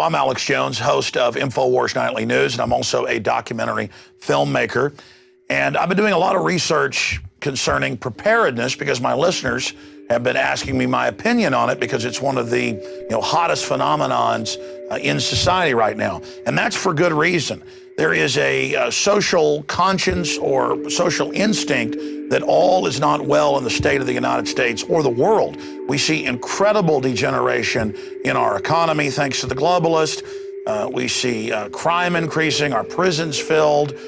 Hello, I'm Alex Jones, host of InfoWars Nightly News, and I'm also a documentary filmmaker. And I've been doing a lot of research concerning preparedness because my listeners have been asking me my opinion on it because it's one of the hottest phenomenons in society right now. And that's for good reason. There is a social conscience or social instinct that all is not well in the state of the United States or the world. We see incredible degeneration in our economy thanks to the globalists. We see crime increasing, our prisons filled.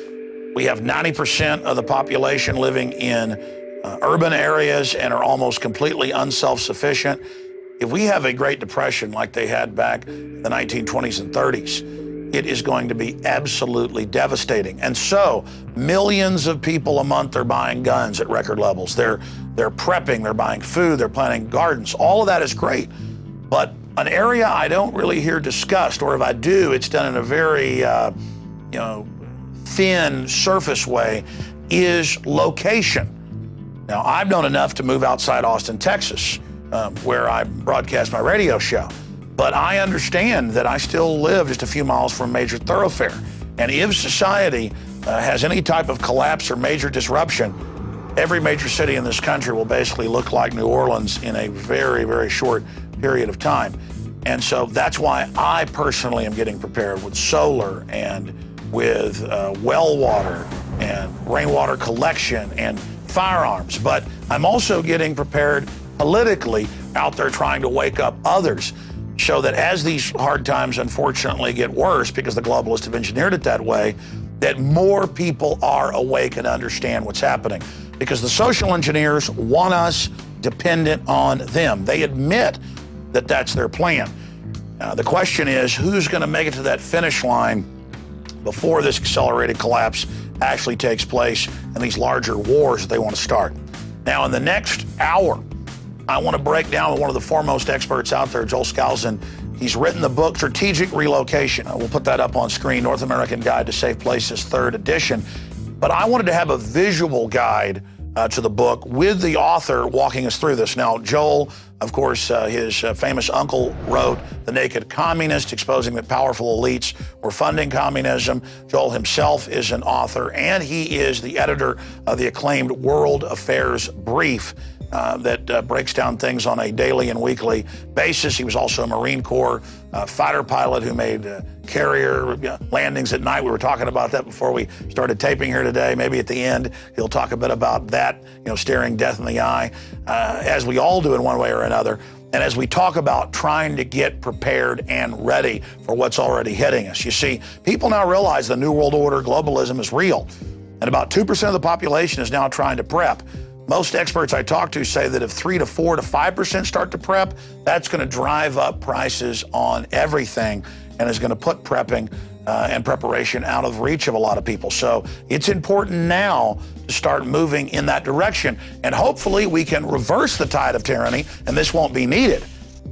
We have 90% of the population living in urban areas and are almost completely unself-sufficient. If we have a Great Depression like they had back in the 1920s and 30s, it is going to be absolutely devastating. And so millions of people a month are buying guns at record levels. They're prepping, they're buying food, they're planting gardens. All of that is great. But an area I don't really hear discussed, or if I do, it's done in a very thin surface way, is location. Now, I've known enough to move outside Austin, Texas, where I broadcast my radio show. But I understand that I still live just a few miles from a major thoroughfare. And if society has any type of collapse or major disruption, every major city in this country will basically look like New Orleans in a very, very short period of time. And so that's why I personally am getting prepared with solar and with well water and rainwater collection and firearms. But I'm also getting prepared politically out there trying to wake up others, so that as these hard times unfortunately get worse, because the globalists have engineered it that way, that more people are awake and understand what's happening. Because the social engineers want us dependent on them. They admit that that's their plan. The question is, who's going to make it to that finish line before this accelerated collapse actually takes place and these larger wars that they want to start? Now, in the next hour, I want to break down with one of the foremost experts out there, Joel Skousen. He's written the book, Strategic Relocation. We'll put that up on screen, North American Guide to Safe Places, 3rd edition. But I wanted to have a visual guide to the book with the author walking us through this. Now, Joel, of course, his famous uncle wrote The Naked Communist, exposing that powerful elites were funding communism. Joel himself is an author, and he is the editor of the acclaimed World Affairs Brief, that breaks down things on a daily and weekly basis. He was also a Marine Corps fighter pilot who made carrier landings at night. We were talking about that before we started taping here today. Maybe at the end, he'll talk a bit about that, staring death in the eye, as we all do in one way or another. And as we talk about trying to get prepared and ready for what's already hitting us. You see, people now realize the New World Order, globalism is real. And about 2% of the population is now trying to prep. Most experts I talk to say that if 3 to 4 to 5% start to prep, that's going to drive up prices on everything and is going to put prepping and preparation out of reach of a lot of people. So it's important now to start moving in that direction. And hopefully we can reverse the tide of tyranny, and this won't be needed.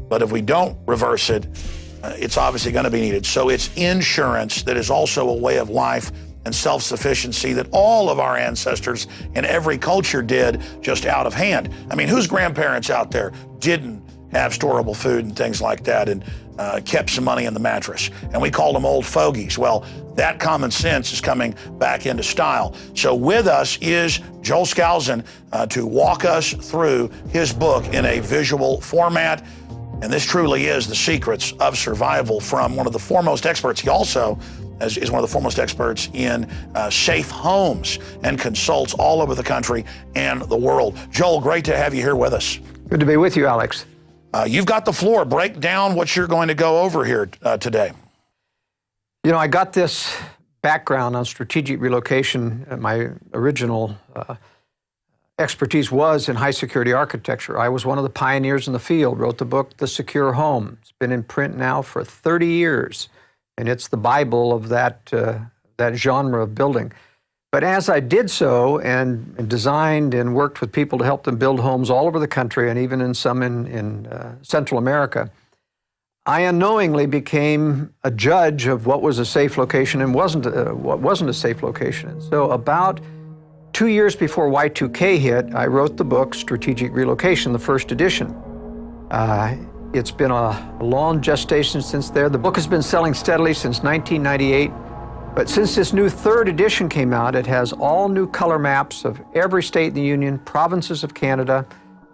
But if we don't reverse it, it's obviously going to be needed. So it's insurance that is also a way of life and self-sufficiency that all of our ancestors in every culture did, just out of hand. I mean, whose grandparents out there didn't have storable food and things like that and kept some money in the mattress? And we called them old fogies. Well, that common sense is coming back into style. So with us is Joel Skousen to walk us through his book in a visual format. And this truly is the secrets of survival from one of the foremost experts. He also is one of the foremost experts in safe homes and consults all over the country and the world. Joel, great to have you here with us. Good to be with you, Alex. You've got the floor. Break down what you're going to go over here today. I got this background on strategic relocation. My original expertise was in high security architecture. I was one of the pioneers in the field, wrote the book, The Secure Home. It's been in print now for 30 years. And it's the Bible of that genre of building. But as I did so and designed and worked with people to help them build homes all over the country and even in some in Central America, I unknowingly became a judge of what was a safe location and what wasn't a safe location. And so about 2 years before Y2K hit, I wrote the book Strategic Relocation, the 1st edition. It's been a long gestation since there. The book has been selling steadily since 1998. But since this new third edition came out, it has all new color maps of every state in the Union, provinces of Canada,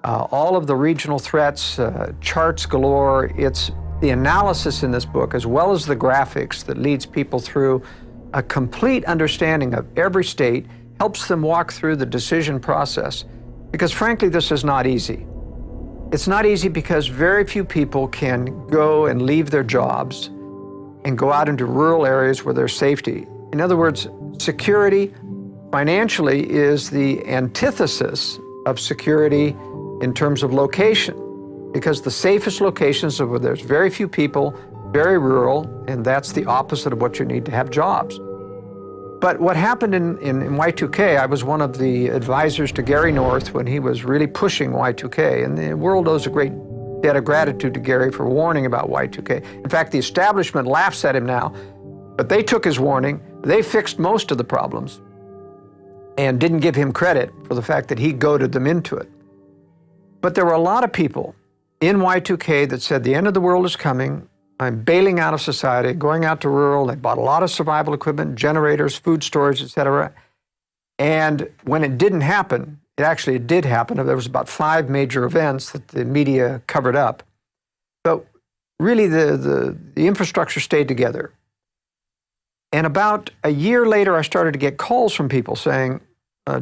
all of the regional threats, charts galore. It's the analysis in this book, as well as the graphics, that leads people through a complete understanding of every state, helps them walk through the decision process. Because frankly, this is not easy. It's not easy because very few people can go and leave their jobs and go out into rural areas where there's safety. In other words, security financially is the antithesis of security in terms of location, because the safest locations are where there's very few people, very rural, and that's the opposite of what you need to have jobs. But what happened in Y2K, I was one of the advisors to Gary North when he was really pushing Y2K, and the world owes a great debt of gratitude to Gary for warning about Y2K. In fact, the establishment laughs at him now, but they took his warning, they fixed most of the problems, and didn't give him credit for the fact that he goaded them into it. But there were a lot of people in Y2K that said the end of the world is coming, I'm bailing out of society, going out to rural. They bought a lot of survival equipment, generators, food storage, etc. And when it didn't happen, it did happen. There was about 5 major events that the media covered up. But really, the infrastructure stayed together. And about a year later, I started to get calls from people saying,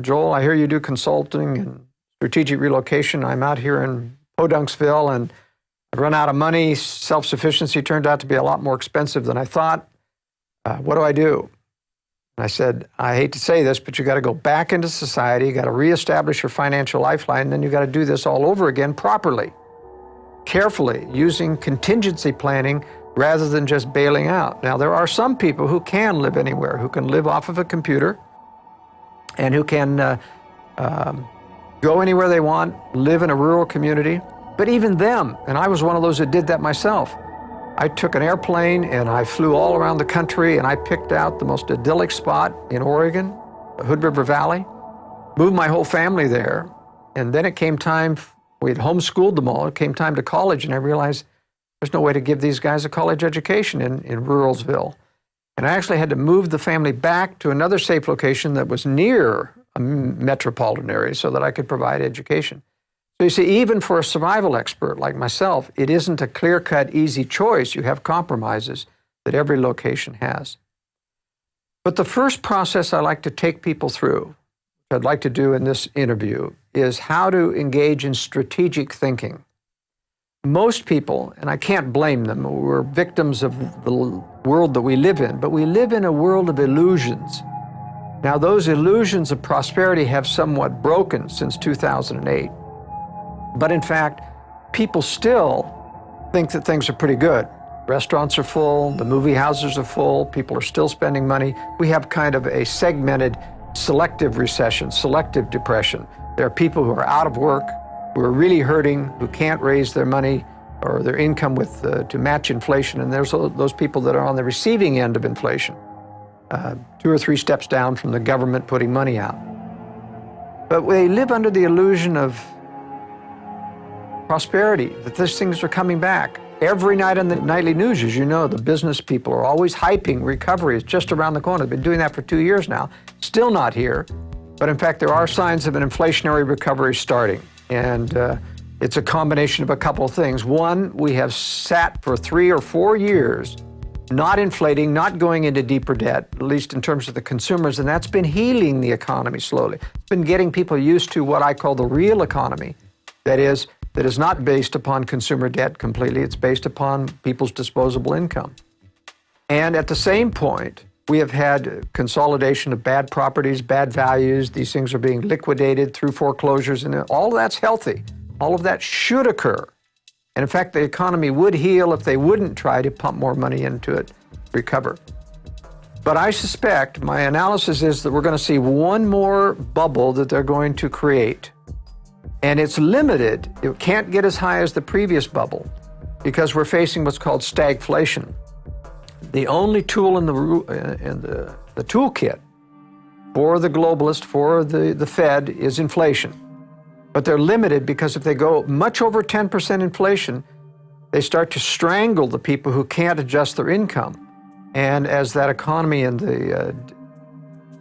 Joel, I hear you do consulting and strategic relocation. I'm out here in Podunksville, and I've run out of money. Self-sufficiency turned out to be a lot more expensive than I thought. What do I do? And I said, I hate to say this, but you got to go back into society. You got to reestablish your financial lifeline. And then you got to do this all over again properly, carefully, using contingency planning rather than just bailing out. Now, there are some people who can live anywhere, who can live off of a computer and who can go anywhere they want, live in a rural community. But even them, and I was one of those that did that myself, I took an airplane and I flew all around the country and I picked out the most idyllic spot in Oregon, the Hood River Valley, moved my whole family there. And then it came time, we had homeschooled them all, it came time to college, and I realized there's no way to give these guys a college education in Ruralsville. And I actually had to move the family back to another safe location that was near a metropolitan area so that I could provide education. So you see, even for a survival expert like myself, it isn't a clear-cut, easy choice. You have compromises that every location has. But the first process I like to take people through, which I'd like to do in this interview, is how to engage in strategic thinking. Most people, and I can't blame them, we're victims of the world that we live in, but we live in a world of illusions. Now, those illusions of prosperity have somewhat broken since 2008. But in fact, people still think that things are pretty good. Restaurants are full, the movie houses are full, people are still spending money. We have kind of a segmented selective recession, selective depression. There are people who are out of work, who are really hurting, who can't raise their money or their income to match inflation. And there's those people that are on the receiving end of inflation, 2 or 3 steps down from the government putting money out. But they live under the illusion of prosperity, that these things are coming back. Every night on the nightly news, as you know, the business people are always hyping recovery is just around the corner. They've been doing that for 2 years now, still not here. But in fact, there are signs of an inflationary recovery starting. And it's a combination of a couple of things. One, we have sat for 3 or 4 years not inflating, not going into deeper debt, at least in terms of the consumers, and that's been healing the economy slowly. It's been getting people used to what I call the real economy. That is not based upon consumer debt completely. It's based upon people's disposable income. And at the same point, we have had consolidation of bad properties, bad values. These things are being liquidated through foreclosures, and all of that's healthy. All of that should occur. And in fact, the economy would heal if they wouldn't try to pump more money into it, recover. But I suspect, my analysis is that we're going to see one more bubble that they're going to create. And it's limited. It can't get as high as the previous bubble because we're facing what's called stagflation. The only tool in the toolkit for the globalist, for the Fed, is inflation. But they're limited because if they go much over 10% inflation, they start to strangle the people who can't adjust their income. And as that economy and the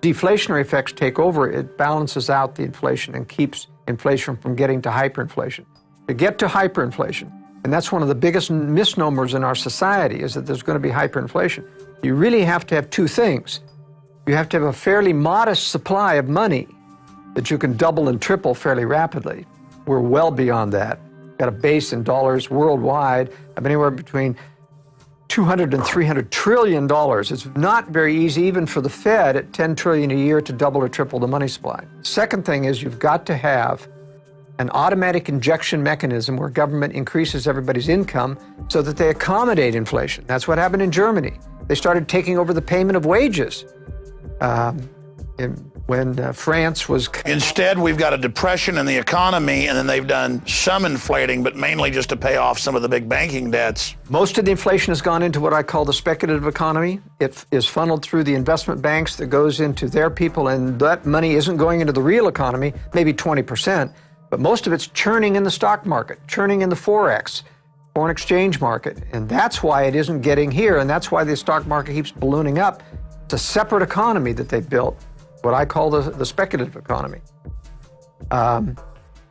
deflationary effects take over, it balances out the inflation and keeps inflation from getting to hyperinflation. To get to hyperinflation, and that's one of the biggest misnomers in our society, is that there's going to be hyperinflation. You really have to have two things. You have to have a fairly modest supply of money that you can double and triple fairly rapidly. We're well beyond that. Got a base in dollars worldwide of anywhere between $200 and $300 trillion. It's not very easy, even for the Fed at $10 trillion a year, to double or triple the money supply. Second thing is you've got to have an automatic injection mechanism where government increases everybody's income so that they accommodate inflation. That's what happened in Germany. They started taking over the payment of wages when France was... Instead, we've got a depression in the economy, and then they've done some inflating, but mainly just to pay off some of the big banking debts. Most of the inflation has gone into what I call the speculative economy. It is funneled through the investment banks that goes into their people, and that money isn't going into the real economy, maybe 20%, but most of it's churning in the stock market, churning in the Forex, foreign exchange market, and that's why it isn't getting here, and that's why the stock market keeps ballooning up. It's a separate economy that they built, what I call the speculative economy.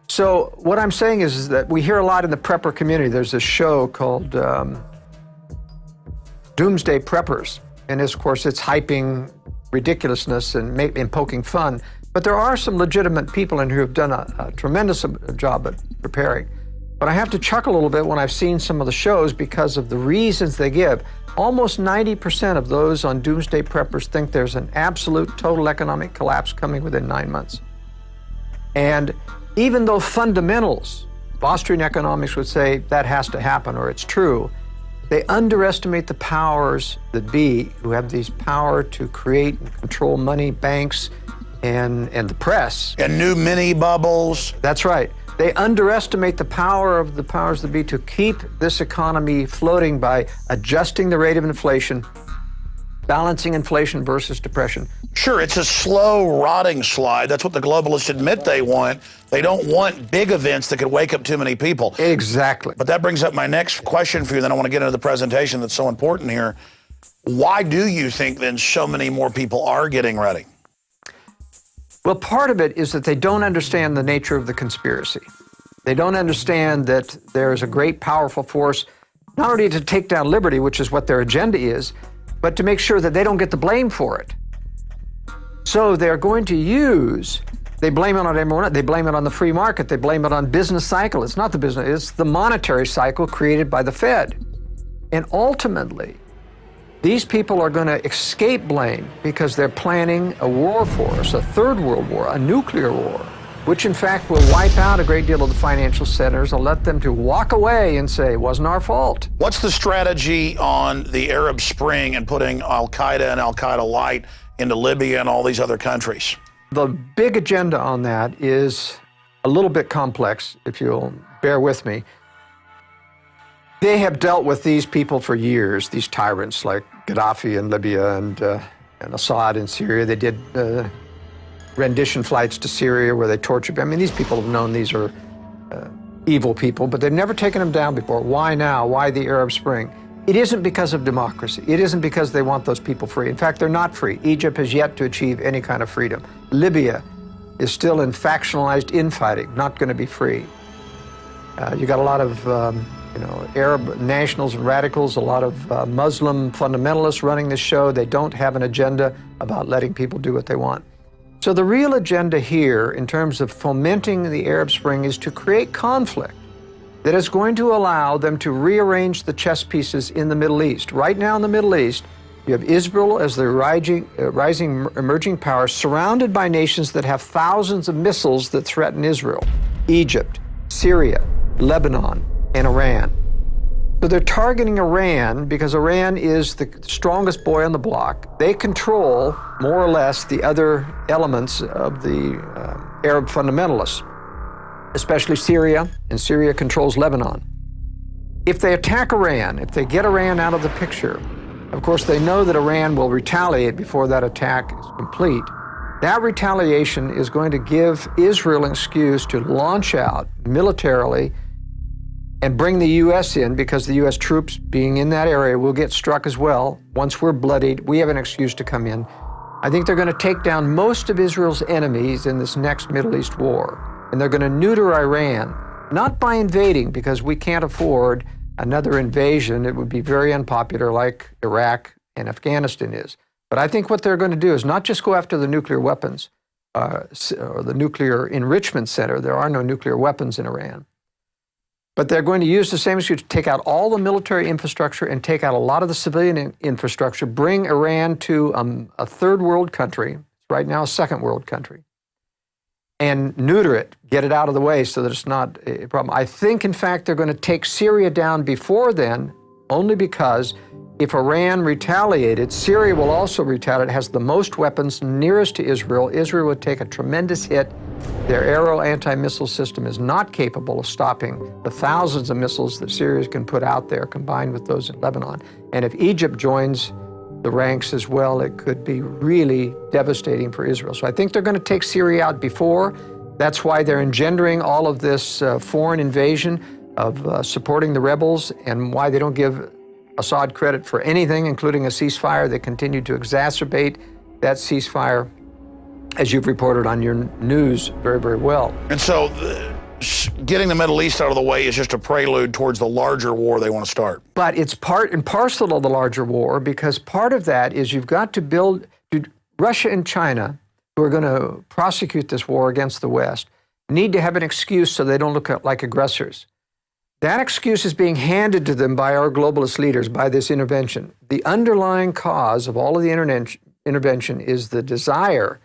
So what I'm saying is that we hear a lot in the prepper community. There's a show called Doomsday Preppers, and of course it's hyping ridiculousness and poking fun. But there are some legitimate people in here who have done a tremendous job at preparing. But I have to chuckle a little bit when I've seen some of the shows because of the reasons they give. Almost 90% of those on Doomsday Preppers think there's an absolute total economic collapse coming within 9 months. And even though fundamentals, Austrian economics would say that has to happen or it's true, they underestimate the powers that be who have these power to create and control money, banks, and the press. And new mini bubbles. That's right. They underestimate the power of the powers that be to keep this economy floating by adjusting the rate of inflation, balancing inflation versus depression. Sure, it's a slow, rotting slide. That's what the globalists admit they want. They don't want big events that could wake up too many people. Exactly. But that brings up my next question for you, then I want to get into the presentation that's so important here. Why do you think then so many more people are getting ready? Well, part of it is that they don't understand the nature of the conspiracy. They don't understand that there is a great, powerful force, not only to take down liberty, which is what their agenda is, but to make sure that they don't get the blame for it. So they're going to they blame it on everyone. They blame it on the free market. They blame it on business cycle. It's not the business, it's the monetary cycle created by the Fed. And ultimately, these people are going to escape blame because they're planning a war for us, a third world war, a nuclear war, which in fact will wipe out a great deal of the financial centers and let them to walk away and say, it wasn't our fault. What's the strategy on the Arab Spring and putting Al-Qaeda and Al-Qaeda Light into Libya and all these other countries? The big agenda on that is a little bit complex, if you'll bear with me. They have dealt with these people for years, these tyrants like Gaddafi in Libya and Assad in Syria. They did rendition flights to Syria where they tortured them. I mean, these people have known these are evil people, but they've never taken them down before. Why now? Why the Arab Spring? It isn't because of democracy. It isn't because they want those people free. In fact, they're not free. Egypt has yet to achieve any kind of freedom. Libya is still in factionalized infighting, not going to be free. You got a lot of Arab nationals and radicals, a lot of Muslim fundamentalists running this show. They don't have an agenda about letting people do what they want. So the real agenda here, in terms of fomenting the Arab Spring, is to create conflict that is going to allow them to rearrange the chess pieces in the Middle East. Right now in the Middle East, you have Israel as the rising emerging power, surrounded by nations that have thousands of missiles that threaten Israel: Egypt, Syria, Lebanon, and Iran. So they're targeting Iran because Iran is the strongest boy on the block. They control, more or less, the other elements of the Arab fundamentalists, especially Syria, and Syria controls Lebanon. If they attack Iran, if they get Iran out of the picture, of course they know that Iran will retaliate before that attack is complete. That retaliation is going to give Israel an excuse to launch out militarily and bring the U.S. in, because the U.S. troops being in that area will get struck as well. Once we're bloodied, we have an excuse to come in. I think they're going to take down most of Israel's enemies in this next Middle East war. And they're going to neuter Iran, not by invading, because we can't afford another invasion. It would be very unpopular, like Iraq and Afghanistan is. But I think what they're going to do is not just go after the nuclear weapons or the nuclear enrichment center. There are no nuclear weapons in Iran. But they're going to use the same excuse to take out all the military infrastructure and take out a lot of the civilian infrastructure, bring Iran to a third world country, right now a second world country, and neuter it, get it out of the way so that it's not a problem. I think, in fact, they're going to take Syria down before then, only because if Iran retaliated, Syria will also retaliate. It has the most weapons nearest to Israel. Israel would take a tremendous hit. Their Arrow anti-missile system is not capable of stopping the thousands of missiles that Syria can put out there, combined with those in Lebanon. And if Egypt joins the ranks as well, it could be really devastating for Israel. So I think they're going to take Syria out before. That's why they're engendering all of this foreign invasion of supporting the rebels, and why they don't give Assad credit for anything, including a ceasefire. They continue to exacerbate that ceasefire, as you've reported on your news very, very well. And so getting the Middle East out of the way is just a prelude towards the larger war they want to start. But it's part and parcel of the larger war, because part of that is you've got to build, Russia and China, who are going to prosecute this war against the West, need to have an excuse so they don't look like aggressors. That excuse is being handed to them by our globalist leaders, by this intervention. The underlying cause of all of the intervention is the desire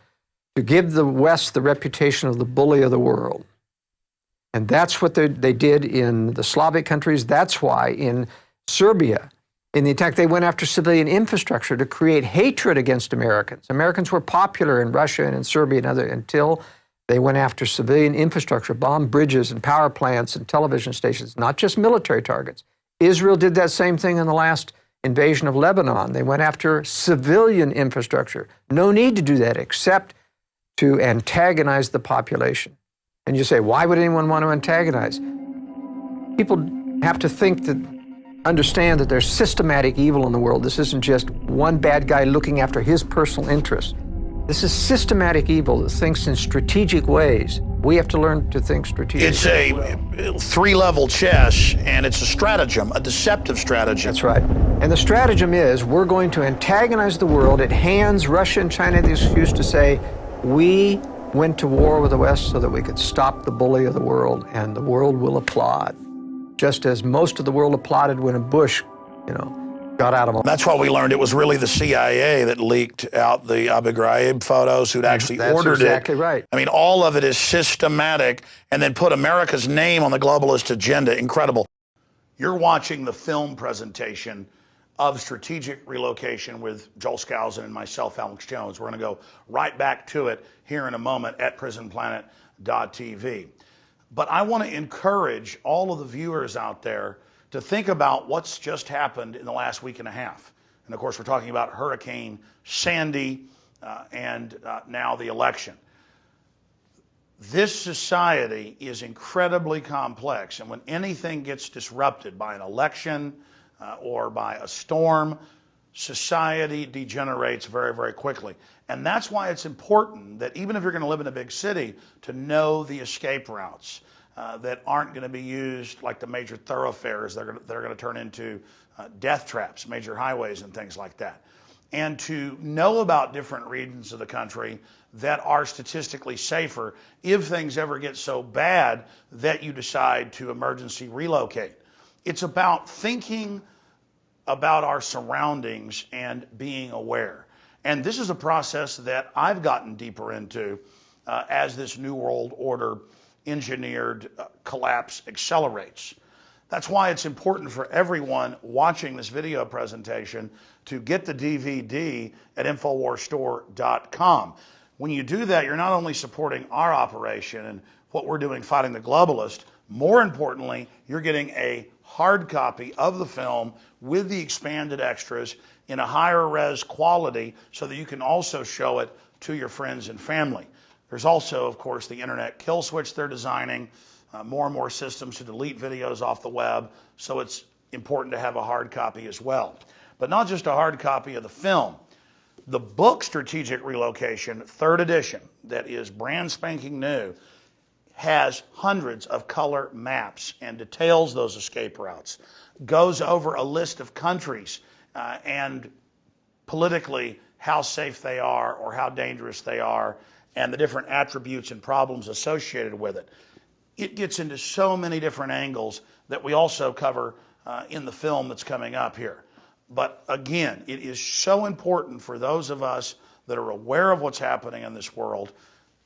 to give the West the reputation of the bully of the world. And that's what they did in the Slavic countries. That's why in Serbia, in the attack, they went after civilian infrastructure to create hatred against Americans. Americans were popular in Russia and in Serbia and other until they went after civilian infrastructure, bombed bridges and power plants and television stations, not just military targets. Israel did that same thing in the last invasion of Lebanon. They went after civilian infrastructure. No need to do that except to antagonize the population. And you say, why would anyone want to antagonize? People have to understand that there's systematic evil in the world. This isn't just one bad guy looking after his personal interests. This is systematic evil that thinks in strategic ways. We have to learn to think strategically. It's a three-level chess, and it's a stratagem, a deceptive stratagem. That's right. And the stratagem is, we're going to antagonize the world. It hands Russia and China the excuse to say, we went to war with the West so that we could stop the bully of the world, and the world will applaud. Just as most of the world applauded when Bush, got out of them. That's why we learned it was really the CIA that leaked out the Abu Ghraib photos, who'd actually ordered it. That's exactly right. I mean, all of it is systematic, and then put America's name on the globalist agenda. Incredible. You're watching the film presentation of Strategic Relocation with Joel Skousen and myself, Alex Jones. We're going to go right back to it here in a moment at prisonplanet.tv. But I want to encourage all of the viewers out there to think about what's just happened in the last week and a half. And of course, we're talking about Hurricane Sandy and now the election. This society is incredibly complex, and when anything gets disrupted by an election or by a storm, society degenerates very, very quickly. And that's why it's important that even if you're going to live in a big city, to know the escape routes that aren't going to be used like the major thoroughfares that are going to turn into death traps, major highways and things like that. And to know about different regions of the country that are statistically safer if things ever get so bad that you decide to emergency relocate. It's about thinking about our surroundings and being aware. And this is a process that I've gotten deeper into as this New World Order engineered collapse accelerates. That's why it's important for everyone watching this video presentation to get the DVD at InfoWarsStore.com. When you do that, you're not only supporting our operation and what we're doing fighting the globalist, more importantly, you're getting a hard copy of the film with the expanded extras in a higher res quality so that you can also show it to your friends and family. There's also, of course, the internet kill switch they're designing more and more systems to delete videos off the web, so it's important to have a hard copy as well. But not just a hard copy of the film. The book Strategic Relocation, 3rd edition, that is brand spanking new, has hundreds of color maps and details those escape routes, goes over a list of countries and politically how safe they are or how dangerous they are, and the different attributes and problems associated with it. It gets into so many different angles that we also cover in the film that's coming up here. But again, it is so important for those of us that are aware of what's happening in this world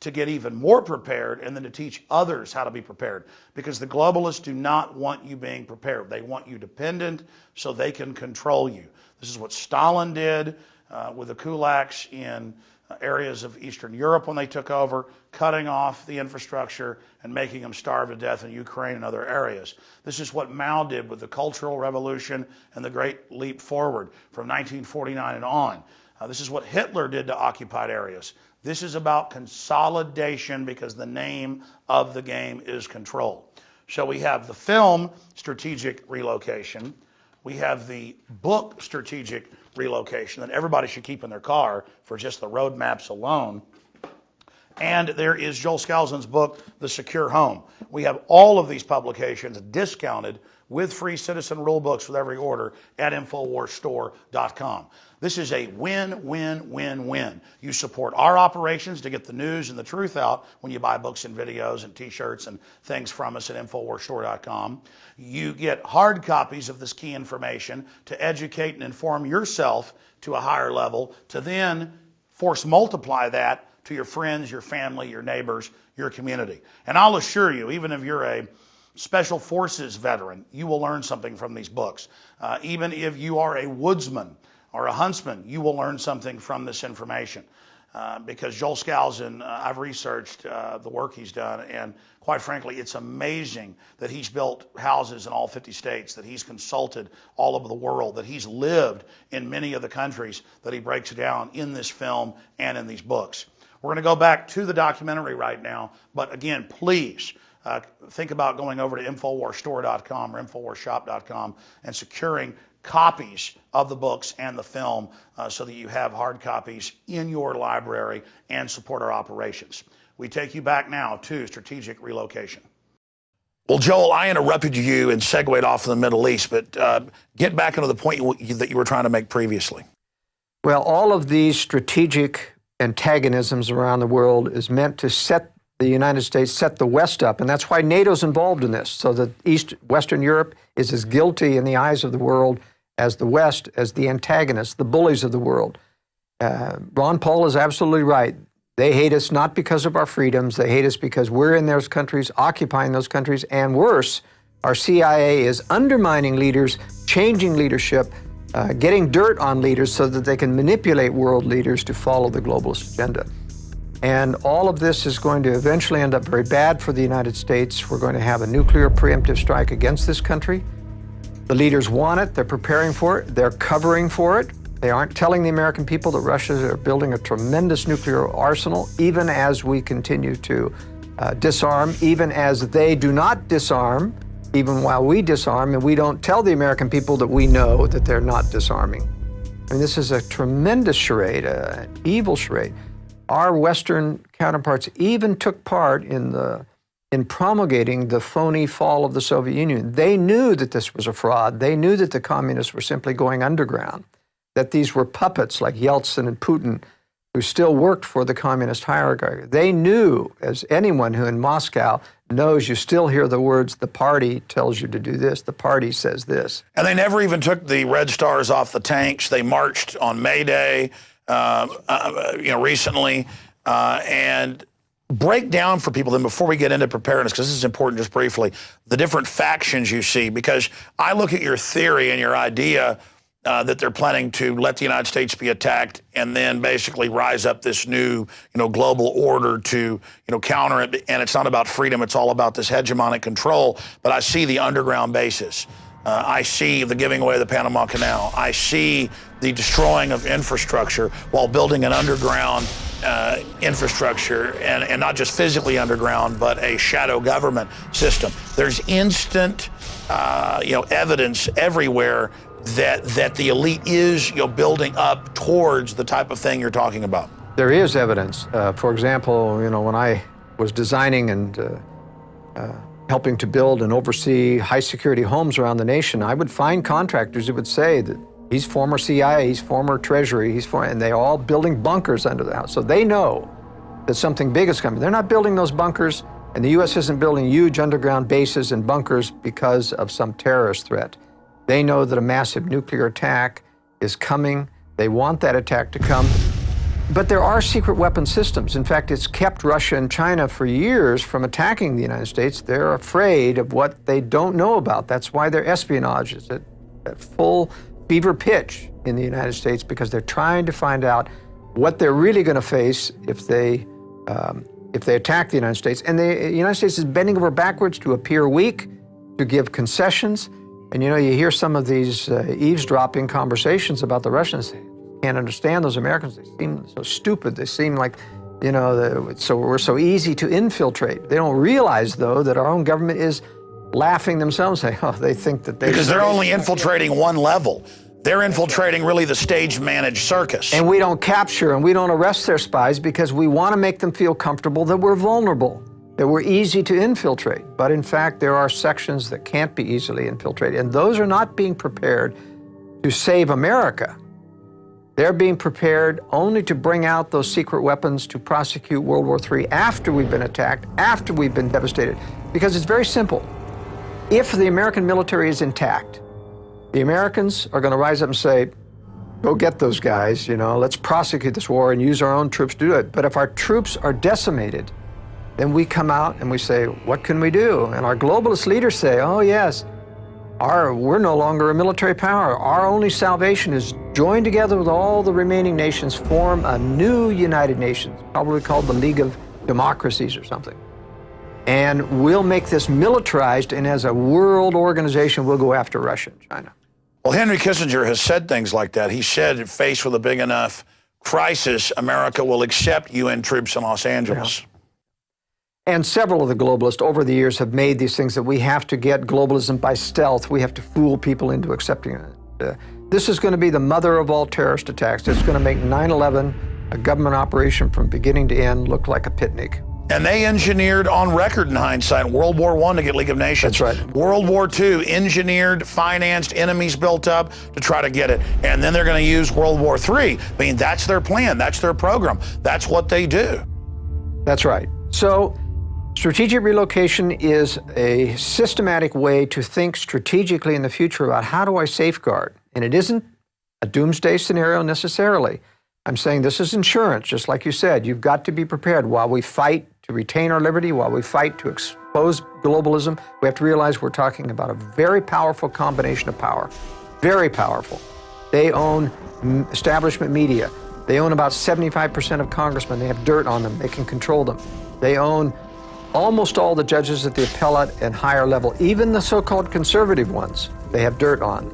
to get even more prepared, and then to teach others how to be prepared. Because the globalists do not want you being prepared. They want you dependent so they can control you. This is what Stalin did with the kulaks in areas of Eastern Europe when they took over, cutting off the infrastructure and making them starve to death in Ukraine and other areas. This is what Mao did with the Cultural Revolution and the Great Leap Forward from 1949 and on. This is what Hitler did to occupied areas. This is about consolidation, because the name of the game is control. So we have the film Strategic Relocation. We have the book Strategic Relocation that everybody should keep in their car for just the road maps alone. And there is Joel Skousen's book, The Secure Home. We have all of these publications discounted with free citizen rule books with every order at InfoWarsStore.com. This is a win-win-win-win. You support our operations to get the news and the truth out when you buy books and videos and t-shirts and things from us at InfoWarsStore.com. You get hard copies of this key information to educate and inform yourself to a higher level, to then force multiply that to your friends, your family, your neighbors, your community. And I'll assure you, even if you're a Special Forces veteran, you will learn something from these books. Even if you are a woodsman or a huntsman, you will learn something from this information. Because Joel Skousen, I've researched the work he's done, and quite frankly, it's amazing that he's built houses in all 50 states, that he's consulted all over the world, that he's lived in many of the countries that he breaks down in this film and in these books. We're going to go back to the documentary right now, but again, please think about going over to InfoWarsStore.com or InfoWarsShop.com and securing copies of the books and the film so that you have hard copies in your library and support our operations. We take you back now to Strategic Relocation. Well, Joel, I interrupted you and segued off in the Middle East, but get back into the point that you were trying to make previously. Well, all of these strategic antagonisms around the world is meant to set the United States, set the West up, and that's why NATO's involved in this, so that Western Europe is as guilty in the eyes of the world as the West, as the antagonists, the bullies of the world. Ron Paul is absolutely right. They hate us not because of our freedoms. They hate us because we're in those countries, occupying those countries, and worse, our CIA is undermining leaders, changing leadership, getting dirt on leaders so that they can manipulate world leaders to follow the globalist agenda. And all of this is going to eventually end up very bad for the United States. We're going to have a nuclear preemptive strike against this country. The leaders want it. They're preparing for it. They're covering for it. They aren't telling the American people that Russia is building a tremendous nuclear arsenal, even as we continue to disarm, even as they do not disarm, even while we disarm, and we don't tell the American people that we know that they're not disarming. I mean, this is a tremendous charade, an evil charade. Our Western counterparts even took part in promulgating the phony fall of the Soviet Union. They knew that this was a fraud. They knew that the communists were simply going underground, that these were puppets like Yeltsin and Putin who still worked for the communist hierarchy. They knew, as anyone who in Moscow knows, you still hear the words, the party tells you to do this, the party says this. And they never even took the red stars off the tanks. They marched on May Day, recently, and break down for people then before we get into preparedness, because this is important just briefly, the different factions you see, because I look at your theory and your idea that they're planning to let the United States be attacked and then basically rise up this new, global order to, counter it. And it's not about freedom. It's all about this hegemonic control. But I see the underground bases. I see the giving away of the Panama Canal. I see the destroying of infrastructure while building an underground infrastructure, and not just physically underground, but a shadow government system. There's instant, evidence everywhere that the elite is, building up towards the type of thing you're talking about. There is evidence. For example, when I was designing and helping to build and oversee high-security homes around the nation, I would find contractors who would say that he's former CIA, he's former Treasury, and they're all building bunkers under the house. So they know that something big is coming. They're not building those bunkers, and the U.S. isn't building huge underground bases and bunkers because of some terrorist threat. They know that a massive nuclear attack is coming. They want that attack to come. But there are secret weapon systems. In fact, it's kept Russia and China for years from attacking the United States. They're afraid of what they don't know about. That's why their espionage is at full fever pitch in the United States, because they're trying to find out what they're really going to face if they attack the United States. And the United States is bending over backwards to appear weak, to give concessions. And you hear some of these eavesdropping conversations about the Russians. Can't understand those Americans. They seem so stupid. They seem like, so we're so easy to infiltrate. They don't realize, though, that our own government is laughing themselves, saying, they think that because they're only infiltrating one level. They're infiltrating really the stage-managed circus. And we don't capture and we don't arrest their spies because we want to make them feel comfortable that we're vulnerable, that we're easy to infiltrate. But in fact, there are sections that can't be easily infiltrated, and those are not being prepared to save America. They're being prepared only to bring out those secret weapons to prosecute World War III after we've been attacked, after we've been devastated. Because it's very simple. If the American military is intact, the Americans are going to rise up and say, go get those guys, let's prosecute this war and use our own troops to do it. But if our troops are decimated, then we come out and we say, what can we do? And our globalist leaders say, oh yes, we're no longer a military power. Our only salvation is join together with all the remaining nations, form a new United Nations, probably called the League of Democracies or something. And we'll make this militarized, and as a world organization, we'll go after Russia and China. Well, Henry Kissinger has said things like that. He said, faced with a big enough crisis, America will accept UN troops in Los Angeles. Yeah. And several of the globalists over the years have made these things that we have to get globalism by stealth. We have to fool people into accepting it. This is going to be the mother of all terrorist attacks. It's going to make 9/11, a government operation from beginning to end, look like a picnic. And they engineered, on record in hindsight, World War I to get League of Nations. That's right. World War II, engineered, financed, enemies built up to try to get it. And then they're going to use World War III. That's their plan. That's their program. That's what they do. That's right. So strategic relocation is a systematic way to think strategically in the future about how do I safeguard? And it isn't a doomsday scenario necessarily. I'm saying this is insurance, just like you said. You've got to be prepared while we fight to retain our liberty, while we fight to expose globalism. We have to realize we're talking about a very powerful combination of power, very powerful. They own establishment media. They own about 75% of congressmen. They have dirt on them. They can control them. They own almost all the judges at the appellate and higher level, even the so-called conservative ones, they have dirt on.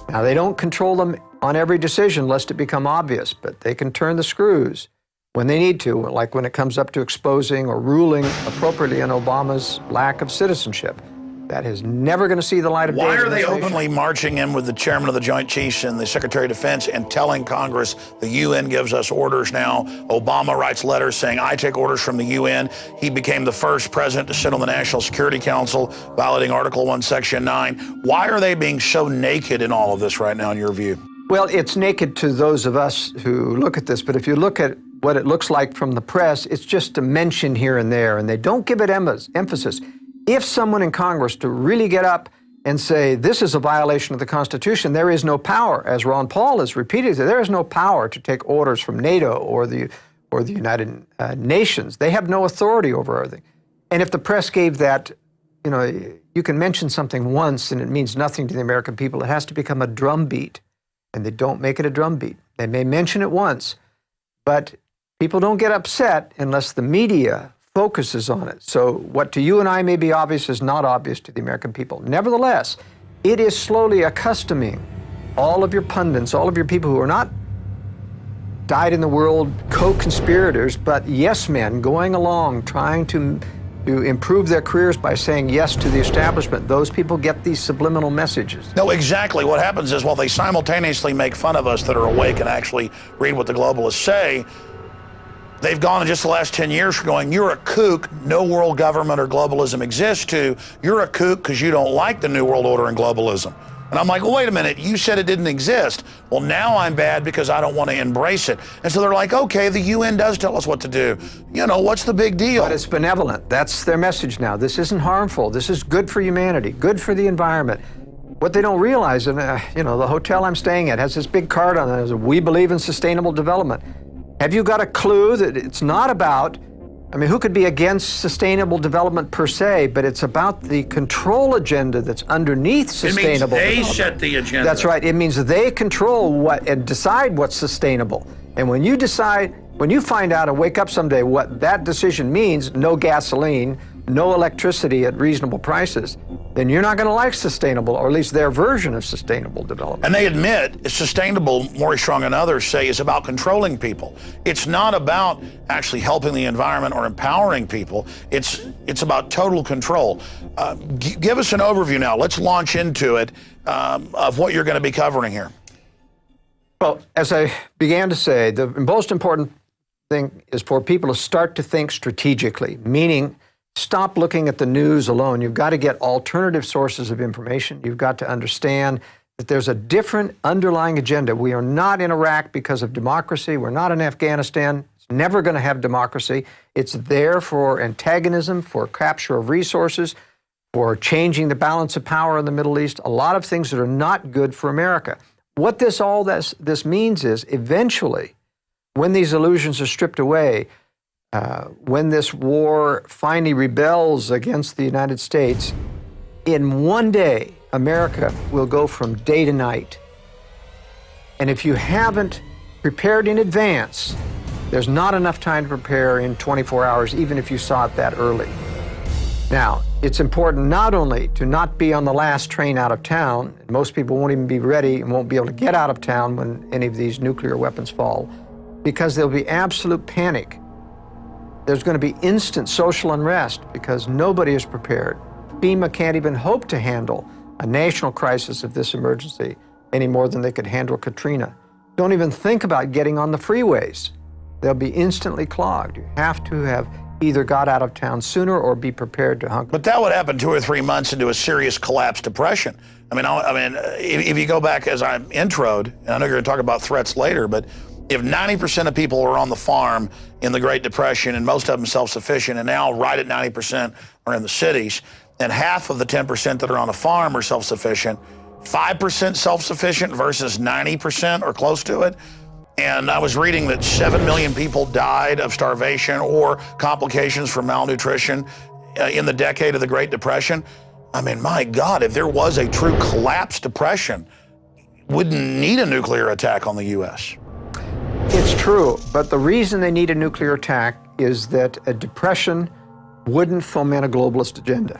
Now, they don't control them on every decision lest it become obvious, but they can turn the screws when they need to, like when it comes up to exposing or ruling appropriately on Obama's lack of citizenship. That is never going to see the light of day. Why are they openly marching in with the chairman of the Joint Chiefs and the Secretary of Defense and telling Congress the UN gives us orders now? Obama writes letters saying, I take orders from the UN. He became the first president to sit on the National Security Council, violating Article 1, Section 9. Why are they being so naked in all of this right now, in your view? Well, it's naked to those of us who look at this, but if you look at what it looks like from the press, it's just a mention here and there, and they don't give it emphasis. If someone in Congress to really get up and say, this is a violation of the Constitution, there is no power, as Ron Paul has repeated, there is no power to take orders from NATO or the United Nations. They have no authority over everything. And if the press gave that, you can mention something once and it means nothing to the American people. It has to become a drumbeat, and they don't make it a drumbeat. They may mention it once, but people don't get upset unless the media focuses on it. So what to you and I may be obvious is not obvious to the American people. Nevertheless, it is slowly accustoming all of your pundits, all of your people who are not dyed-in-the-world co-conspirators, but yes men going along trying to improve their careers by saying yes to the establishment. Those people get these subliminal messages. No, exactly. What happens is, while they simultaneously make fun of us that are awake and actually read what the globalists say, they've gone in just the last 10 years from going, you're a kook, no world government or globalism exists, to you're a kook because you don't like the New World Order and globalism. And I'm like, well, wait a minute, you said it didn't exist. Well, now I'm bad because I don't want to embrace it. And so they're like, okay, the UN does tell us what to do. You know, what's the big deal? But it's benevolent. That's their message now. This isn't harmful. This is good for humanity, good for the environment. What they don't realize, and you know, the hotel I'm staying at has this big card on it, we believe in sustainable development. Have you got a clue that it's not about, I mean, who could be against sustainable development per se, but it's about the control agenda that's underneath sustainable development. It means they set the agenda. That's right. It means they control what and decide what's sustainable. And when you decide, when you find out and wake up someday what that decision means, no gasoline, no electricity at reasonable prices, then you're not going to like sustainable, or at least their version of sustainable development. And they admit it's sustainable, Maury Strong and others say, is about controlling people. It's not about actually helping the environment or empowering people. It's about total control. Give us an overview now. Let's launch into it of what you're going to be covering here. Well, as I began to say, the most important thing is for people to start to think strategically, meaning stop looking at the news alone. You've got to get alternative sources of information. You've got to understand that there's a different underlying agenda. We are not in Iraq because of democracy. We're not in Afghanistan. It's never going to have democracy. It's there for antagonism, for capture of resources, for changing the balance of power in the Middle East, a lot of things that are not good for America. What this means is, eventually, when these illusions are stripped away, when this war finally rebels against the United States, in one day, America will go from day to night. And if you haven't prepared in advance, there's not enough time to prepare in 24 hours, even if you saw it that early. Now, it's important not only to not be on the last train out of town, and most people won't even be ready and won't be able to get out of town when any of these nuclear weapons fall, because there'll be absolute panic. There's going to be instant social unrest because nobody is prepared. FEMA can't even hope to handle a national crisis of this emergency any more than they could handle Katrina. Don't even think about getting on the freeways. They'll be instantly clogged. You have to have either got out of town sooner or be prepared to hunker. But that would happen 2 or 3 months into a serious collapse depression. I mean, if you go back as I introed, and I know you're going to talk about threats later, but if 90% of people were on the farm in the Great Depression, and most of them self-sufficient, and now right at 90% are in the cities, and half of the 10% that are on a farm are self-sufficient, 5% self-sufficient versus 90% or close to it. And I was reading that 7 million people died of starvation or complications from malnutrition in the decade of the Great Depression. I mean, my God, if there was a true collapse depression, wouldn't need a nuclear attack on the U.S. It's true, but the reason they need a nuclear attack is that a depression wouldn't foment a globalist agenda.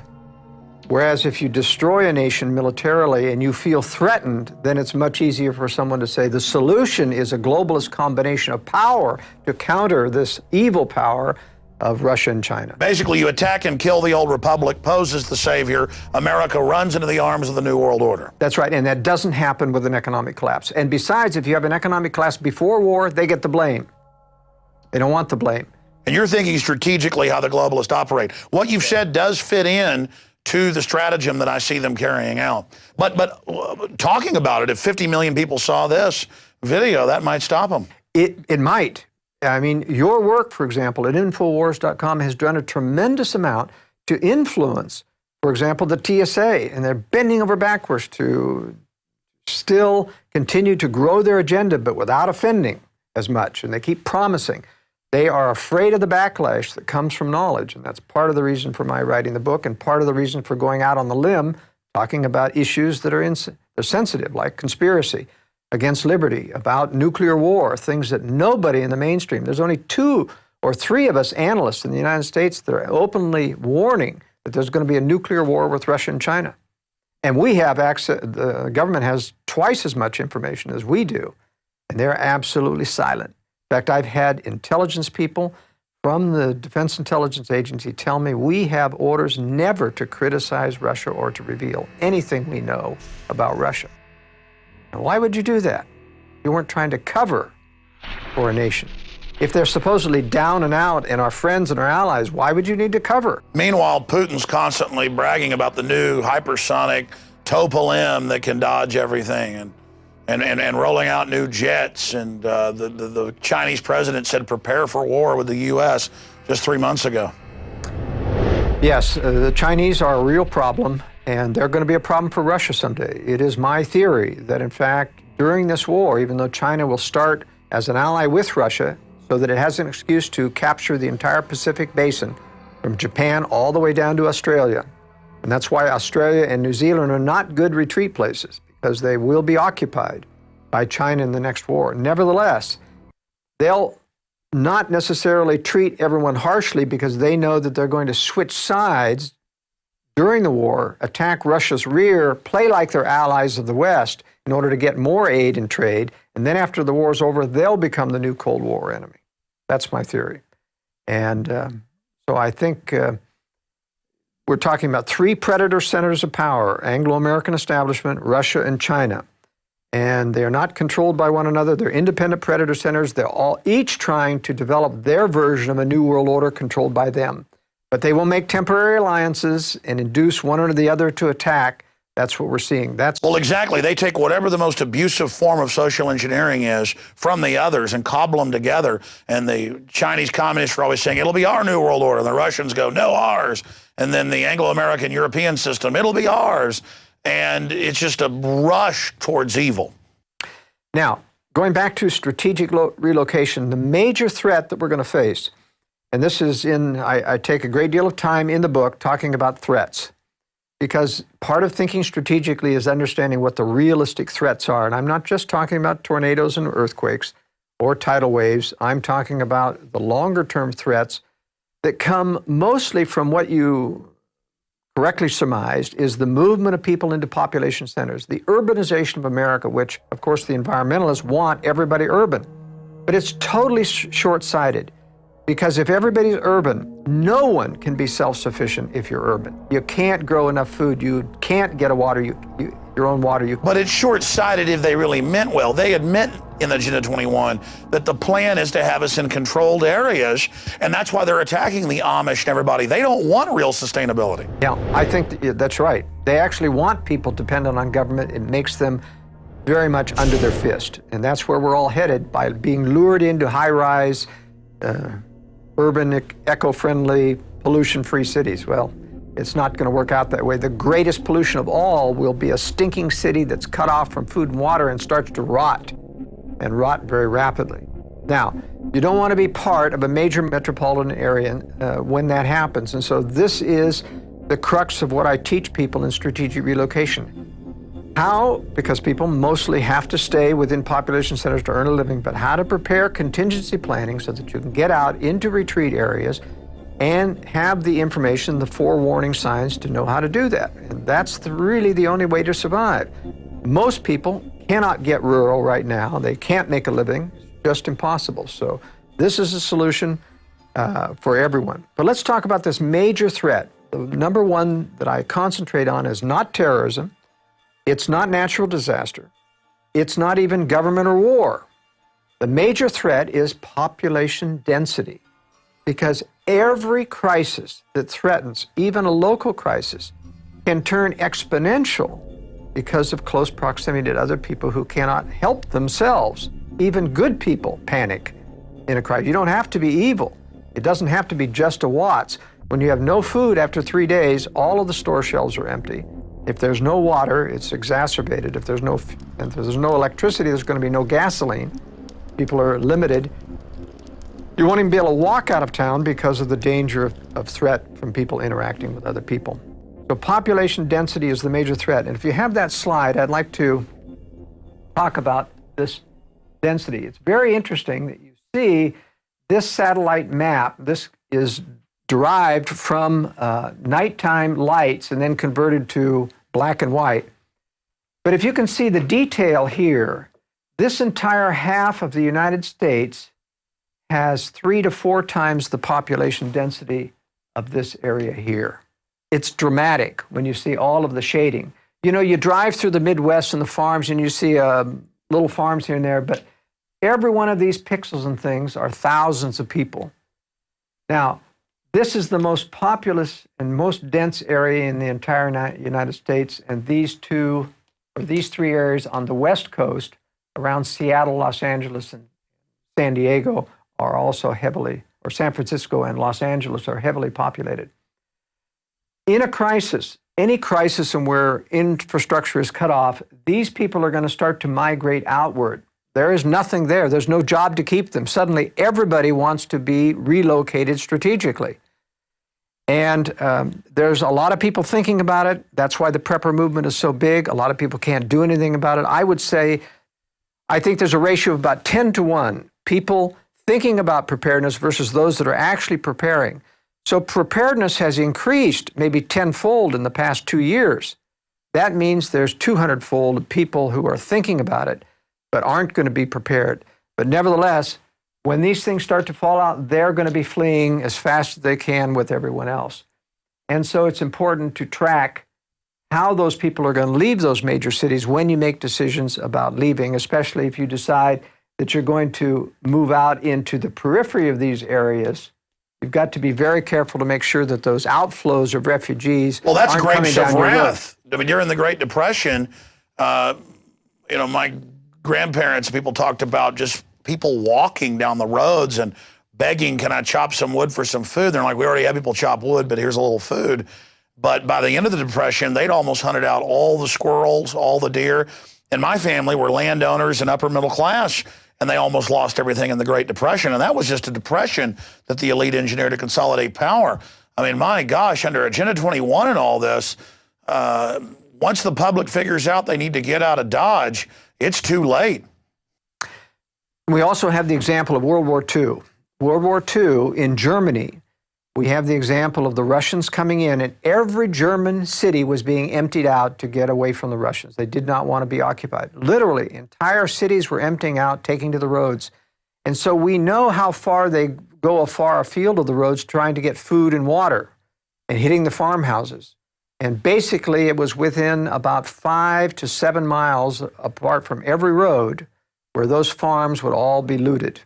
Whereas if you destroy a nation militarily and you feel threatened, then it's much easier for someone to say the solution is a globalist combination of power to counter this evil power of Russia and China. Basically, you attack and kill the old republic, pose as the savior. America runs into the arms of the New World Order. That's right, and that doesn't happen with an economic collapse. And besides, if you have an economic collapse before war, they get the blame. They don't want the blame. And you're thinking strategically how the globalists operate. What you've said does fit in to the stratagem that I see them carrying out. But talking about it, if 50 million people saw this video, that might stop them. It might. I mean, your work, for example, at Infowars.com has done a tremendous amount to influence, for example, the TSA, and they're bending over backwards to still continue to grow their agenda, but without offending as much, and they keep promising. They are afraid of the backlash that comes from knowledge, and that's part of the reason for my writing the book and part of the reason for going out on the limb talking about issues that are sensitive, like conspiracy against liberty, about nuclear war, things that nobody in the mainstream, there's only 2 or 3 of us analysts in the United States that are openly warning that there's going to be a nuclear war with Russia and China. And we have access, the government has twice as much information as we do, and they're absolutely silent. fact, I've had intelligence people from the Defense Intelligence Agency tell me we have orders never to criticize Russia or to reveal anything we know about Russia. Now, why would you do that? You weren't trying to cover for a nation. If they're supposedly down and out and our friends and our allies, why would you need to cover? Meanwhile, Putin's constantly bragging about the new hypersonic Tupolev that can dodge everything and rolling out new jets. And the Chinese president said prepare for war with the U.S. just 3 months ago. Yes, the Chinese are a real problem, and they're going to be a problem for Russia someday. It is my theory that, in fact, during this war, even though China will start as an ally with Russia so that it has an excuse to capture the entire Pacific Basin from Japan all the way down to Australia, and that's why Australia and New Zealand are not good retreat places, because they will be occupied by China in the next war. Nevertheless, they'll not necessarily treat everyone harshly because they know that they're going to switch sides during the war, attack Russia's rear, play like they're allies of the West in order to get more aid and trade, and then after the war's over, they'll become the new Cold War enemy. That's my theory. And so I think we're talking about three predator centers of power: Anglo-American establishment, Russia, and China. And they're not controlled by one another. They're independent predator centers. They're all each trying to develop their version of a new world order controlled by them. But they will make temporary alliances and induce one or the other to attack. That's what we're seeing. Well, exactly. They take whatever the most abusive form of social engineering is from the others and cobble them together. And the Chinese communists are always saying, it'll be our new world order. And the Russians go, no, ours. And then the Anglo-American European system, it'll be ours. And it's just a rush towards evil. Now, going back to strategic relocation, the major threat that we're going to face, and this is I take a great deal of time in the book talking about threats, because part of thinking strategically is understanding what the realistic threats are. And I'm not just talking about tornadoes and earthquakes or tidal waves. I'm talking about the longer-term threats that come mostly from what you correctly surmised is the movement of people into population centers, the urbanization of America, which, of course, the environmentalists want everybody urban. But it's totally short-sighted, because if everybody's urban, no one can be self-sufficient if you're urban. You can't grow enough food. You can't get your own water. But it's short-sighted if they really meant well. They admit in Agenda 21 that the plan is to have us in controlled areas, and that's why they're attacking the Amish and everybody. They don't want real sustainability. Yeah, I think that's right. They actually want people dependent on government. It makes them very much under their fist, and that's where we're all headed by being lured into high-rise, urban, eco-friendly, pollution-free cities. Well, it's not going to work out that way. The greatest pollution of all will be a stinking city that's cut off from food and water and starts to rot, and rot very rapidly. Now, you don't want to be part of a major metropolitan area when that happens. And so this is the crux of what I teach people in strategic relocation. How, because people mostly have to stay within population centers to earn a living, but how to prepare contingency planning so that you can get out into retreat areas and have the information, the forewarning signs to know how to do that. And that's really the only way to survive. Most people cannot get rural right now. They can't make a living. It's just impossible. So this is a solution for everyone. But let's talk about this major threat. The number one that I concentrate on is not terrorism. It's not natural disaster. It's not even government or war. The major threat is population density, because every crisis that threatens, even a local crisis, can turn exponential because of close proximity to other people who cannot help themselves. Even good people panic in a crisis. You don't have to be evil. It doesn't have to be just a Watts. When you have no food after 3 days, all of the store shelves are empty. If there's no water, it's exacerbated. If there's no electricity, there's going to be no gasoline. People are limited. You won't even be able to walk out of town because of the danger of threat from people interacting with other people. So population density is the major threat. And if you have that slide, I'd like to talk about this density. It's very interesting that you see this satellite map. This is derived from nighttime lights and then converted to black and white. But if you can see the detail here, this entire half of the United States has 3 to 4 times the population density of this area here. It's dramatic when you see all of the shading. You know, you drive through the Midwest and the farms and you see little farms here and there, but every one of these pixels and things are thousands of people. Now, this is the most populous and most dense area in the entire United States, and these 3 areas on the West Coast around Seattle, Los Angeles, and San Diego are also heavily, or San Francisco and Los Angeles are heavily populated. In a crisis, any crisis in where infrastructure is cut off, these people are going to start to migrate outward. There is nothing there. There's no job to keep them. Suddenly, everybody wants to be relocated strategically. And there's a lot of people thinking about it. That's why the prepper movement is so big. A lot of people can't do anything about it. I would say, I think there's a ratio of about 10 to 1, people thinking about preparedness versus those that are actually preparing. So preparedness has increased maybe tenfold in the past 2 years. That means there's 200-fold people who are thinking about it, but aren't going to be prepared. But nevertheless, when these things start to fall out, they're going to be fleeing as fast as they can with everyone else. And so it's important to track how those people are going to leave those major cities when you make decisions about leaving, especially if you decide that you're going to move out into the periphery of these areas. You've got to be very careful to make sure that those outflows of refugees Well, that's aren't grapes coming down of your road. wrath. I mean, during the Great Depression, my grandparents, people talked about just people walking down the roads and begging, can I chop some wood for some food? They're like, we already have people chop wood, but here's a little food. But by the end of the Depression, they'd almost hunted out all the squirrels, all the deer. And my family were landowners and upper middle class, and they almost lost everything in the Great Depression. And that was just a depression that the elite engineered to consolidate power. I mean, my gosh, under Agenda 21 and all this, once the public figures out they need to get out of Dodge, it's too late. We also have the example of World War II. World War II in Germany, we have the example of the Russians coming in, and every German city was being emptied out to get away from the Russians. They did not want to be occupied. Literally, entire cities were emptying out, taking to the roads. And so we know how far they go far afield of the roads trying to get food and water and hitting the farmhouses. And basically, it was within about 5 to 7 miles apart from every road where those farms would all be looted.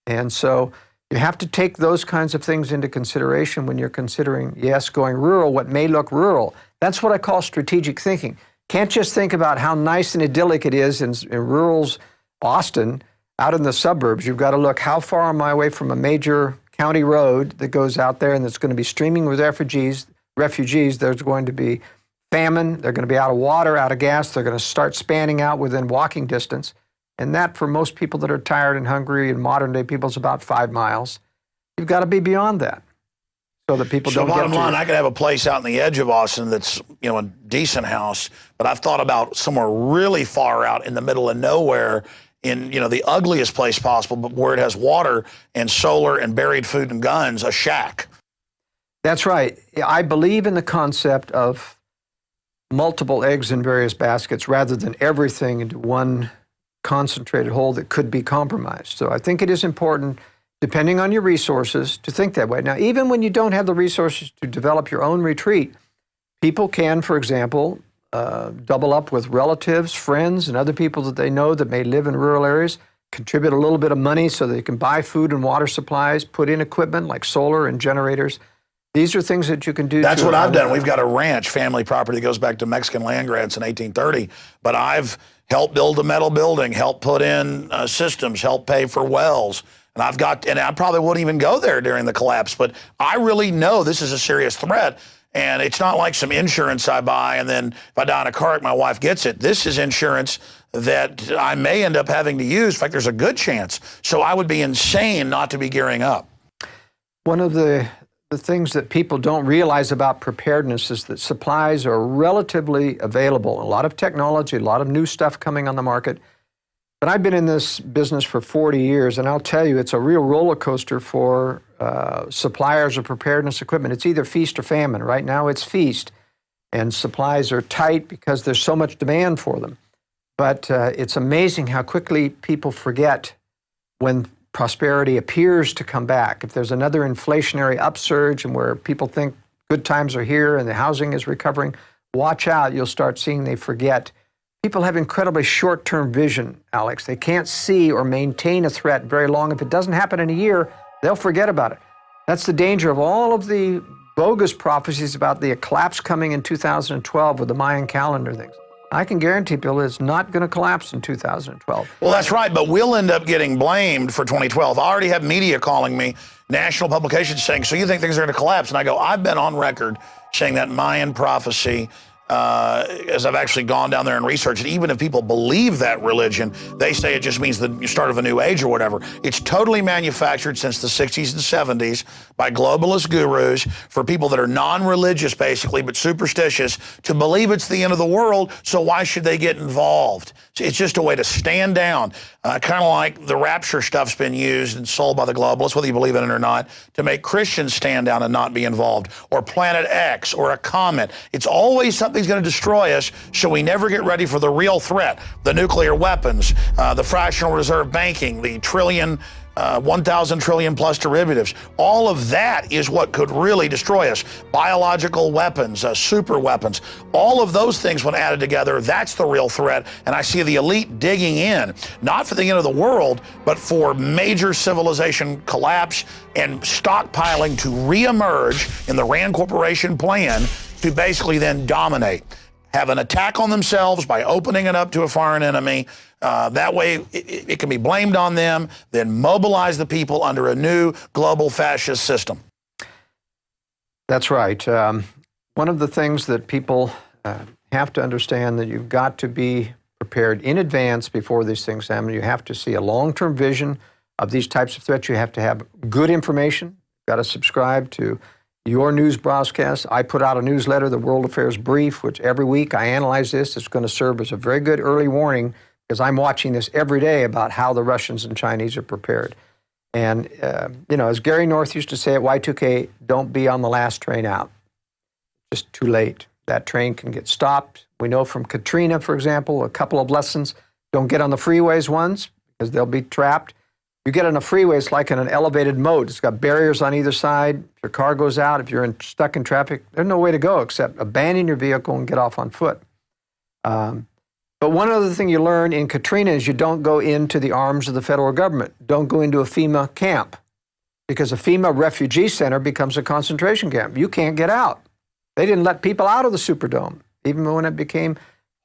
And so you have to take those kinds of things into consideration when you're considering, yes, going rural, what may look rural. That's what I call strategic thinking. Can't just think about how nice and idyllic it is in rural Austin, out in the suburbs. You've got to look, how far am I away from a major county road that goes out there and that's going to be streaming with refugees. There's going to be famine. They're going to be out of water, out of gas. They're going to start spanning out within walking distance. And that, for most people that are tired and hungry and modern day people, is about 5 miles. You've got to be beyond that so that people don't get to bottom line, I could have a place out in the edge of Austin that's, a decent house, but I've thought about somewhere really far out in the middle of nowhere in, the ugliest place possible, but where it has water and solar and buried food and guns, a shack. That's right. I believe in the concept of multiple eggs in various baskets rather than everything into one concentrated whole that could be compromised. So I think it is important, depending on your resources, to think that way. Now, even when you don't have the resources to develop your own retreat, people can, for example, double up with relatives, friends, and other people that they know that may live in rural areas, contribute a little bit of money so they can buy food and water supplies, put in equipment like solar and generators. These are things that you can do. That's what I've done. We've got a ranch, family property that goes back to Mexican land grants in 1830, but I've helped build a metal building, helped put in systems, helped pay for wells. And I probably wouldn't even go there during the collapse, but I really know this is a serious threat. And it's not like some insurance I buy and then if I die in a car wreck, my wife gets it. This is insurance that I may end up having to use. In fact, there's a good chance. So I would be insane not to be gearing up. One of the things that people don't realize about preparedness is that supplies are relatively available. A lot of technology, a lot of new stuff coming on the market. But I've been in this business for 40 years, and I'll tell you, it's a real roller coaster for suppliers of preparedness equipment. It's either feast or famine. Right now, it's feast, and supplies are tight because there's so much demand for them. But it's amazing how quickly people forget when prosperity appears to come back, if there's another inflationary upsurge and where people think good times are here and the housing is recovering, watch out. You'll start seeing they forget. People have incredibly short-term vision, Alex. They can't see or maintain a threat very long. If it doesn't happen in a year, they'll forget about it. That's the danger of all of the bogus prophecies about the collapse coming in 2012 with the Mayan calendar things. I can guarantee people it's not going to collapse in 2012. Well, that's right, but we'll end up getting blamed for 2012. I already have media calling me, national publications saying, so you think things are going to collapse? And I go, I've been on record saying that Mayan prophecy, as I've actually gone down there and researched it, even if people believe that religion, they say it just means the start of a new age or whatever. It's totally manufactured since the 60s and 70s by globalist gurus for people that are non-religious, basically, but superstitious, to believe it's the end of the world, so why should they get involved? It's just a way to stand down, kind of like the rapture stuff's been used and sold by the globalists, whether you believe in it or not, to make Christians stand down and not be involved, or Planet X, or a comet. It's always something's going to destroy us, so we never get ready for the real threat, the nuclear weapons, the fractional reserve banking, the 1,000 trillion plus derivatives. All of that is what could really destroy us. Biological weapons, super weapons, all of those things when added together, that's the real threat. And I see the elite digging in, not for the end of the world, but for major civilization collapse and stockpiling to reemerge in the Rand Corporation plan to basically then dominate. Have an attack on themselves by opening it up to a foreign enemy. That way it can be blamed on them, then mobilize the people under a new global fascist system. That's right. One of the things that people have to understand, that you've got to be prepared in advance before these things happen. You have to see a long-term vision of these types of threats. You have to have good information. You've got to subscribe to your news broadcast. I put out a newsletter, the World Affairs Brief, which every week I analyze this. It's going to serve as a very good early warning, because I'm watching this every day about how the Russians and Chinese are prepared. And, as Gary North used to say at Y2K, don't be on the last train out. Just too late. That train can get stopped. We know from Katrina, for example, a couple of lessons. Don't get on the freeways once, because they'll be trapped. You get on a freeway, it's like in an elevated moat. It's got barriers on either side. If your car goes out, if you're stuck in traffic, there's no way to go except abandon your vehicle and get off on foot. But one other thing you learn in Katrina is you don't go into the arms of the federal government. Don't go into a FEMA camp, because a FEMA refugee center becomes a concentration camp. You can't get out. They didn't let people out of the Superdome, even when it became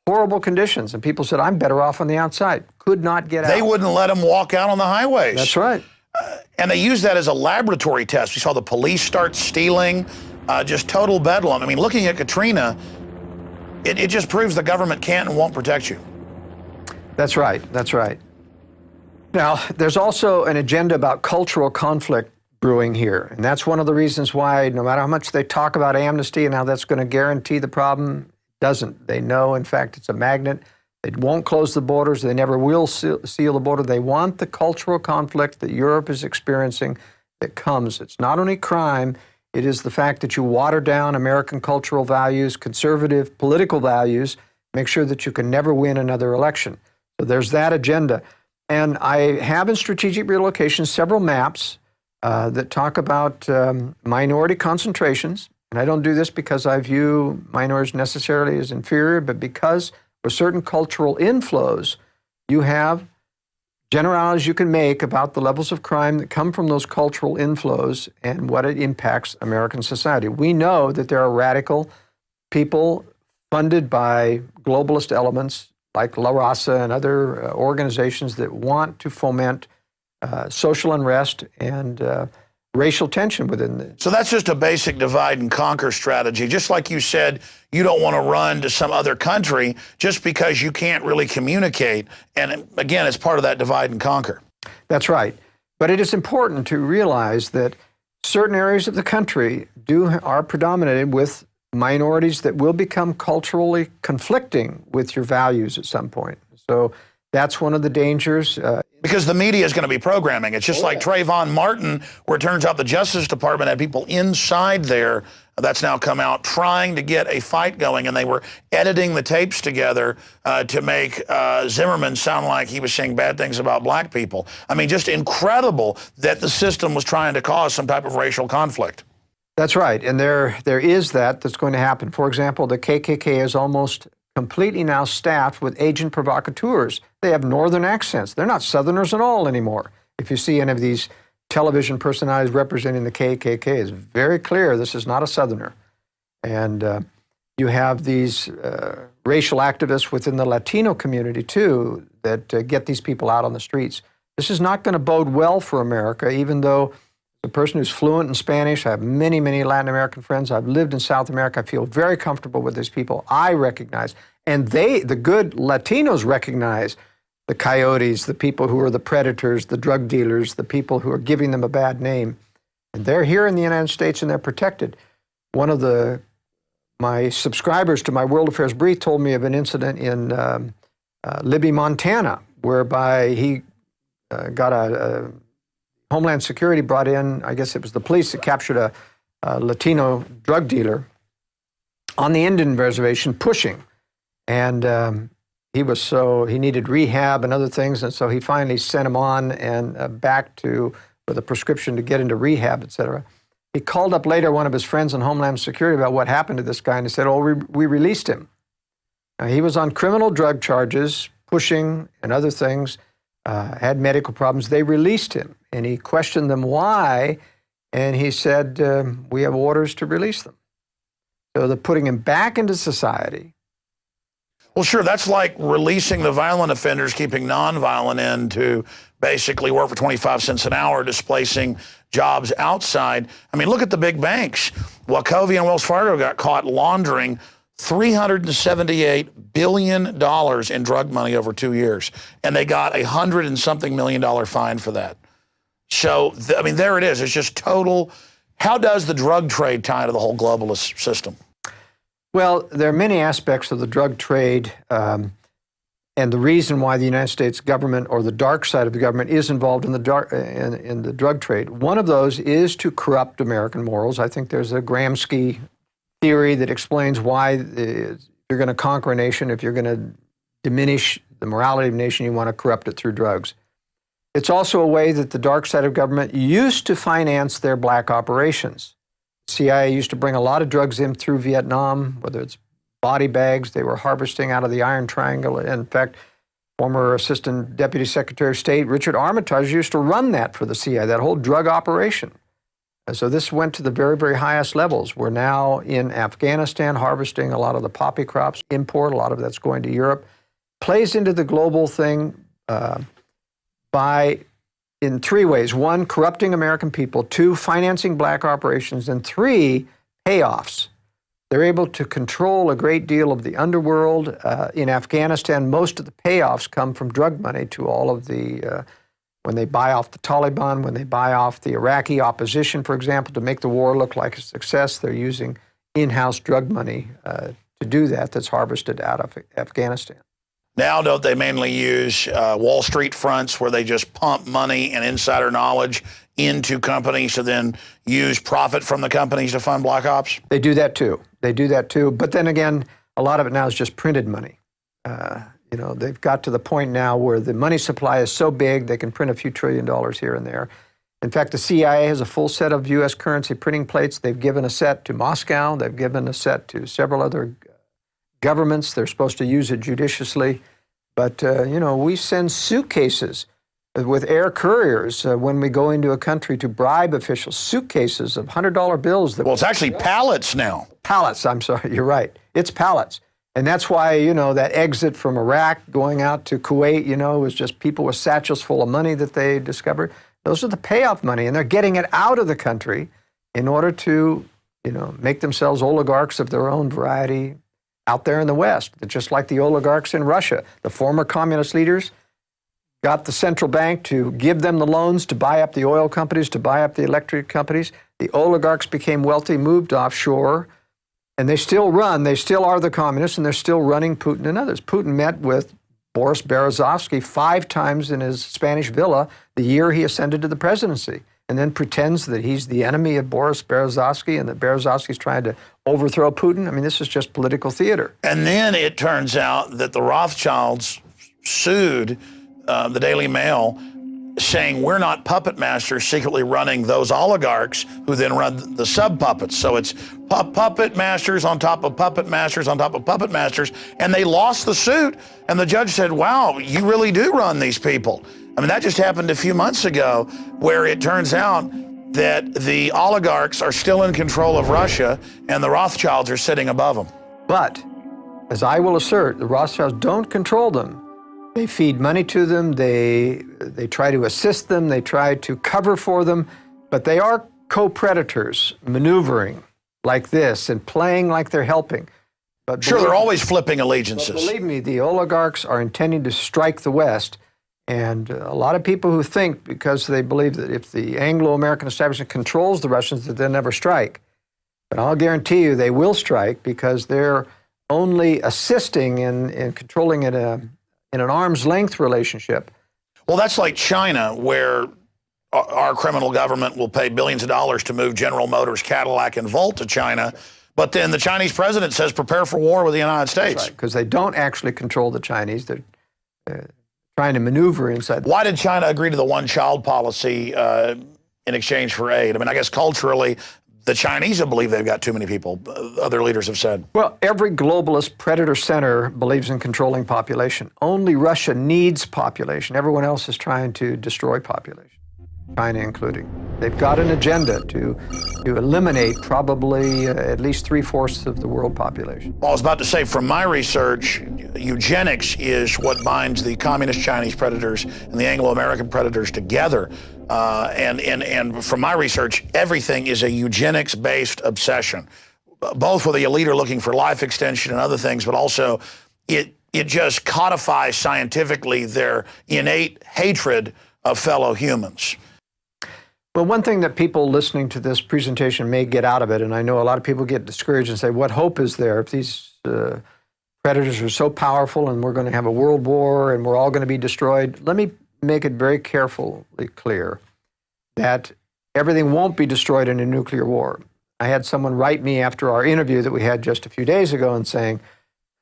horrible conditions. And people said, I'm better off on the outside. Could not get out. They wouldn't let them walk out on the highways. That's right. And they use that as a laboratory test. We saw the police start stealing, just total bedlam. I mean, looking at Katrina, it just proves the government can't and won't protect you. That's right. That's right. Now, there's also an agenda about cultural conflict brewing here. And that's one of the reasons why, no matter how much they talk about amnesty and how that's going to guarantee the problem, it doesn't. They know, in fact, it's a magnet. They won't close the borders. They never will seal the border. They want the cultural conflict that Europe is experiencing that comes. It's not only crime, it is the fact that you water down American cultural values, conservative political values, make sure that you can never win another election. So there's that agenda. And I have in strategic relocation several maps that talk about minority concentrations. And I don't do this because I view minorities necessarily as inferior, but because with certain cultural inflows, you have generalities you can make about the levels of crime that come from those cultural inflows and what it impacts American society. We know that there are radical people funded by globalist elements like La Raza and other organizations that want to foment social unrest and racial tension within the... So that's just a basic divide and conquer strategy. Just like you said, you don't want to run to some other country just because you can't really communicate. And again, it's part of that divide and conquer. That's right. But it is important to realize that certain areas of the country are predominated with minorities that will become culturally conflicting with your values at some point. So that's one of the dangers. Because the media is going to be programming. It's just like Trayvon Martin, where it turns out the Justice Department had people inside there that's now come out trying to get a fight going, and they were editing the tapes together to make Zimmerman sound like he was saying bad things about black people. I mean, just incredible that the system was trying to cause some type of racial conflict. That's right, and there is that's going to happen. For example, the KKK is almost completely now staffed with agent provocateurs. They have northern accents. They're not Southerners at all anymore. If you see any of these television personalities representing the KKK, it's very clear this is not a Southerner. And you have these racial activists within the Latino community, too, that get these people out on the streets. This is not going to bode well for America, even though the person who's fluent in Spanish, I have many, many Latin American friends. I've lived in South America. I feel very comfortable with these people. I recognize, and the good Latinos recognize the coyotes, the people who are the predators, the drug dealers, the people who are giving them a bad name. And they're here in the United States and they're protected. One of my subscribers to my World Affairs Brief told me of an incident in Libby, Montana, whereby he got a Homeland Security brought in, I guess it was the police that captured a Latino drug dealer on the Indian reservation pushing. And he needed rehab and other things, and so he finally sent him on and back with a prescription to get into rehab, et cetera. He called up later one of his friends in Homeland Security about what happened to this guy, and he said, we released him. Now, he was on criminal drug charges, pushing and other things, had medical problems. They released him, and he questioned them why, and he said, we have orders to release them. So they're putting him back into society. Well, sure, that's like releasing the violent offenders, keeping nonviolent in to basically work for 25 cents an hour, displacing jobs outside. I mean, look at the big banks. Wachovia and Wells Fargo got caught laundering $378 billion in drug money over 2 years, and they got $100 and something million fine for that. So, I mean, there it is. It's just total. How does the drug trade tie into the whole globalist system? Well, there are many aspects of the drug trade, and the reason why the United States government or the dark side of the government is involved in the drug trade. One of those is to corrupt American morals. I think there's a Gramsci theory that explains why if you're going to conquer a nation, if you're going to diminish the morality of a nation, you want to corrupt it through drugs. It's also a way that the dark side of government used to finance their black operations. CIA used to bring a lot of drugs in through Vietnam, whether it's body bags they were harvesting out of the Iron Triangle. In fact, former Assistant Deputy Secretary of State Richard Armitage used to run that for the CIA, that whole drug operation. And so this went to the very, very highest levels. We're now in Afghanistan harvesting a lot of the poppy crops, import, a lot of that's going to Europe. Plays into the global thing in three ways. One, corrupting American people. Two, financing black operations. And three, payoffs. They're able to control a great deal of the underworld. In Afghanistan, most of the payoffs come from drug money to all of the, when they buy off the Taliban, when they buy off the Iraqi opposition, for example, to make the war look like a success, they're using in-house drug money to do that that's harvested out of Afghanistan. Now, don't they mainly use Wall Street fronts where they just pump money and insider knowledge into companies to then use profit from the companies to fund black ops? They do that too. But then again, a lot of it now is just printed money. They've got to the point now where the money supply is so big they can print a few $1 trillion here and there. In fact, the CIA has a full set of U.S. currency printing plates. They've given a set to Moscow. They've given a set to several other governments. They're supposed to use it judiciously. But, we send suitcases with air couriers when we go into a country to bribe officials, suitcases of $100 bills. Well, it's actually pallets now. Pallets, I'm sorry, you're right. It's pallets. And that's why, that exit from Iraq going out to Kuwait, was just people with satchels full of money that they discovered. Those are the payoff money, and they're getting it out of the country in order to, make themselves oligarchs of their own variety out there in the West. Just like the oligarchs in Russia. The former communist leaders got the central bank to give them the loans to buy up the oil companies, to buy up the electric companies. The oligarchs became wealthy, moved offshore, and they still are the communists, and they're still running Putin and others. Putin met with Boris Berezovsky 5 times in his Spanish villa the year he ascended to the presidency. and then pretends that he's the enemy of Boris Berezovsky and that Berezovsky's trying to overthrow Putin. I mean, this is just political theater. And then it turns out that the Rothschilds sued the Daily Mail, saying we're not puppet masters secretly running those oligarchs who then run the sub-puppets. So it's puppet masters on top of puppet masters on top of puppet masters. And they lost the suit. And the judge said, wow, you really do run these people. I mean, that just happened a few months ago, where it turns out that the oligarchs are still in control of Russia and the Rothschilds are sitting above them. But, as I will assert, the Rothschilds don't control them. They feed money to them, they try to assist them, they try to cover for them, but they are co-predators maneuvering like this and playing like they're helping. But sure, they're always flipping allegiances. But believe me, the oligarchs are intending to strike the West, and a lot of people who think, because they believe that if the Anglo-American establishment controls the Russians, that they'll never strike. But I'll guarantee you they will strike, because they're only assisting in controlling it in an arm's length relationship. Well, that's like China, where our criminal government will pay billions of dollars to move General Motors, Cadillac, and Volt to China. But then the Chinese president says, prepare for war with the United States. Because they don't actually control the Chinese. They're trying to maneuver inside. Why did China agree to the one-child policy in exchange for aid? I mean, I guess culturally, the Chinese believe they've got too many people, other leaders have said. Well, every globalist predator center believes in controlling population. Only Russia needs population. Everyone else is trying to destroy population, China including. They've got an agenda to eliminate probably at least 3/4 of the world population. Well, I was about to say, from my research, eugenics is what binds the communist Chinese predators and the Anglo-American predators together. And from my research, everything is a eugenics-based obsession, both with the elite are looking for life extension and other things, but also it just codifies scientifically their innate hatred of fellow humans. Well, one thing that people listening to this presentation may get out of it, and I know a lot of people get discouraged and say, what hope is there if these predators are so powerful and we're going to have a world war and we're all going to be destroyed? Let me make it very carefully clear that everything won't be destroyed in a nuclear war. I had someone write me after our interview that we had just a few days ago and saying,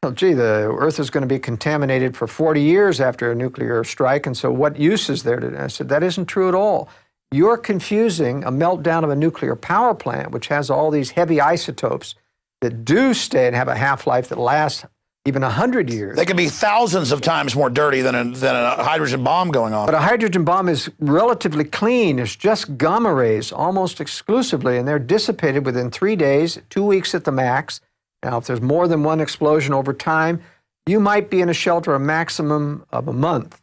oh, gee, the Earth is going to be contaminated for 40 years after a nuclear strike, and so what use is there? I said, that isn't true at all. You're confusing a meltdown of a nuclear power plant, which has all these heavy isotopes that do stay and have a half-life that lasts even 100 years. They can be thousands of times more dirty than a hydrogen bomb going on. But a hydrogen bomb is relatively clean. It's just gamma rays almost exclusively, and they're dissipated within 3 days, 2 weeks at the max. Now, if there's more than one explosion over time, you might be in a shelter a maximum of a month.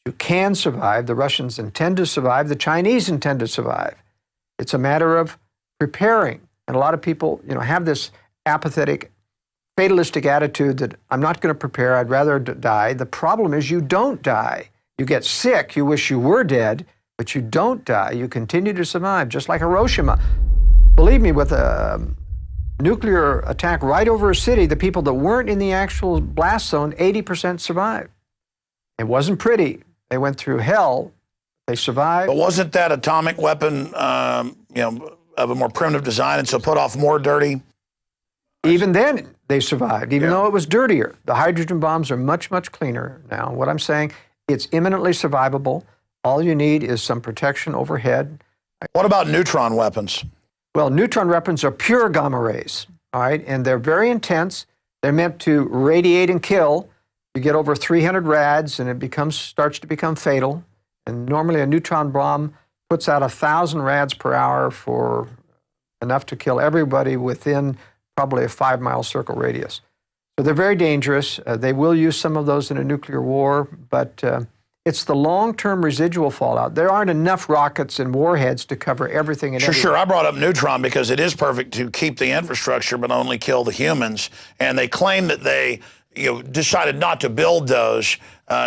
You can survive. The Russians intend to survive. The Chinese intend to survive. It's a matter of preparing. And a lot of people, have this apathetic, fatalistic attitude that I'm not going to prepare, I'd rather die. The problem is you don't die. You get sick, you wish you were dead, but you don't die. You continue to survive, just like Hiroshima. Believe me, with a nuclear attack right over a city, the people that weren't in the actual blast zone, 80% survived. It wasn't pretty. They went through hell. They survived. But wasn't that atomic weapon, of a more primitive design, and so put off more dirty? Even then, they survived, even though it was dirtier. The hydrogen bombs are much, much cleaner now. What I'm saying, it's imminently survivable. All you need is some protection overhead. What about neutron weapons? Well, neutron weapons are pure gamma rays, all right? And they're very intense. They're meant to radiate and kill. You get over 300 rads, and it starts to become fatal. And normally a neutron bomb puts out 1,000 rads per hour for enough to kill everybody within probably a 5-mile circle radius. So they're very dangerous. They will use some of those in a nuclear war, but it's the long-term residual fallout. There aren't enough rockets and warheads to cover everything and everything. Sure. I brought up neutron because it is perfect to keep the infrastructure but only kill the humans. And they claim that they decided not to build those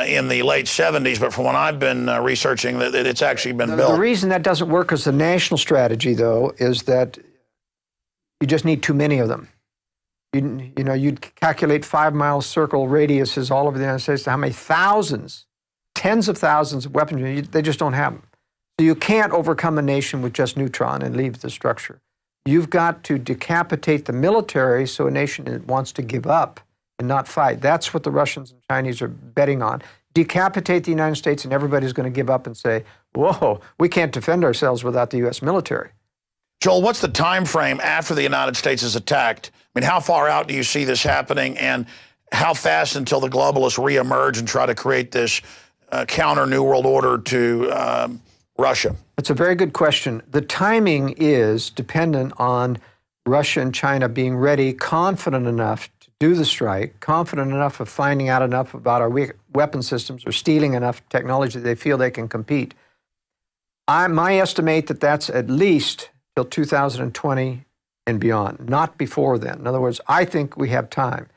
in the late 70s, but from what I've been researching, that it's actually been built. The reason that doesn't work as the national strategy, though, is that you just need too many of them. You'd calculate 5-mile circle radiuses all over the United States to how many thousands, tens of thousands of weapons. They just don't have them. So you can't overcome a nation with just neutron and leave the structure. You've got to decapitate the military so a nation wants to give up and not fight. That's what the Russians and Chinese are betting on. Decapitate the United States and everybody's going to give up and say, whoa, we can't defend ourselves without the U.S. military. Joel, what's the time frame after the United States is attacked? I mean, how far out do you see this happening, and how fast until the globalists reemerge and try to create this counter New World Order to Russia? That's a very good question. The timing is dependent on Russia and China being ready, confident enough to do the strike, confident enough of finding out enough about our weapon systems or stealing enough technology that they feel they can compete. My estimate that that's at least till 2020 and beyond, not before then. In other words, I think we have time.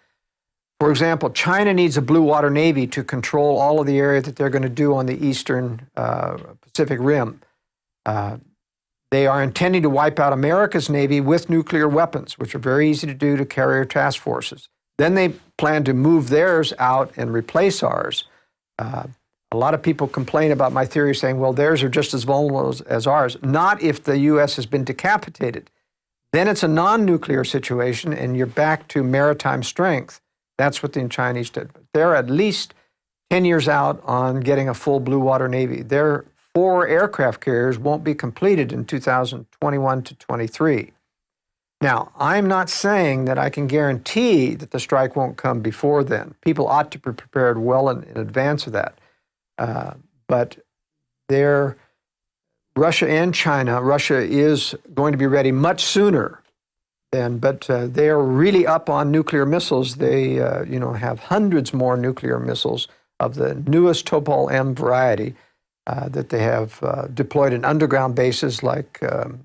For example, China needs a blue water navy to control all of the area that they're going to do on the eastern Pacific Rim. They are intending to wipe out America's Navy with nuclear weapons, which are very easy to do to carrier task forces. Then they plan to move theirs out and replace ours. A lot of people complain about my theory saying, well, theirs are just as vulnerable as ours. Not if the U.S. has been decapitated. Then it's a non-nuclear situation and you're back to maritime strength. That's what the Chinese did. They're at least 10 years out on getting a full blue water navy. Their 4 aircraft carriers won't be completed in 2021 to 23. Now, I'm not saying that I can guarantee that the strike won't come before then. People ought to be prepared well in advance of that. But Russia and China, Russia is going to be ready much sooner than, but they are really up on nuclear missiles. They have hundreds more nuclear missiles of the newest Topol M variety that they have deployed in underground bases like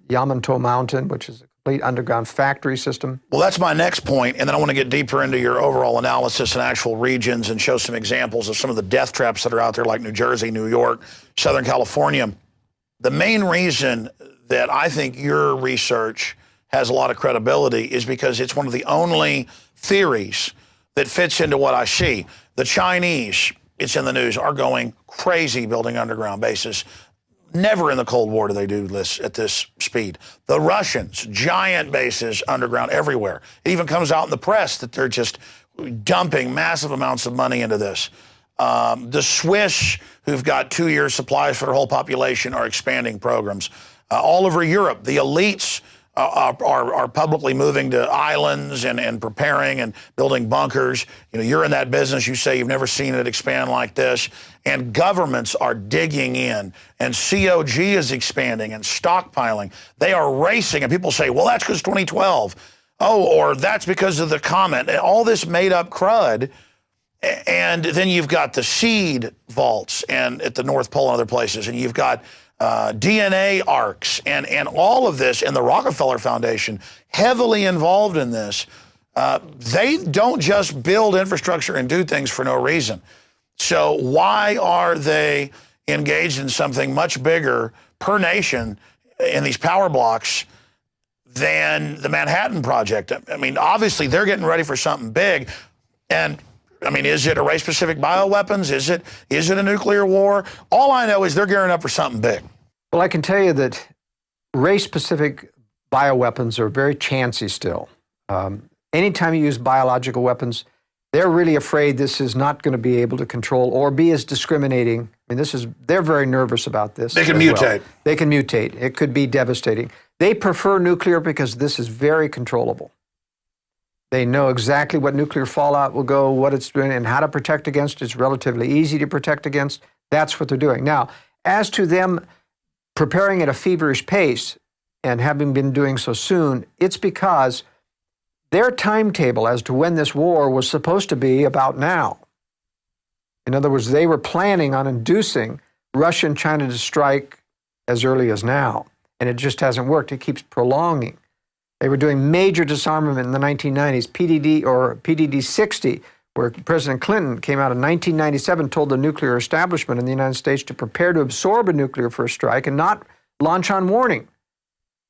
Yamato Mountain, which is a complete underground factory system. Well, that's my next point, and then I want to get deeper into your overall analysis and actual regions and show some examples of some of the death traps that are out there like New Jersey, New York, Southern California. The main reason that I think your research has a lot of credibility is because it's one of the only theories that fits into what I see. The Chinese, it's in the news, are going crazy building underground bases. Never in the Cold War do they do this at this speed. The Russians, giant bases underground everywhere. It even comes out in the press that they're just dumping massive amounts of money into this. The Swiss, who've got 2-year supplies for their whole population, are expanding programs. All over Europe, the elites are publicly moving to islands and preparing and building bunkers. You know, you're in that business. You say you've never seen it expand like this. And governments are digging in. And COG is expanding and stockpiling. They are racing. And people say, well, that's because 2012. Oh, or that's because of the comet. All this made-up crud. And then you've got the seed vaults and at the North Pole and other places. And you've got DNA arcs and all of this, and the Rockefeller Foundation heavily involved in this. They don't just build infrastructure and do things for no reason. So why are they engaged in something much bigger per nation in these power blocks than the Manhattan Project? I mean, obviously they're getting ready for something big. And I mean, is it a race-specific bioweapons? Is it a nuclear war? All I know is they're gearing up for something big. Well, I can tell you that race-specific bioweapons are very chancy still. Anytime you use biological weapons, they're really afraid this is not going to be able to control or be as discriminating. I mean, they're very nervous about this. They can mutate. Well. They can mutate. It could be devastating. They prefer nuclear because this is very controllable. They know exactly what nuclear fallout will go, what it's doing, and how to protect against it. It's relatively easy to protect against. That's what they're doing. Now, as to them preparing at a feverish pace and having been doing so soon, it's because their timetable as to when this war was supposed to be about now. In other words, they were planning on inducing Russia and China to strike as early as now, and it just hasn't worked. It keeps prolonging. They were doing major disarmament in the 1990s, PDD-60, where President Clinton came out in 1997, told the nuclear establishment in the United States to prepare to absorb a nuclear first strike and not launch on warning.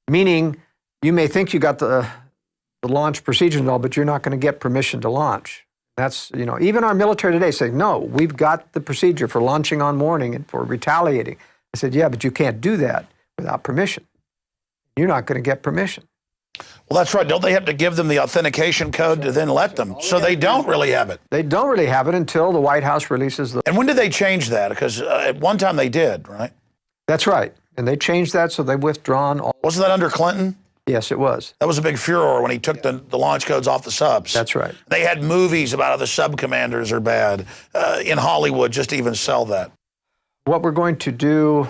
Meaning, you may think you got the launch procedure and all, but you're not going to get permission to launch. That's, even our military today saying, no, we've got the procedure for launching on warning and for retaliating. I said, yeah, but you can't do that without permission. You're not going to get permission. Well, that's right. Don't they have to give them the authentication code to then let them? So they don't really have it. They don't really have it until the White House releases the... And when did they change that? Because at one time they did, right? That's right. And they changed that, so they've withdrawn all... Wasn't that under Clinton? Yes, it was. That was a big furor when he took the launch codes off the subs. That's right. They had movies about how the sub commanders are bad in Hollywood just to even sell that. What we're going to do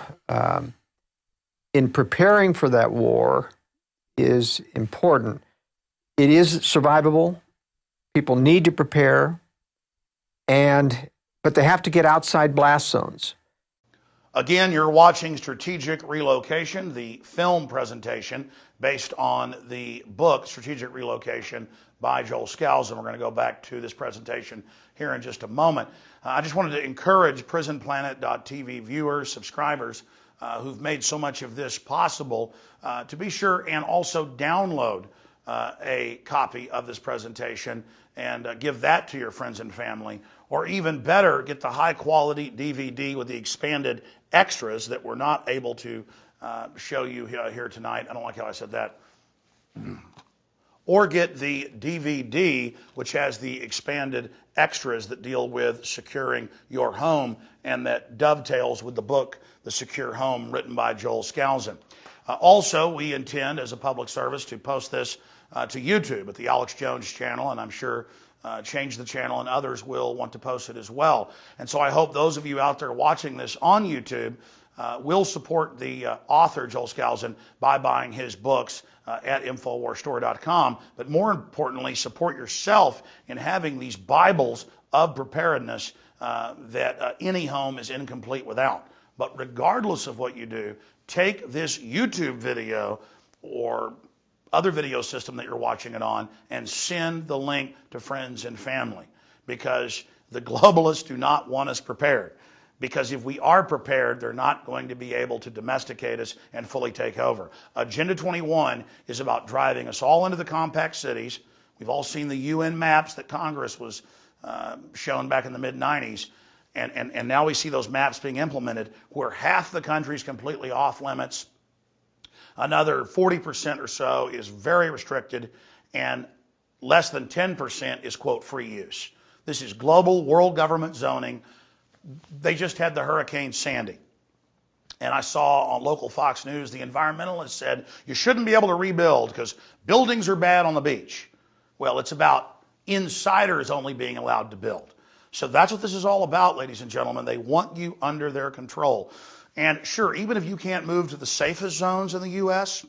in preparing for that war is important. It is survivable. People need to prepare, but they have to get outside blast zones. Again, you're watching Strategic Relocation, the film presentation based on the book Strategic Relocation by Joel Skousen. We're going to go back to this presentation here in just a moment. I just wanted to encourage PrisonPlanet.tv viewers, subscribers who've made so much of this possible to be sure and also download a copy of this presentation and give that to your friends and family, or even better, get the high quality DVD with the expanded extras that we're not able to show you here tonight. I don't like how I said that. Or get the DVD, which has the expanded extras that deal with securing your home and that dovetails with the book, The Secure Home, written by Joel Skousen. Also, we intend, as a public service, to post this to YouTube at the Alex Jones channel, and I'm sure Change the Channel and others will want to post it as well. And so I hope those of you out there watching this on YouTube will support the author, Joel Skousen, by buying his books at InfoWarsStore.com. But more importantly, support yourself in having these Bibles of preparedness that any home is incomplete without. But regardless of what you do, take this YouTube video or other video system that you're watching it on and send the link to friends and family, because the globalists do not want us prepared. Because if we are prepared, they're not going to be able to domesticate us and fully take over. Agenda 21 is about driving us all into the compact cities. We've all seen the UN maps that Congress was shown back in the mid-90s. And now we see those maps being implemented where half the country is completely off limits. Another 40% or so is very restricted, and less than 10% is, quote, free use. This is global world government zoning. They just had the Hurricane Sandy. And I saw on local Fox News, the environmentalists said, you shouldn't be able to rebuild because buildings are bad on the beach. Well, it's about insiders only being allowed to build. So that's what this is all about, ladies and gentlemen. They want you under their control. And sure, even if you can't move to the safest zones in the U.S.,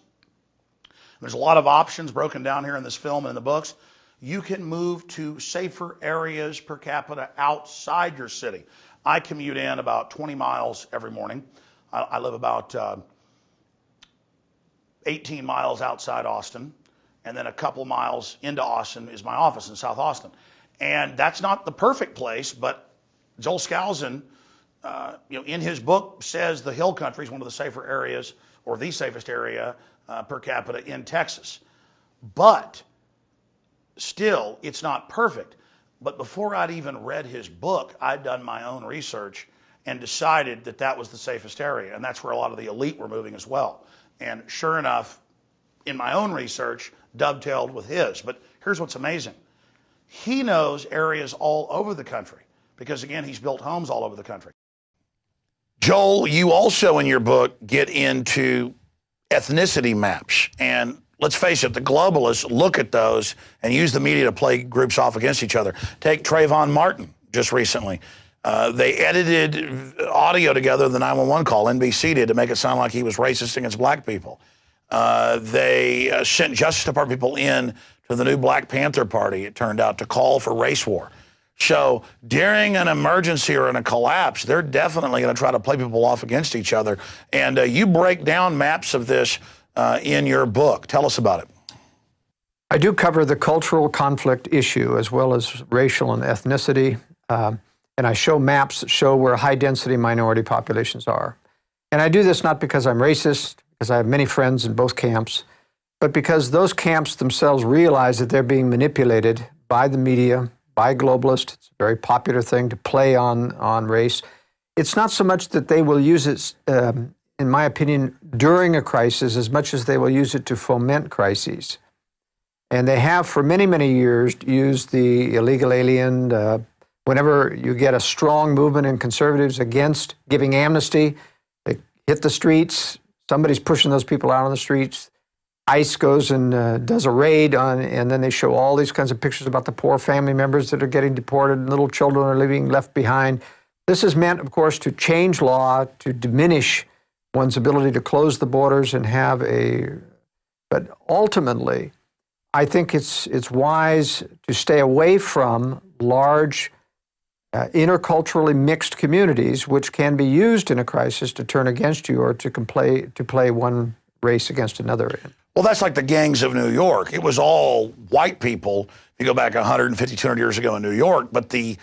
there's a lot of options broken down here in this film and in the books. You can move to safer areas per capita outside your city. I commute in about 20 miles every morning. I live about 18 miles outside Austin, and then a couple miles into Austin is my office in South Austin. And that's not the perfect place, but Joel Skousen, in his book says the Hill Country is one of the safer areas, or the safest area per capita in Texas. But still, it's not perfect. But before I'd even read his book, I'd done my own research and decided that that was the safest area. And that's where a lot of the elite were moving as well. And sure enough, in my own research, dovetailed with his. But here's what's amazing. He knows areas all over the country because, again, he's built homes all over the country. Joel, you also in your book get into ethnicity maps. And let's face it, the globalists look at those and use the media to play groups off against each other. Take Trayvon Martin just recently. They edited audio together, the 911 call, NBC did, to make it sound like he was racist against black people. They sent Justice Department people in to the new Black Panther Party, it turned out, to call for race war. So during an emergency or in a collapse, they're definitely going to try to play people off against each other. And you break down maps of this in your book. Tell us about it. I do cover the cultural conflict issue as well as racial and ethnicity. And I show maps that show where high-density minority populations are. And I do this not because I'm racist, because I have many friends in both camps, but because those camps themselves realize that they're being manipulated by the media, by globalists. It's a very popular thing to play on race. it's not so much that they will use it, in my opinion, during a crisis as much as they will use it to foment crises. And they have for many, many years used the illegal alien. Whenever you get a strong movement in conservatives against giving amnesty, they hit the streets. Somebody's pushing those people out on the streets. ICE goes and does a raid on, and then they show all these kinds of pictures about the poor family members that are getting deported and little children are being left behind. This is meant, of course, to change law, to diminish one's ability to close the borders and have but ultimately, I think it's wise to stay away from large interculturally mixed communities, which can be used in a crisis to turn against you or to play one race against another. Well, that's like the gangs of New York. It was all white people. You go back 150, 200 years ago in New York, but the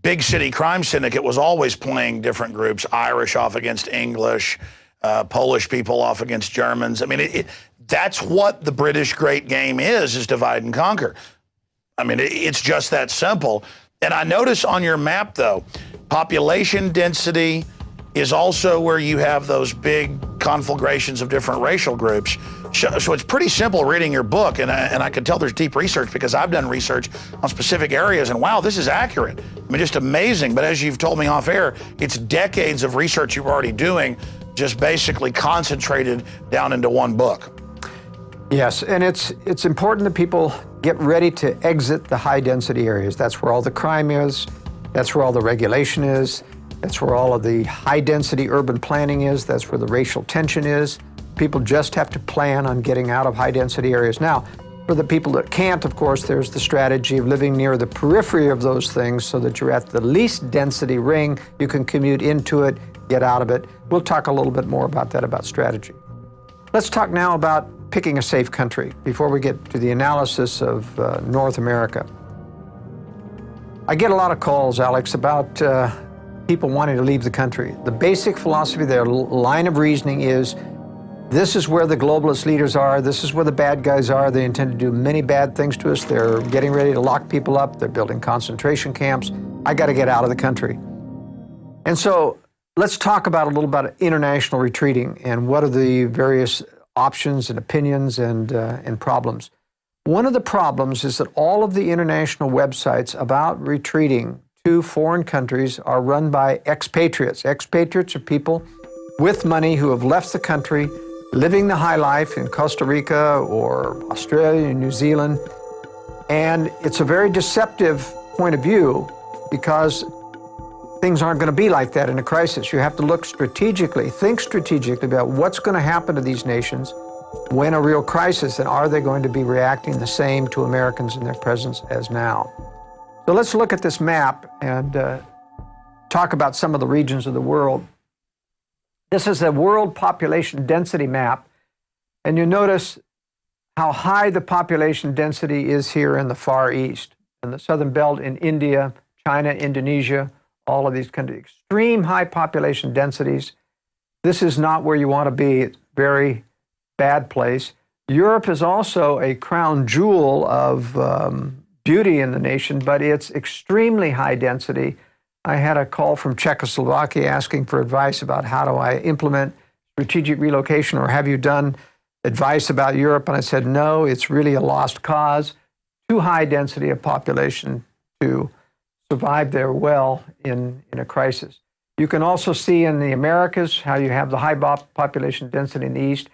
big city crime syndicate was always playing different groups, Irish off against English, Polish people off against Germans. I mean, that's what the British great game is divide and conquer. I mean, it's just that simple. And I notice on your map, though, population density is also where you have those big conflagrations of different racial groups. So it's pretty simple reading your book, and I can tell there's deep research because I've done research on specific areas, and wow, this is accurate. I mean, just amazing. But as you've told me off air, it's decades of research you're already doing, just basically concentrated down into one book. Yes, and it's important that people get ready to exit the high-density areas. That's where all the crime is. That's where all the regulation is. That's where all of the high-density urban planning is. That's where the racial tension is. People just have to plan on getting out of high-density areas. Now, for the people that can't, of course, there's the strategy of living near the periphery of those things so that you're at the least density ring. You can commute into it, get out of it. We'll talk a little bit more about that, about strategy. Let's talk now about picking a safe country before we get to the analysis of North America. I get a lot of calls, Alex, about people wanting to leave the country. The basic philosophy, their line of reasoning is, this is where the globalist leaders are, this is where the bad guys are, they intend to do many bad things to us, they're getting ready to lock people up, they're building concentration camps, I gotta get out of the country. And so let's talk about a little about international retreating and what are the various options and opinions and problems. One of the problems is that all of the international websites about retreating to foreign countries are run by expatriates. Expatriates are people with money who have left the country, living the high life in Costa Rica or Australia, New Zealand. And it's a very deceptive point of view because things aren't going to be like that in a crisis. You have to look strategically, think strategically about what's going to happen to these nations when a real crisis, and are they going to be reacting the same to Americans in their presence as now? So let's look at this map and talk about some of the regions of the world. This is a world population density map, and you notice how high the population density is here in the Far East, in the Southern Belt, in India, China, Indonesia, all of these countries, extreme high population densities. This is not where you want to be. It's a very bad place. Europe is also a crown jewel of beauty in the nation, but it's extremely high density. I had a call from Czechoslovakia asking for advice about how do I implement strategic relocation, or have you done advice about Europe? And I said, no, it's really a lost cause. Too high density of population to survive there well in a crisis. You can also see in the Americas how you have the high population density in the East.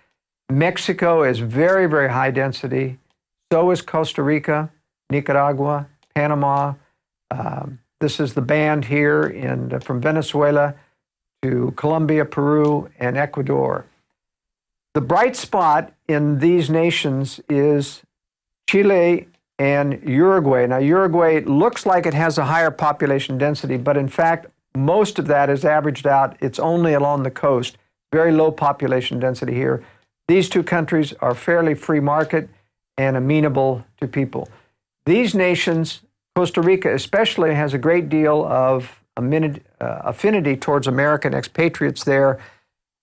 Mexico is very, very high density. So is Costa Rica, Nicaragua, Panama. This is the band here from Venezuela to Colombia, Peru, and Ecuador. The bright spot in these nations is Chile and Uruguay. Now, Uruguay looks like it has a higher population density, but in fact, most of that is averaged out. It's only along the coast. Very low population density here. These two countries are fairly free market and amenable to people. These nations, Costa Rica especially, has a great deal of affinity towards American expatriates there,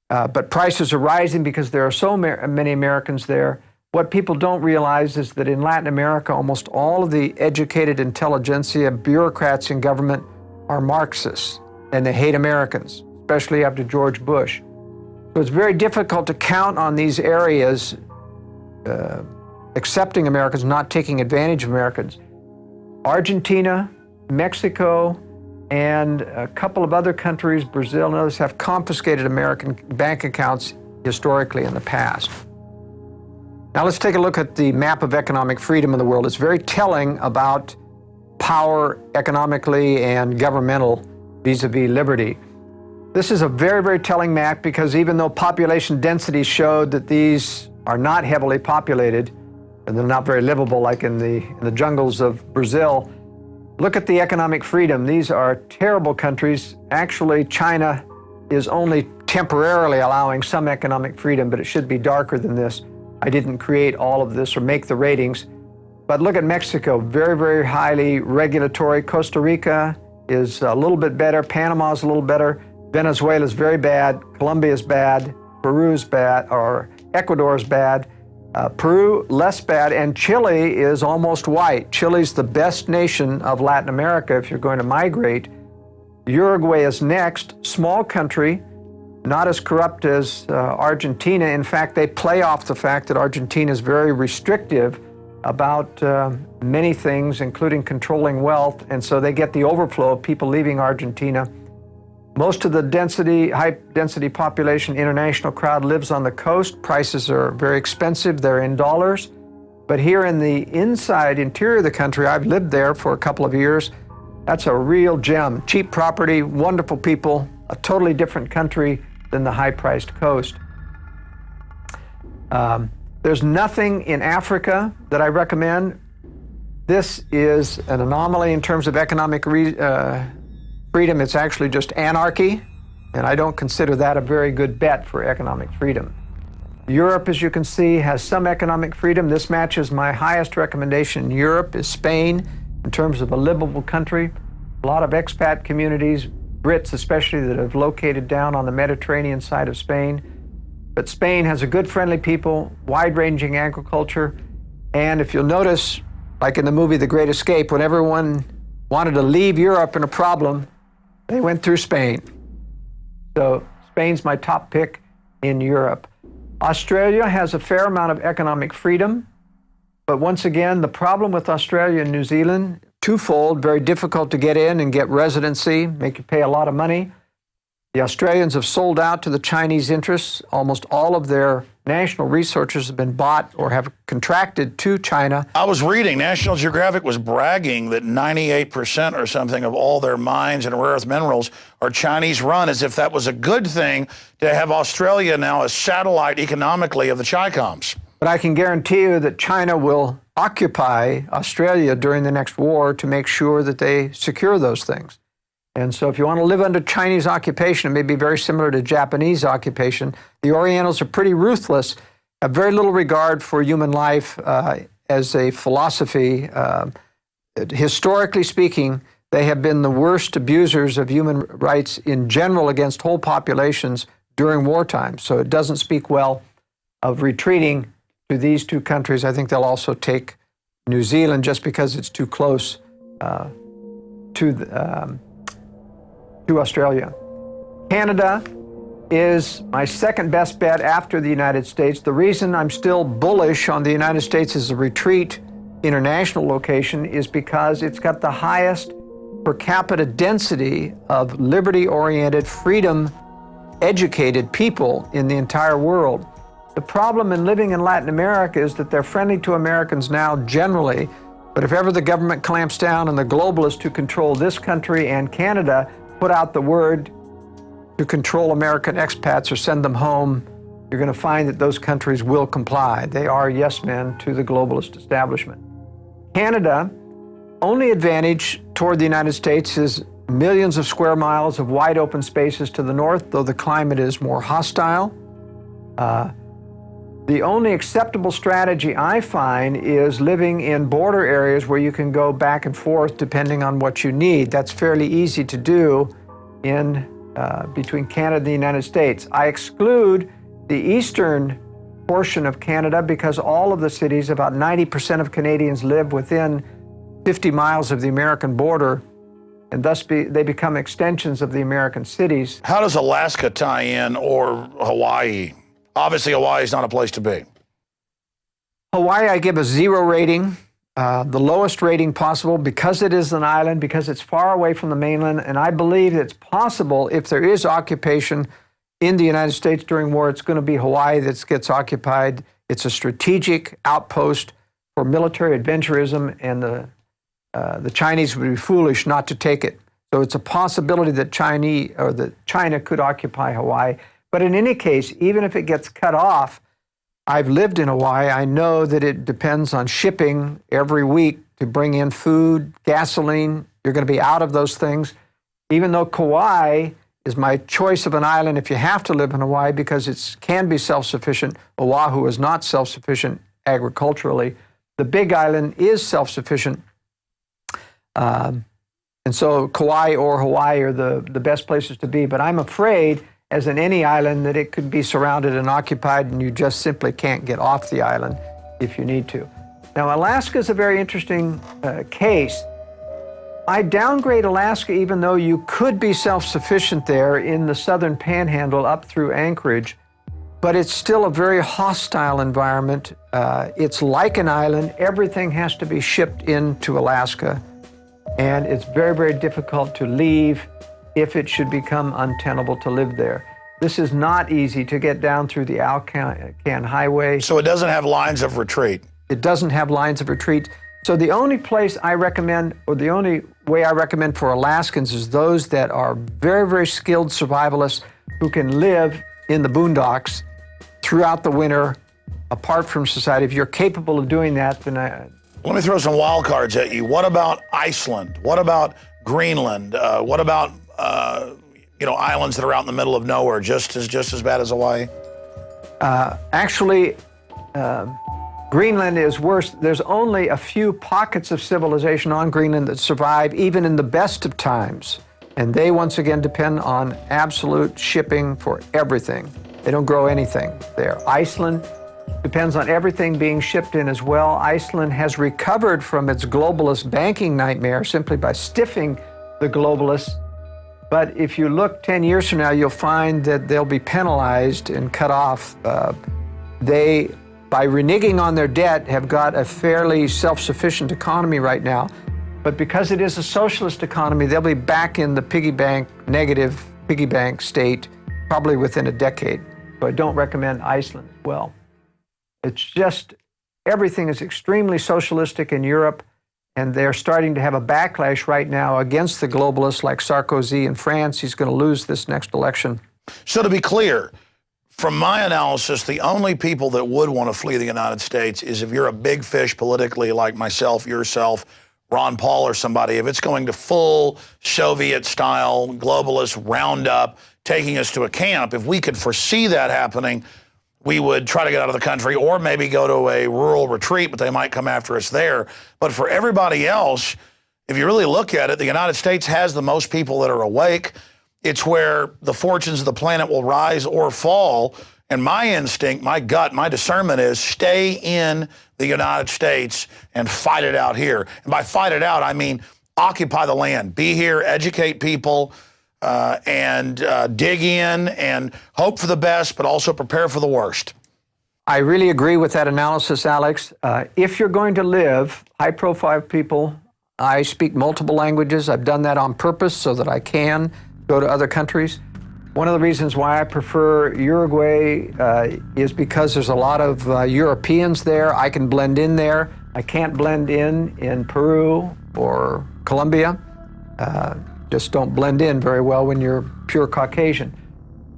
but prices are rising because there are so many Americans there. What people don't realize is that in Latin America, almost all of the educated intelligentsia, bureaucrats in government are Marxists. and they hate Americans, especially after George Bush. So it's very difficult to count on these areas accepting Americans, not taking advantage of Americans. Argentina, Mexico, and a couple of other countries, Brazil and others, have confiscated American bank accounts historically in the past. Now let's take a look at the map of economic freedom in the world. It's very telling about power economically and governmental vis-a-vis liberty. This is a very, very telling map because even though population density showed that these are not heavily populated, and they're not very livable like in the jungles of Brazil, look at the economic freedom. These are terrible countries. Actually, China is only temporarily allowing some economic freedom, but it should be darker than this. I didn't create all of this or make the ratings. But look at Mexico, very, very highly regulatory. Costa Rica is a little bit better. Panama is a little better. Venezuela is very bad. Colombia is bad. Peru is bad, or Ecuador is bad. Peru, less bad, and Chile is almost white. Chile's the best nation of Latin America if you're going to migrate. Uruguay is next, small country, not as corrupt as Argentina. In fact, they play off the fact that Argentina is very restrictive about many things, including controlling wealth, and so they get the overflow of people leaving Argentina. Most of the high-density population international crowd lives on the coast. Prices are very expensive. They're in dollars. But here in the interior of the country, I've lived there for a couple of years. That's a real gem. Cheap property, wonderful people, a totally different country than the high-priced coast. There's nothing in Africa that I recommend. This is an anomaly in terms of economic freedom. It's actually just anarchy, and I don't consider that a very good bet for economic freedom. Europe, as you can see, has some economic freedom. This matches my highest recommendation in Europe is Spain in terms of a livable country. A lot of expat communities, Brits especially, that have located down on the Mediterranean side of Spain. But Spain has a good, friendly people, wide-ranging agriculture, and if you'll notice, like in the movie The Great Escape, when everyone wanted to leave Europe in a problem, they went through Spain. So Spain's my top pick in Europe. Australia has a fair amount of economic freedom, but once again, the problem with Australia and New Zealand, twofold: very difficult to get in and get residency, make you pay a lot of money. The Australians have sold out to the Chinese interests. Almost all of their national resources have been bought or have contracted to China. I was reading, National Geographic was bragging that 98% or something of all their mines and rare earth minerals are Chinese run, as if that was a good thing to have Australia now a satellite economically of the Chicoms. But I can guarantee you that China will occupy Australia during the next war to make sure that they secure those things. And so if you want to live under Chinese occupation, it may be very similar to Japanese occupation. The Orientals are pretty ruthless, have very little regard for human life as a philosophy. Historically speaking, they have been the worst abusers of human rights in general against whole populations during wartime. So it doesn't speak well of retreating to these two countries. I think they'll also take New Zealand just because it's too close to Australia. Canada is my second best bet after the United States. The reason I'm still bullish on the United States as a retreat international location is because it's got the highest per capita density of liberty-oriented, freedom-educated people in the entire world. The problem in living in Latin America is that they're friendly to Americans now generally, but if ever the government clamps down on the globalists who control this country and Canada, put out the word to control American expats or send them home, you're going to find that those countries will comply. They are yes men to the globalist establishment. Canada, only advantage toward the United States is millions of square miles of wide open spaces to the north, though the climate is more hostile. The only acceptable strategy I find is living in border areas where you can go back and forth depending on what you need. That's fairly easy to do between Canada and the United States. I exclude the eastern portion of Canada because all of the cities, about 90% of Canadians live within 50 miles of the American border, and thus they become extensions of the American cities. How does Alaska tie in, or Hawaii? Obviously, Hawaii is not a place to be. Hawaii, I give a 0 rating, the lowest rating possible, because it is an island, because it's far away from the mainland, and I believe it's possible, if there is occupation in the United States during war, it's going to be Hawaii that gets occupied. It's a strategic outpost for military adventurism, and the Chinese would be foolish not to take it. So it's a possibility that China could occupy Hawaii. But in any case, even if it gets cut off, I've lived in Hawaii. I know that it depends on shipping every week to bring in food, gasoline. You're going to be out of those things. Even though Kauai is my choice of an island if you have to live in Hawaii because it can be self-sufficient, Oahu is not self-sufficient agriculturally. The Big Island is self-sufficient. And so Kauai or Hawaii are the best places to be. But I'm afraid, as in any island, that it could be surrounded and occupied and you just simply can't get off the island if you need to. Now, Alaska is a very interesting case. I downgrade Alaska even though you could be self-sufficient there in the southern panhandle up through Anchorage, but it's still a very hostile environment. It's like an island. Everything has to be shipped into Alaska, and it's very, very difficult to leave if it should become untenable to live there. This is not easy to get down through the Alcan Highway. So it doesn't have lines of retreat. It doesn't have lines of retreat. So the only place I recommend, or the only way I recommend for Alaskans, is those that are very, very skilled survivalists who can live in the boondocks throughout the winter, apart from society. If you're capable of doing that, then Let me throw some wild cards at you. What about Iceland? What about Greenland? What about islands that are out in the middle of nowhere, just as bad as Hawaii? Actually, Greenland is worse. There's only a few pockets of civilization on Greenland that survive even in the best of times. And they, once again, depend on absolute shipping for everything. They don't grow anything there. Iceland depends on everything being shipped in as well. Iceland has recovered from its globalist banking nightmare simply by stiffing the globalists. But if you look 10 years from now, you'll find that they'll be penalized and cut off. They, by reneging on their debt, have got a fairly self-sufficient economy right now. But because it is a socialist economy, they'll be back in the negative piggy bank state probably within a decade. So I don't recommend Iceland as well. It's just, everything is extremely socialistic in Europe, and they're starting to have a backlash right now against the globalists like Sarkozy in France. He's going to lose this next election. So to be clear, from my analysis, the only people that would want to flee the United States is if you're a big fish politically like myself, yourself, Ron Paul or somebody. If it's going to full Soviet-style globalist roundup, taking us to a camp, if we could foresee that happening, we would try to get out of the country or maybe go to a rural retreat, but they might come after us there. But for everybody else, if you really look at it, the United States has the most people that are awake. It's where the fortunes of the planet will rise or fall. And my instinct, my gut, my discernment is stay in the United States and fight it out here. And by fight it out, I mean occupy the land, be here, educate people, and dig in and hope for the best, but also prepare for the worst. I really agree with that analysis, Alex. If you're going to live, high-profile people, I speak multiple languages. I've done that on purpose so that I can go to other countries. One of the reasons why I prefer Uruguay is because there's a lot of Europeans there. I can blend in there. I can't blend in Peru or Colombia. Just don't blend in very well when you're pure Caucasian.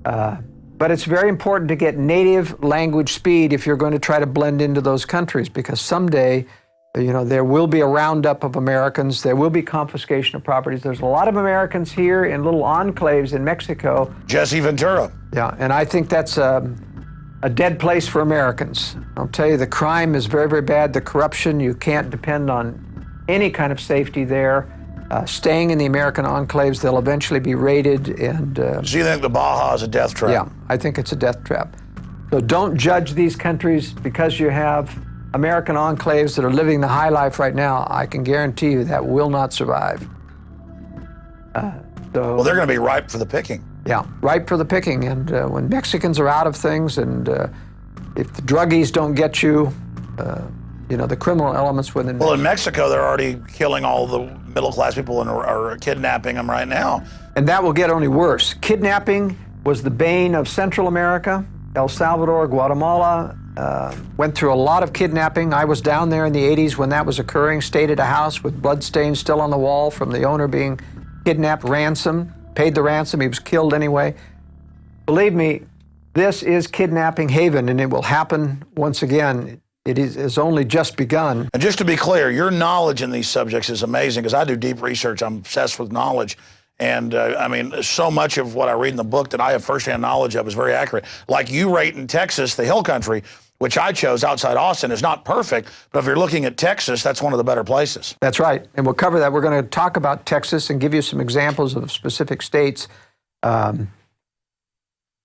But it's very important to get native language speed if you're going to try to blend into those countries, because someday, there will be a roundup of Americans. There will be confiscation of properties. There's a lot of Americans here in little enclaves in Mexico. Jesse Ventura. Yeah, and I think that's a dead place for Americans. I'll tell you, the crime is very, very bad. The corruption, you can't depend on any kind of safety there. Staying in the American enclaves, they'll eventually be raided. And so you think the Baja is a death trap? Yeah, I think it's a death trap. So don't judge these countries because you have American enclaves that are living the high life right now. I can guarantee you that will not survive. Well, they're going to be ripe for the picking. Yeah, ripe for the picking. And when Mexicans are out of things, and if the druggies don't get you, the criminal elements within. Well, in Mexico, they're already killing all the middle-class people and are kidnapping them right now. And that will get only worse. Kidnapping was the bane of Central America. El Salvador, Guatemala went through a lot of kidnapping. I was down there in the 80s when that was occurring, stayed at a house with bloodstains still on the wall from the owner being kidnapped, ransom, paid the ransom, he was killed anyway. Believe me, this is kidnapping haven, and it will happen once again. It has only just begun. And just to be clear, your knowledge in these subjects is amazing, because I do deep research. I'm obsessed with knowledge. And so much of what I read in the book that I have firsthand knowledge of is very accurate. Like you rate in Texas, the hill country, which I chose outside Austin, is not perfect, but if you're looking at Texas, that's one of the better places. That's right, and we'll cover that. We're going to talk about Texas and give you some examples of specific states. Do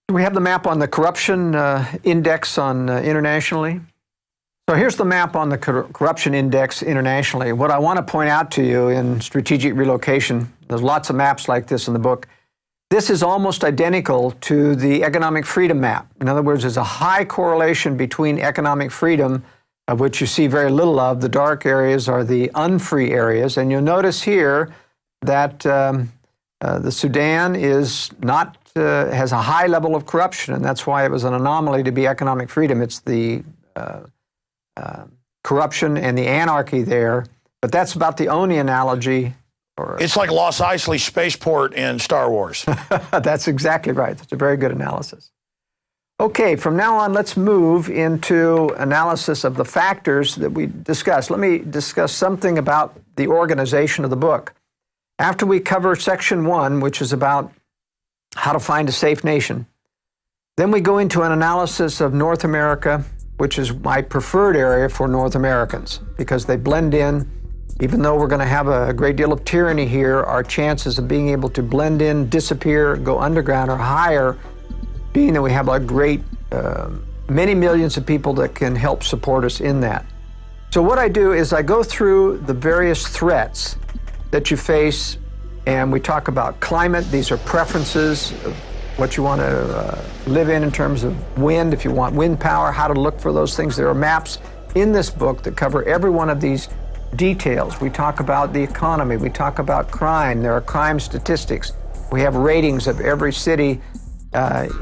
we have the map on the corruption index on internationally? So here's the map on the corruption index internationally. What I want to point out to you in strategic relocation, there's lots of maps like this in the book. This is almost identical to the economic freedom map. In other words, there's a high correlation between economic freedom, of which you see very little of. The dark areas are the unfree areas. And you'll notice here that the Sudan is not, has a high level of corruption, and that's why it was an anomaly to be economic freedom. It's the corruption and the anarchy there. But that's about the only analogy. It's like Los Eisley Spaceport in Star Wars. That's exactly right. That's a very good analysis. Okay, from now on, let's move into analysis of the factors that we discussed. Let me discuss something about the organization of the book. After we cover section 1, which is about how to find a safe nation, then we go into an analysis of North America, which is my preferred area for North Americans, because they blend in. Even though we're going to have a great deal of tyranny here, our chances of being able to blend in, disappear, go underground are higher, being that we have a great, many millions of people that can help support us in that. So what I do is I go through the various threats that you face, and we talk about climate. These are preferences of what you want to live in terms of wind, if you want wind power, how to look for those things. There are maps in this book that cover every one of these details. We talk about the economy. We talk about crime. There are crime statistics. We have ratings of every city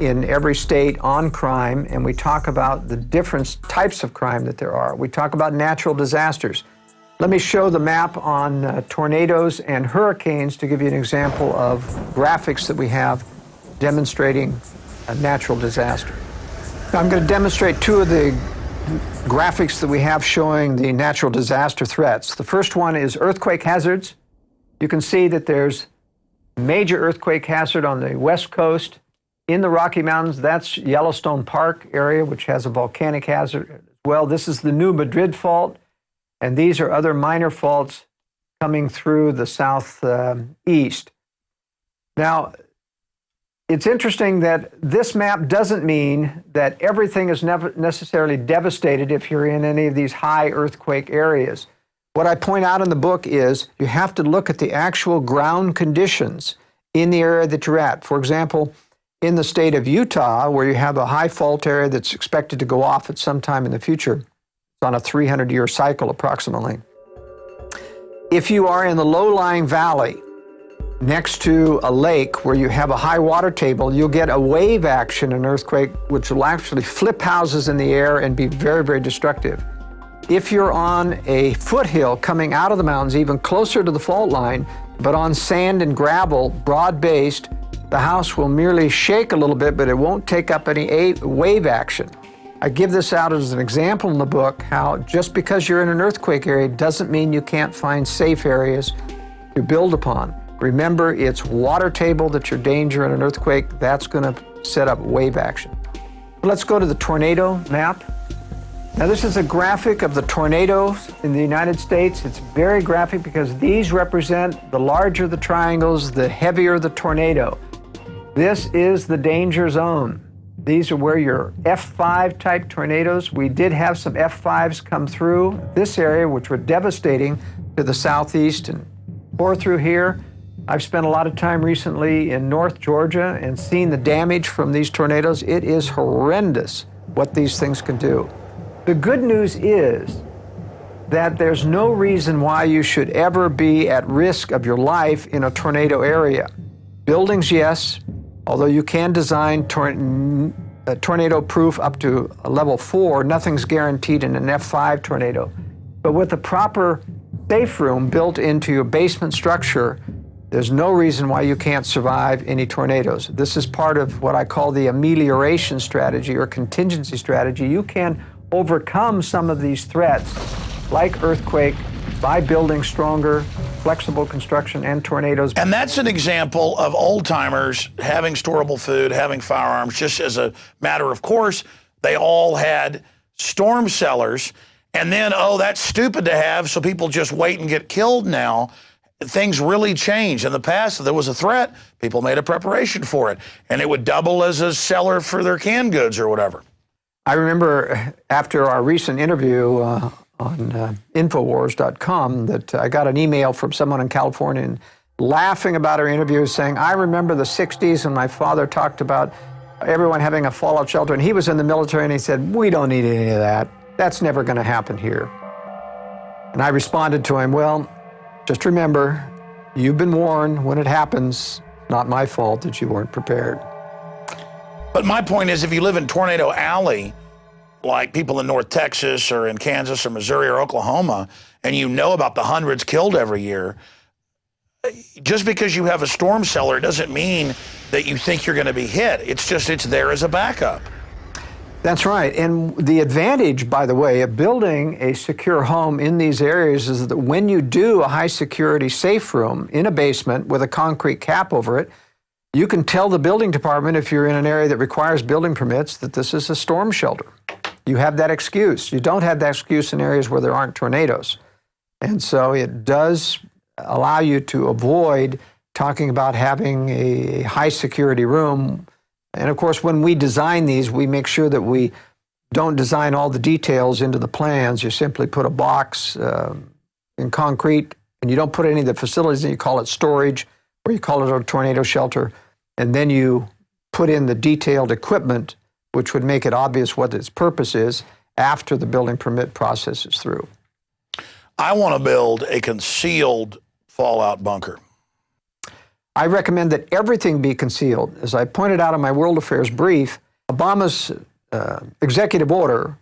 in every state on crime, and we talk about the different types of crime that there are. We talk about natural disasters. Let me show the map on tornadoes and hurricanes to give you an example of graphics that we have demonstrating a natural disaster. Now, I'm going to demonstrate two of the graphics that we have showing the natural disaster threats. The first one is earthquake hazards. You can see that there's major earthquake hazard on the west coast. In the Rocky Mountains, that's Yellowstone Park area, which has a volcanic hazard as well. This is the New Madrid Fault, and these are other minor faults coming through the southeast. Now, it's interesting that this map doesn't mean that everything is never necessarily devastated if you're in any of these high earthquake areas. What I point out in the book is you have to look at the actual ground conditions in the area that you're at. For example, in the state of Utah, where you have a high fault area that's expected to go off at some time in the future, it's on a 300-year cycle approximately. If you are in the low-lying valley, next to a lake where you have a high water table, you'll get a wave action, an earthquake, which will actually flip houses in the air and be very, very destructive. If you're on a foothill coming out of the mountains, even closer to the fault line, but on sand and gravel, broad-based, the house will merely shake a little bit, but it won't take up any wave action. I give this out as an example in the book, how just because you're in an earthquake area doesn't mean you can't find safe areas to build upon. Remember, it's water table that's your danger in an earthquake. That's going to set up wave action. Let's go to the tornado map. Now, this is a graphic of the tornadoes in the United States. It's very graphic because these represent the larger the triangles, the heavier the tornado. This is the danger zone. These are where your F5 type tornadoes. We did have some F5s come through this area, which were devastating to the southeast and pour through here. I've spent a lot of time recently in North Georgia and seen the damage from these tornadoes. It is horrendous what these things can do. The good news is that there's no reason why you should ever be at risk of your life in a tornado area. Buildings, yes, although you can design tornado-proof up to a level 4, nothing's guaranteed in an F5 tornado. But with the proper safe room built into your basement structure, there's no reason why you can't survive any tornadoes. This is part of what I call the amelioration strategy or contingency strategy. You can overcome some of these threats, like earthquake, by building stronger, flexible construction and tornadoes. And that's an example of old-timers having storable food, having firearms, just as a matter of course. They all had storm cellars, and then, oh, that's stupid to have, so people just wait and get killed now. Things really changed. In the past, if there was a threat, people made a preparation for it, and it would double as a cellar for their canned goods or whatever. I remember after our recent interview on Infowars.com that I got an email from someone in California and laughing about our interview, saying, I remember the 60s and my father talked about everyone having a fallout shelter, and he was in the military, and he said, we don't need any of that. That's never going to happen here. And I responded to him, well, just remember, you've been warned. When it happens, not my fault that you weren't prepared. But my point is, if you live in Tornado Alley, like people in North Texas or in Kansas or Missouri or Oklahoma, and you know about the hundreds killed every year, just because you have a storm cellar doesn't mean that you think you're going to be hit. It's just, it's there as a backup. That's right. And the advantage, by the way, of building a secure home in these areas is that when you do a high security safe room in a basement with a concrete cap over it, you can tell the building department, if you're in an area that requires building permits, that this is a storm shelter. You have that excuse. You don't have that excuse in areas where there aren't tornadoes. And so it does allow you to avoid talking about having a high security room. And of course, when we design these, we make sure that we don't design all the details into the plans. You simply put a box in concrete, and you don't put any of the facilities in. You call it storage, or you call it a tornado shelter, and then you put in the detailed equipment, which would make it obvious what its purpose is after the building permit process is through. I want to build a concealed fallout bunker. I recommend that everything be concealed. As I pointed out in my World Affairs brief, Obama's executive order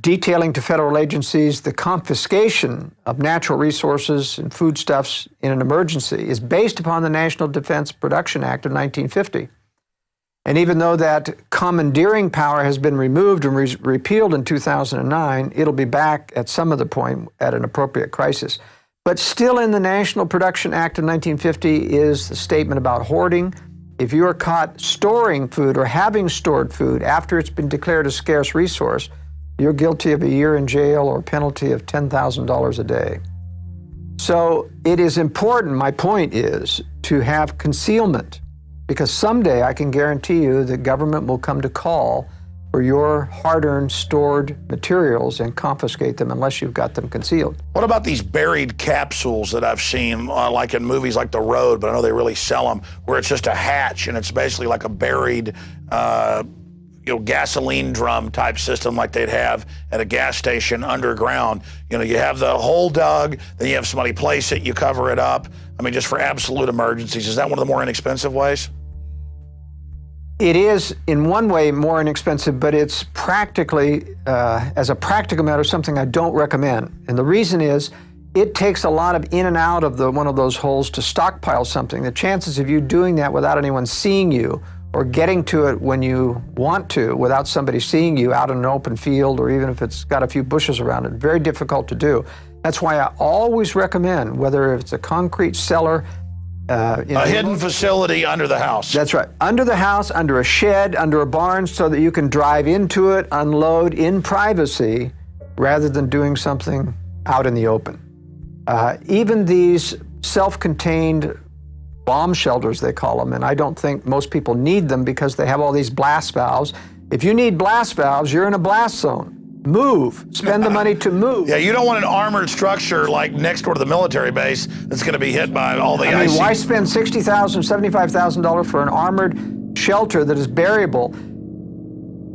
detailing to federal agencies the confiscation of natural resources and foodstuffs in an emergency is based upon the National Defense Production Act of 1950. And even though that commandeering power has been removed and repealed in 2009, it'll be back at some other point at an appropriate crisis. But still in the National Production Act of 1950 is the statement about hoarding. If you are caught storing food or having stored food after it's been declared a scarce resource, you're guilty of a year in jail or a penalty of $10,000 a day. So it is important, my point is, to have concealment, because someday I can guarantee you the government will come to call for your hard-earned stored materials and confiscate them unless you've got them concealed. What about these buried capsules that I've seen, like in movies like The Road, but I know they really sell them, where it's just a hatch and it's basically like a buried gasoline drum type system like they'd have at a gas station underground. You know, you have the hole dug, then you have somebody place it, you cover it up. I mean, just for absolute emergencies. Is that one of the more inexpensive ways? It is, in one way, more inexpensive, but it's practically, as a practical matter, something I don't recommend. And the reason is, it takes a lot of in and out of one of those holes to stockpile something. The chances of you doing that without anyone seeing you, or getting to it when you want to without somebody seeing you out in an open field, or even if it's got a few bushes around it, very difficult to do. That's why I always recommend, whether it's a concrete cellar, a hidden facility under the house. That's right. Under the house, under a shed, under a barn, so that you can drive into it, unload in privacy, rather than doing something out in the open. Even these self-contained bomb shelters, they call them, and I don't think most people need them because they have all these blast valves. If you need blast valves, you're in a blast zone. Move. Spend the money to move. Yeah, you don't want an armored structure like next door to the military base that's going to be hit by all the I mean, icy. why spend $60,000, $75,000 for an armored shelter that is buriable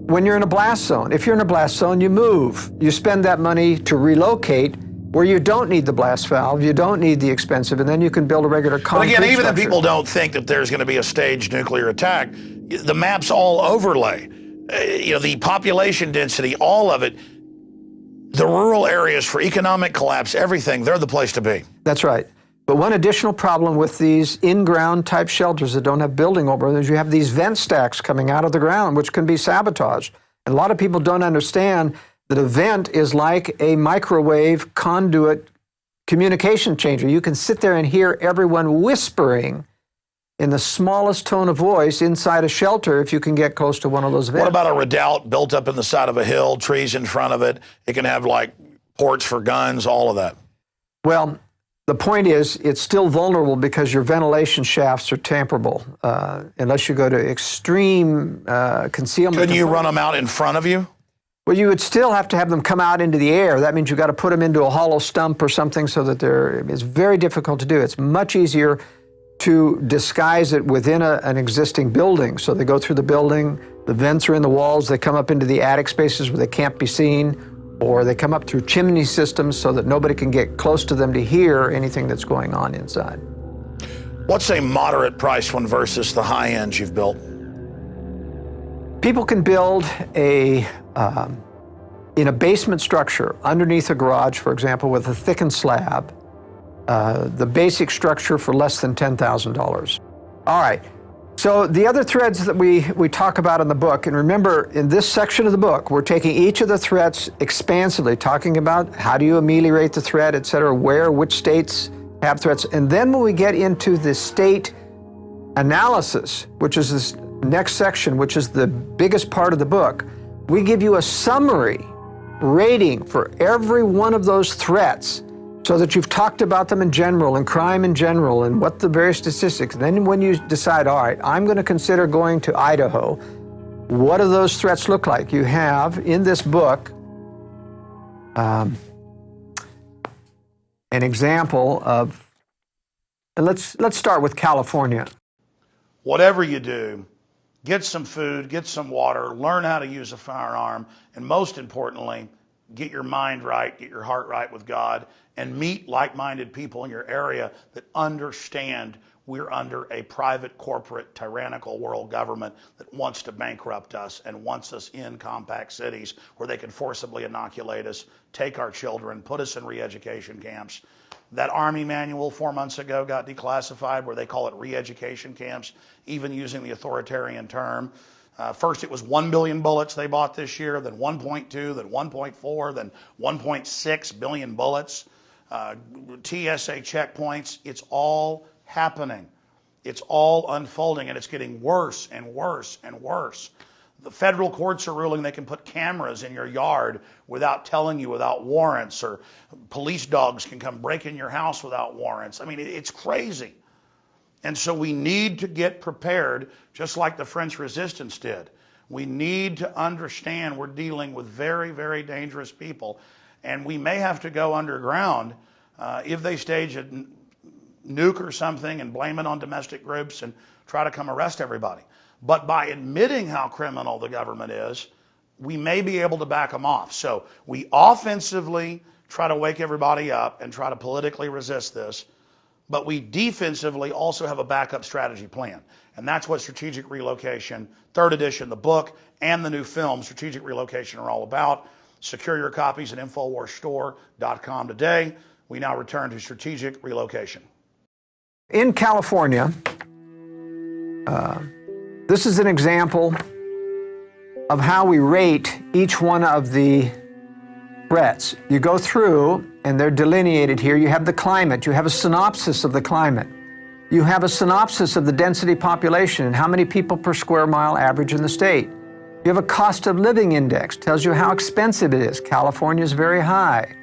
when you're in a blast zone? If you're in a blast zone, you move. You spend that money to relocate where you don't need the blast valve, you don't need the expensive, and then you can build a regular concrete But again, even structure. if people don't think that there's going to be a staged nuclear attack, the map's all overlay. The population density, all of it, the rural areas for economic collapse, everything, they're the place to be. That's right. But one additional problem with these in-ground type shelters that don't have building over them is you have these vent stacks coming out of the ground, which can be sabotaged. And a lot of people don't understand that a vent is like a microwave conduit communication changer. You can sit there and hear everyone whispering in the smallest tone of voice inside a shelter if you can get close to one of those vents. What about a redoubt built up in the side of a hill, trees in front of it? It can have like ports for guns, all of that. Well, the point is it's still vulnerable because your ventilation shafts are tamperable unless you go to extreme concealment. Couldn't you run them out in front of you? Well, you would still have to have them come out into the air. That means you've got to put them into a hollow stump or something so that it's very difficult to do. It's much easier to disguise it within an existing building. So they go through the building, the vents are in the walls, they come up into the attic spaces where they can't be seen, or they come up through chimney systems so that nobody can get close to them to hear anything that's going on inside. What's a moderate price one versus the high ends you've built? People can build in a basement structure underneath a garage, for example, with a thickened slab, the basic structure for less than $10,000. All right, so the other threads that we talk about in the book, and remember in this section of the book, we're taking each of the threats expansively, talking about how do you ameliorate the threat, et cetera, which states have threats. And then when we get into the state analysis, which is this next section, which is the biggest part of the book, we give you a summary rating for every one of those threats so that you've talked about them in general and crime in general and what the various statistics. Then when you decide, all right, I'm going to consider going to Idaho, what do those threats look like? You have in this book an example of, and let's start with California. Whatever you do, get some food, get some water, learn how to use a firearm, and most importantly, get your mind right, get your heart right with God, and meet like-minded people in your area that understand we're under a private, corporate, tyrannical world government that wants to bankrupt us and wants us in compact cities where they can forcibly inoculate us, take our children, put us in re-education camps. That Army manual 4 months ago got declassified where they call it re-education camps, even using the authoritarian term. First it was 1 billion bullets they bought this year, then 1.2, then 1.4, then 1.6 billion bullets. TSA checkpoints, it's all happening. It's all unfolding, and it's getting worse and worse and worse. The federal courts are ruling they can put cameras in your yard without telling you, without warrants, or police dogs can come break in your house without warrants. I mean, it's crazy. And so we need to get prepared, just like the French resistance did. We need to understand we're dealing with very, very dangerous people, and we may have to go underground if they stage a nuke or something and blame it on domestic groups and try to come arrest everybody. But by admitting how criminal the government is, we may be able to back them off. So we offensively try to wake everybody up and try to politically resist this, but we defensively also have a backup strategy plan. And that's what Strategic Relocation, 3rd edition, the book, and the new film, Strategic Relocation, are all about. Secure your copies at InfoWarsStore.com today. We now return to Strategic Relocation. In California, this is an example of how we rate each one of the threats. You go through, and they're delineated here. You have the climate. You have a synopsis of the climate. You have a synopsis of the density population and how many people per square mile average in the state. You have a cost of living index, tells you how expensive it is. California is very high.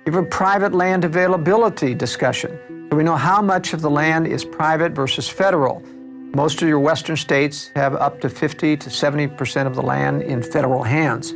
You have a private land availability discussion. So we know how much of the land is private versus federal. Most of your western states have up to 50 to 70% of the land in federal hands.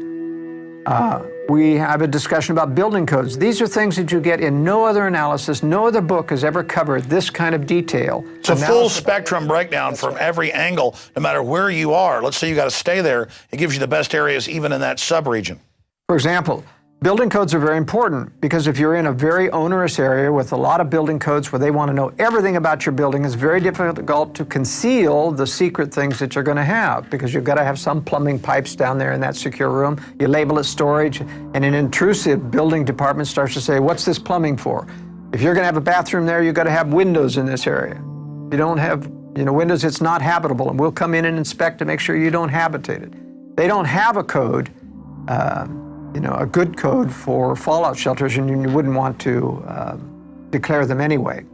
We have a discussion about building codes. These are things that you get in no other analysis. No other book has ever covered this kind of detail. It's a full spectrum breakdown from every angle, no matter where you are. Let's say you got to stay there. It gives you the best areas even in that sub-region. For example, building codes are very important because if you're in a very onerous area with a lot of building codes where they want to know everything about your building, it's very difficult to conceal the secret things that you're going to have because you've got to have some plumbing pipes down there in that secure room. You label it storage, and an intrusive building department starts to say, what's this plumbing for? If you're going to have a bathroom there, you've got to have windows in this area. If you don't have windows, it's not habitable, and we'll come in and inspect to make sure you don't habitate it. They don't have a code, a good code for fallout shelters, and you wouldn't want to declare them anyway.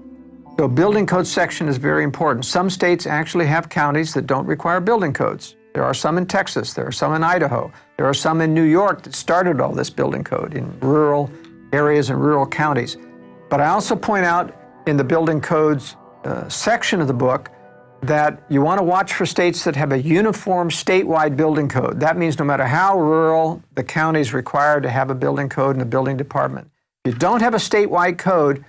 So building code section is very important. Some states actually have counties that don't require building codes. There are some in Texas, there are some in Idaho, there are some in New York that started all this building code in rural areas and rural counties. But I also point out in the building codes section of the book that you want to watch for states that have a uniform statewide building code. That means no matter how rural, the county is required to have a building code and a building department. If you don't have a statewide code,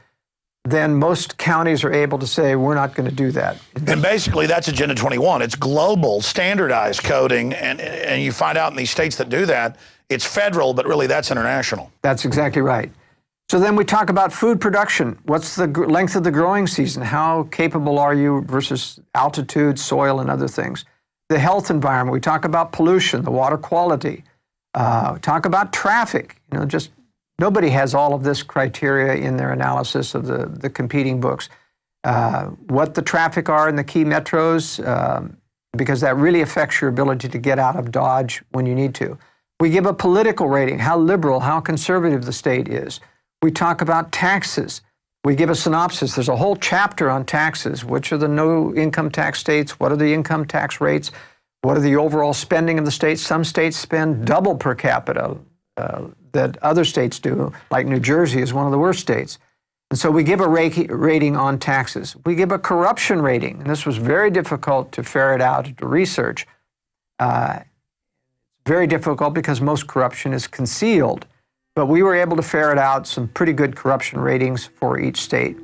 then most counties are able to say, we're not going to do that. And basically, that's Agenda 21. It's global, standardized coding, and you find out in these states that do that, it's federal, but really that's international. That's exactly right. So then we talk about food production. What's the length of the growing season? How capable are you versus altitude, soil, and other things? The health environment. We talk about pollution, the water quality. Talk about traffic. Just nobody has all of this criteria in their analysis of the competing books. What the traffic are in the key metros, because that really affects your ability to get out of Dodge when you need to. We give a political rating, how liberal, how conservative the state is. We talk about taxes. We give a synopsis. There's a whole chapter on taxes. Which are the no income tax states? What are the income tax rates? What are the overall spending of the states? Some states spend double per capita that other states do, like New Jersey is one of the worst states. And so we give a rating on taxes. We give a corruption rating. And this was very difficult to ferret out, to research. Very difficult because most corruption is concealed. But we were able to ferret out some pretty good corruption ratings for each state.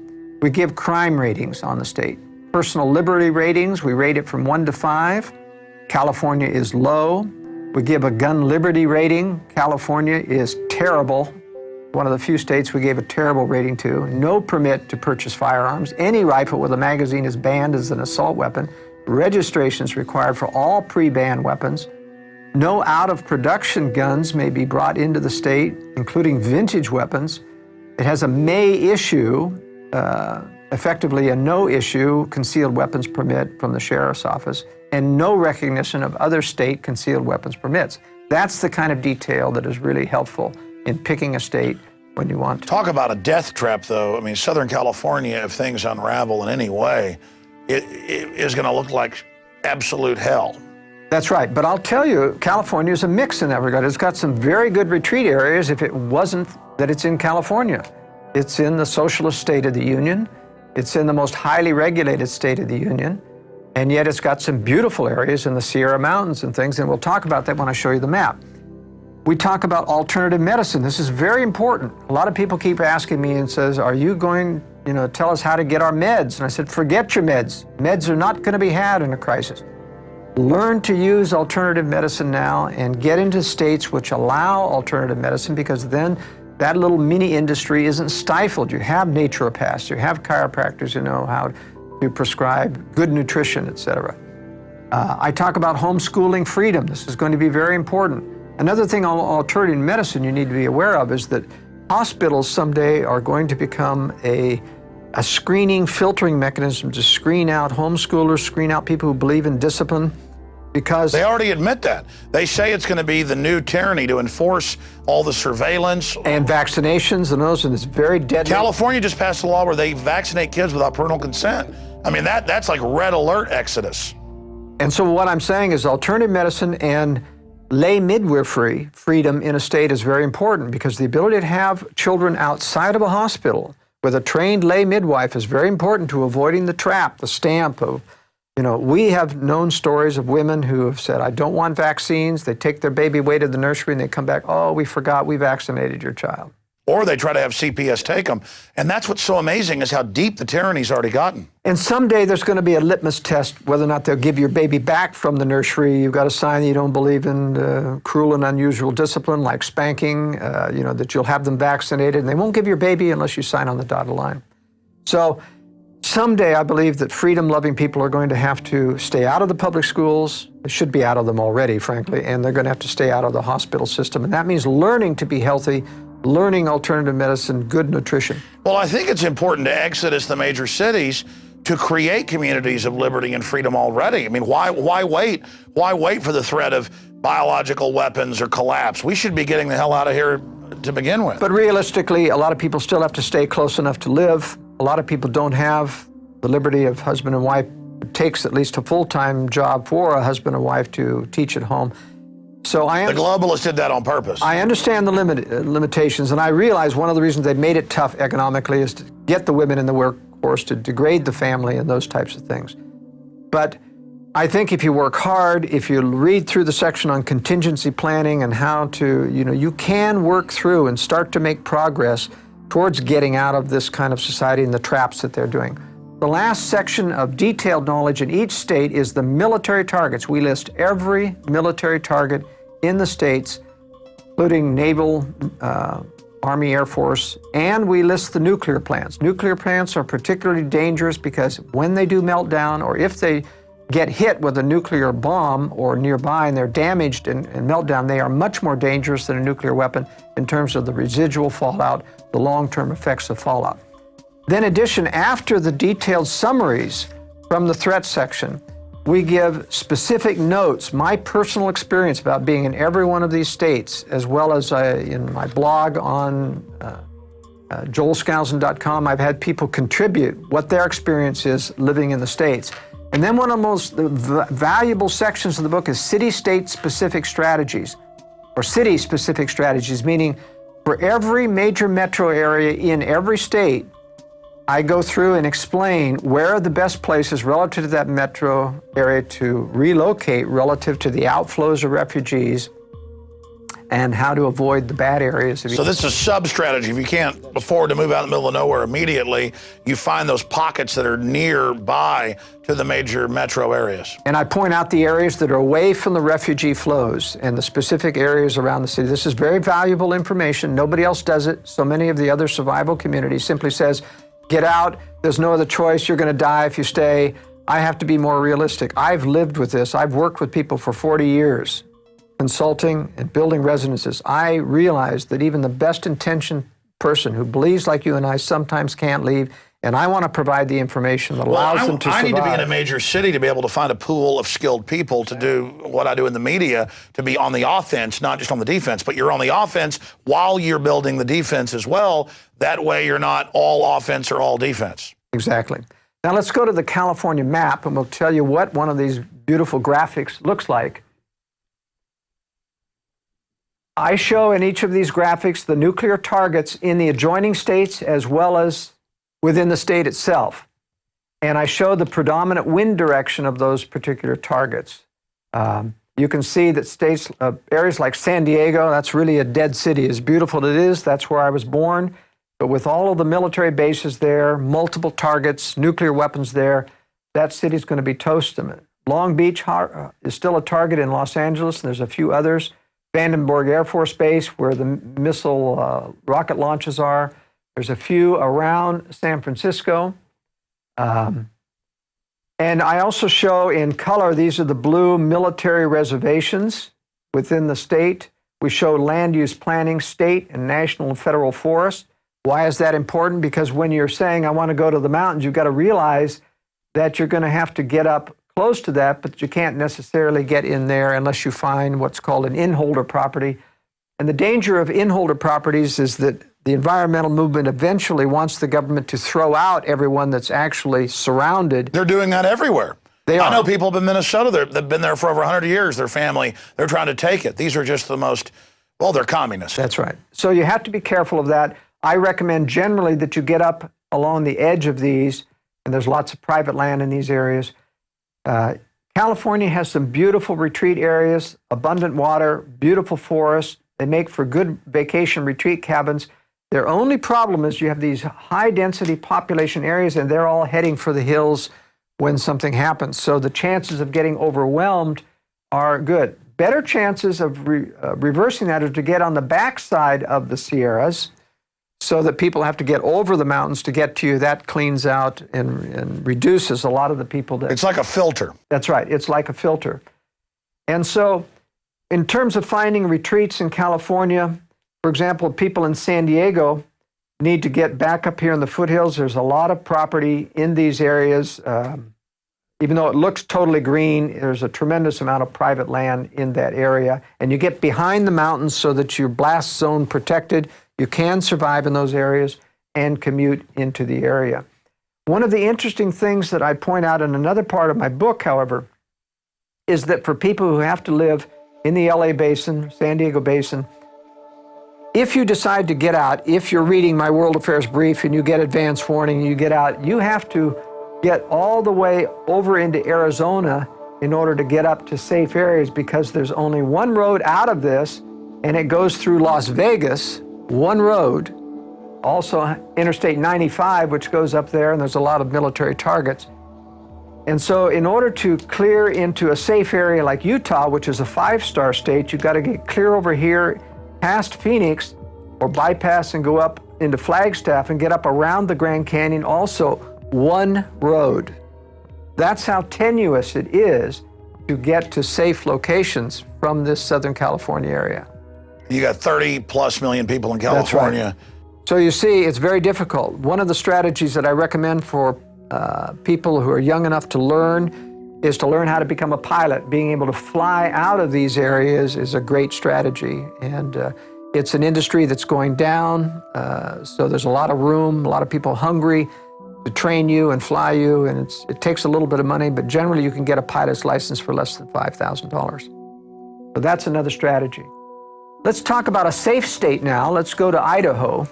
We give crime ratings on the state. Personal liberty ratings, we rate it from 1 to 5. California is low. We give a gun liberty rating. California is terrible. One of the few states we gave a terrible rating to. No permit to purchase firearms. Any rifle with a magazine is banned as an assault weapon. Registration is required for all pre-banned weapons. No out-of-production guns may be brought into the state, including vintage weapons. It has a may issue, effectively a no-issue concealed weapons permit from the sheriff's office, and no recognition of other state concealed weapons permits. That's the kind of detail that is really helpful in picking a state when you want to. Talk about a death trap, though. I mean, Southern California, if things unravel in any way, it is going to look like absolute hell. That's right, but I'll tell you, California is a mix in that regard. It's got some very good retreat areas if it wasn't that it's in California. It's in the socialist state of the Union. It's in the most highly regulated state of the Union. And yet it's got some beautiful areas in the Sierra Mountains and things, and we'll talk about that when I show you the map. We talk about alternative medicine. This is very important. A lot of people keep asking me and says, are you going, to tell us how to get our meds? And I said, forget your meds. Meds are not going to be had in a crisis. Learn to use alternative medicine now and get into states which allow alternative medicine, because then that little mini industry isn't stifled. You have naturopaths, you have chiropractors who know how to prescribe good nutrition, etc. I talk about homeschooling freedom. This is going to be very important. Another thing on alternative medicine you need to be aware of is that hospitals someday are going to become a screening, filtering mechanism to screen out homeschoolers, screen out people who believe in discipline, because they already admit that. They say it's going to be the new tyranny to enforce all the surveillance. And vaccinations and those, and it's very deadly. California just passed a law where they vaccinate kids without parental consent. I mean, that's like red alert exodus. And so what I'm saying is alternative medicine and lay midwifery freedom in a state is very important, because the ability to have children outside of a hospital with a trained lay midwife is very important to avoiding the trap, the stamp of, You know, we have known stories of women who have said, I don't want vaccines. They take their baby away to the nursery and they come back, oh, we forgot we vaccinated your child. Or they try to have CPS take them. And that's what's so amazing is how deep the tyranny's already gotten. And someday there's going to be a litmus test whether or not they'll give your baby back from the nursery. You've got to sign that you don't believe in cruel and unusual discipline like spanking, you know, that you'll have them vaccinated. And they won't give your baby unless you sign on the dotted line. So someday I believe that freedom-loving people are going to have to stay out of the public schools. They should be out of them already, frankly, and they're going to have to stay out of the hospital system. And that means learning to be healthy, learning alternative medicine, good nutrition. Well, I think it's important to exodus the major cities to create communities of liberty and freedom already. I mean, why wait? Why wait for the threat of biological weapons or collapse? We should be getting the hell out of here to begin with. But realistically, a lot of people still have to stay close enough to live. A lot of people don't have the liberty of husband and wife. It takes at least a full-time job for a husband and wife to teach at home. So the globalists did that on purpose. I understand the limitations, and I realize one of the reasons they made it tough economically is to get the women in the workforce, to degrade the family and those types of things. But I think if you work hard, if you read through the section on contingency planning and how to, you know, you can work through and start to make progress towards getting out of this kind of society and the traps that they're doing. The last section of detailed knowledge in each state is the military targets. We list every military target in the states, including Naval, Army, Air Force, and we list the nuclear plants. Nuclear plants are particularly dangerous because when they do melt down, or if they get hit with a nuclear bomb or nearby and they're damaged and melt down, they are much more dangerous than a nuclear weapon in terms of the residual fallout, the long-term effects of fallout. Then in addition, after the detailed summaries from the threat section, we give specific notes, my personal experience about being in every one of these states, as well as in my blog on joelskousen.com, I've had people contribute what their experience is living in the states. And then one of the most valuable sections of the book is city-state specific strategies, or city-specific strategies, meaning for every major metro area in every state, I go through and explain where are the best places relative to that metro area to relocate relative to the outflows of refugees and how to avoid the bad areas. So this is a sub-strategy. If you can't afford to move out in the middle of nowhere immediately, you find those pockets that are nearby to the major metro areas. And I point out the areas that are away from the refugee flows and the specific areas around the city. This is very valuable information. Nobody else does it. So many of the other survival communities simply says, get out, there's no other choice, you're gonna die if you stay. I have to be more realistic. I've lived with this. I've worked with people for 40 years, consulting and building residences. I realize that even the best intentioned person who believes like you and I sometimes can't leave, and I want to provide the information that allows them to survive. I need to be in a major city to be able to find a pool of skilled people to do what I do in the media, to be on the offense, not just on the defense, but you're on the offense while you're building the defense as well. That way you're not all offense or all defense. Exactly. Now let's go to the California map and we'll tell you what one of these beautiful graphics looks like. I show in each of these graphics the nuclear targets in the adjoining states as well as within the state itself. And I show the predominant wind direction of those particular targets. You can see that states, areas like San Diego, that's really a dead city. As beautiful as it is, that's where I was born. But with all of the military bases there, multiple targets, nuclear weapons there, that city's going to be toast. Long Beach is still a target in Los Angeles, and there's a few others. Vandenberg Air Force Base, where the missile rocket launches are. There's a few around San Francisco. And I also show in color, these are the blue military reservations within the state. We show land use planning, state and national and federal forests. Why is that important? Because when you're saying, I want to go to the mountains, you've got to realize that you're going to have to get up close to that, but you can't necessarily get in there unless you find what's called an inholder property. And the danger of inholder properties is that the environmental movement eventually wants the government to throw out everyone that's actually surrounded. They're doing that everywhere. They are. I know people up in Minnesota, they've been there for over 100 years, their family, they're trying to take it. These are just the most, well, they're communists. That's right. So you have to be careful of that. I recommend generally that you get up along the edge of these, and there's lots of private land in these areas. California has some beautiful retreat areas, abundant water, beautiful forests. They make for good vacation retreat cabins. Their only problem is you have these high-density population areas, and they're all heading for the hills when something happens. So the chances of getting overwhelmed are good. Better chances of reversing that are to get on the backside of the Sierras so that people have to get over the mountains to get to you. That cleans out and reduces a lot of the people that... It's like a filter. That's right. It's like a filter. And so in terms of finding retreats in California, for example, people in San Diego need to get back up here in the foothills. There's a lot of property in these areas. Even though it looks totally green, there's a tremendous amount of private land in that area. And you get behind the mountains so that you're blast zone protected. You can survive in those areas and commute into the area. One of the interesting things that I point out in another part of my book, however, is that for people who have to live in the LA Basin, San Diego Basin, if you decide to get out, if you're reading my World Affairs Brief and you get advance warning and you get out, you have to get all the way over into Arizona in order to get up to safe areas, because there's only one road out of this, and it goes through Las Vegas, one road. Also Interstate 95, which goes up there, and there's a lot of military targets. And so in order to clear into a safe area like Utah, which is a 5-star state, you've got to get clear over here past Phoenix, or bypass and go up into Flagstaff and get up around the Grand Canyon, also one road. That's how tenuous it is to get to safe locations from this Southern California area. You got 30+ million people in California. That's right. So you see, it's very difficult. One of the strategies that I recommend for people who are young enough to learn is to learn how to become a pilot. Being able to fly out of these areas is a great strategy. And it's an industry that's going down, so there's a lot of room, a lot of people hungry to train you and fly you, and it takes a little bit of money, but generally you can get a pilot's license for less than $5,000. So that's another strategy. Let's talk about a safe state now. Let's go to Idaho.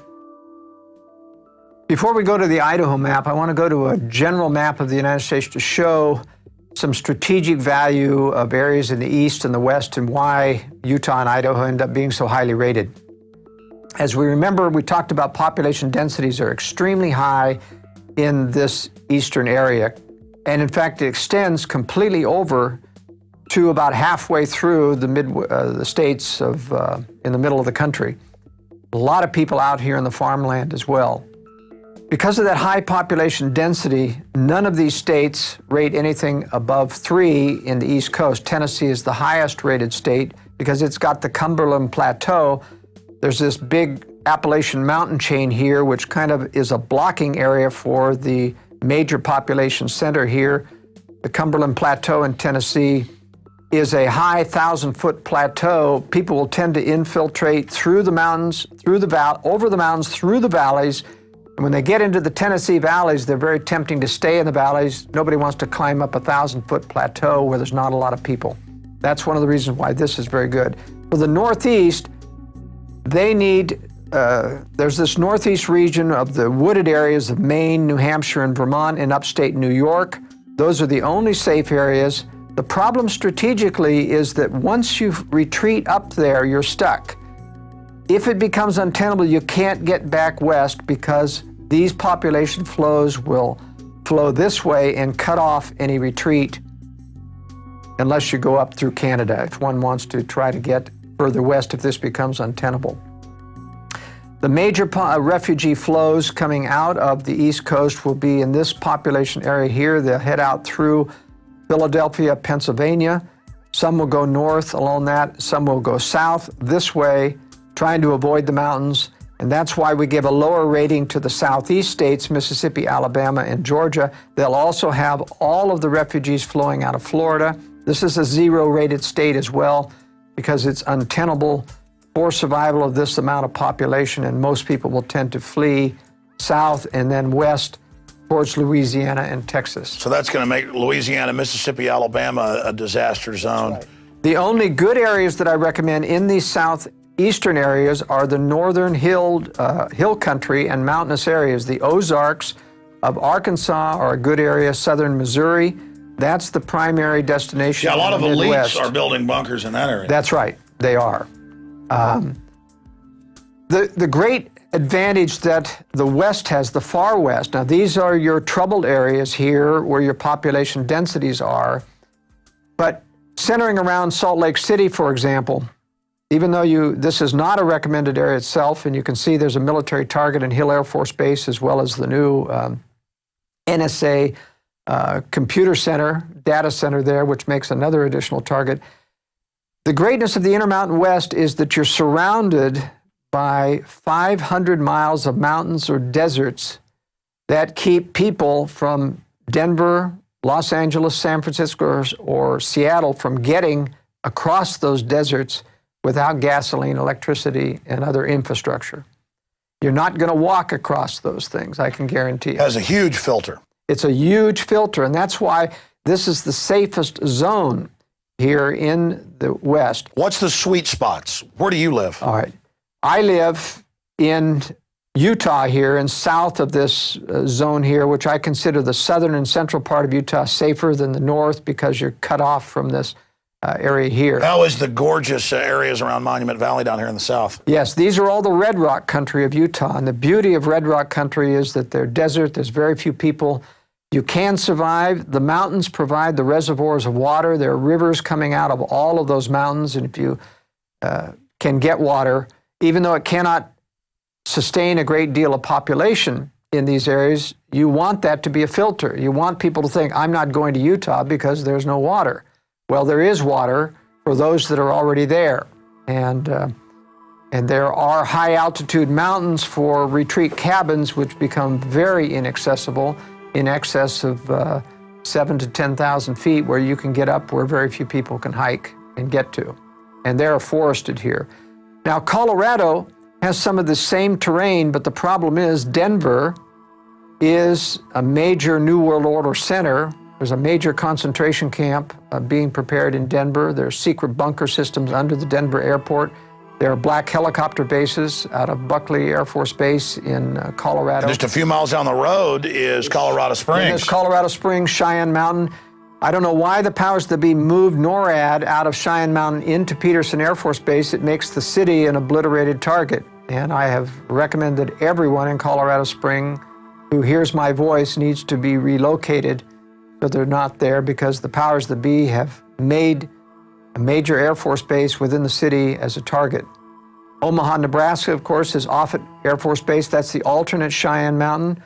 Before we go to the Idaho map, I want to go to a general map of the United States to show some strategic value of areas in the east and the west and why Utah and Idaho end up being so highly rated. As we remember, we talked about population densities are extremely high in this eastern area. And in fact, it extends completely over to about halfway through the states of in the middle of the country. A lot of people out here in the farmland as well. Because of that high population density, none of these states rate anything above 3 in the East Coast. Tennessee is the highest rated state because it's got the Cumberland Plateau. There's this big Appalachian mountain chain here, which kind of is a blocking area for the major population center here. The Cumberland Plateau in Tennessee is a high 1,000-foot plateau. People will tend to infiltrate through the mountains, over the mountains, through the valleys. And when they get into the Tennessee valleys, they're very tempting to stay in the valleys. Nobody wants to climb up a 1,000-foot plateau where there's not a lot of people. That's one of the reasons why this is very good. For the Northeast, they need, there's this Northeast region of the wooded areas of Maine, New Hampshire, and Vermont, and upstate New York. Those are the only safe areas. The problem strategically is that once you retreat up there, you're stuck. If it becomes untenable, you can't get back west because these population flows will flow this way and cut off any retreat unless you go up through Canada, if one wants to try to get further west if this becomes untenable. The major refugee flows coming out of the East Coast will be in this population area here. They'll head out through Philadelphia, Pennsylvania. Some will go north along that, some will go south this way, trying to avoid the mountains. And that's why we give a lower rating to the southeast states, Mississippi, Alabama, and Georgia. They'll also have all of the refugees flowing out of Florida. This is a 0-rated state as well because it's untenable for survival of this amount of population, and most people will tend to flee south and then west towards Louisiana and Texas. So that's going to make Louisiana, Mississippi, Alabama a disaster zone. Right. The only good areas that I recommend in these southeastern areas are the northern hill country and mountainous areas. The Ozarks of Arkansas are a good area, southern Missouri, That's the primary destination. Yeah, a lot of in the Midwest. elites are building bunkers in that area. That's right, they are. The great advantage that the West has, the far West, now these are your troubled areas here where your population densities are, but centering around Salt Lake City, for example, even though this is not a recommended area itself, and you can see there's a military target in Hill Air Force Base as well as the new NSA computer center, data center there, which makes another additional target. The greatness of the Intermountain West is that you're surrounded by 500 miles of mountains or deserts that keep people from Denver, Los Angeles, San Francisco, or Seattle from getting across those deserts without gasoline, electricity, and other infrastructure. You're not going to walk across those things, I can guarantee you. It has a huge filter. It's a huge filter, and that's why this is the safest zone here in the West. What's the sweet spots? Where do you live? All right. I live in Utah here and south of this zone here, which I consider the southern and central part of Utah safer than the north because you're cut off from this area here. How is the gorgeous areas around Monument Valley down here in the south? Yes, these are all the red rock country of Utah. And the beauty of red rock country is that they're desert, there's very few people. You can survive. The mountains provide the reservoirs of water. There are rivers coming out of all of those mountains. And if you can get water, even though it cannot sustain a great deal of population in these areas, you want that to be a filter. You want people to think, I'm not going to Utah because there's no water. Well, there is water for those that are already there. And there are high altitude mountains for retreat cabins, which become very inaccessible in excess of 7,000 to 10,000 feet, where you can get up where very few people can hike and get to. And they're forested here. Now, Colorado has some of the same terrain, but the problem is Denver is a major New World Order center. There's a major concentration camp being prepared in Denver. There are secret bunker systems under the Denver airport. There are black helicopter bases out of Buckley Air Force Base in Colorado. And just a few miles down the road is Colorado Springs. There's Colorado Springs, Cheyenne Mountain. I don't know why the powers that be moved NORAD out of Cheyenne Mountain into Peterson Air Force Base. It makes the city an obliterated target. And I have recommended everyone in Colorado Springs who hears my voice needs to be relocated so they're not there, because the powers that be have made a major Air Force base within the city as a target. Omaha, Nebraska, of course, is Offutt Air Force Base. That's the alternate Cheyenne Mountain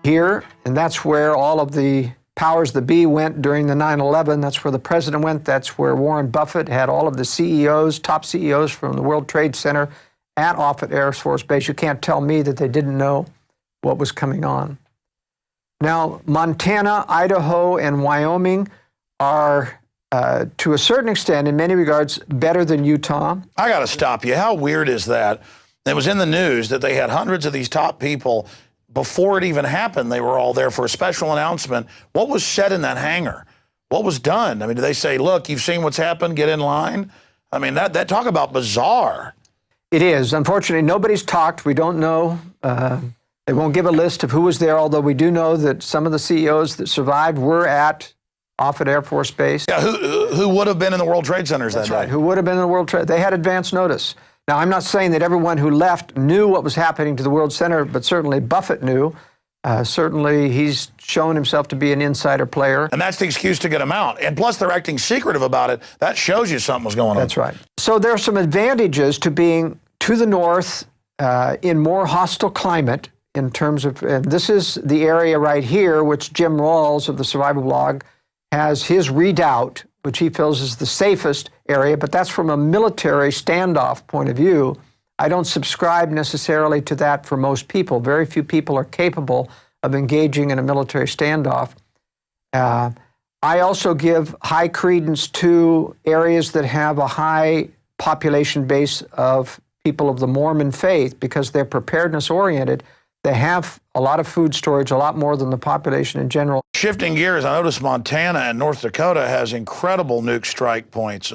here, and that's where all of the powers that be went during the 9/11. That's where the president went. That's where Warren Buffett had all of the CEOs, top CEOs from the World Trade Center at Offutt Air Force Base. You can't tell me that they didn't know what was coming on. Now, Montana, Idaho, and Wyoming are, to a certain extent, in many regards, better than Utah. I got to stop you. How weird is that? It was in the news that they had hundreds of these top people. Before it even happened, they were all there for a special announcement. What was said in that hangar? What was done? I mean, did they say, look, you've seen what's happened, get in line? I mean, that talk about bizarre. It is. Unfortunately, nobody's talked. We don't know. They won't give a list of who was there, although we do know that some of the CEOs that survived were at Offutt Air Force Base. Yeah, who would have been in the World Trade Centers that day? That's right, who would have been in the World Trade. They had advance notice. Now, I'm not saying that everyone who left knew what was happening to the World Center, but certainly Buffett knew. Certainly, he's shown himself to be an insider player. And that's the excuse to get him out. And plus, they're acting secretive about it. That shows you something was going on. That's right. So there are some advantages to being to the north in more hostile climate in terms of, and this is the area right here, which Jim Rawls of the Survival Blog has his redoubt, which he feels is the safest area, but that's from a military standoff point of view. I don't subscribe necessarily to that for most people. Very few people are capable of engaging in a military standoff. I also give high credence to areas that have a high population base of people of the Mormon faith because they're preparedness oriented. They have a lot of food storage, a lot more than the population in general. Shifting gears, I noticed Montana and North Dakota has incredible nuke strike points.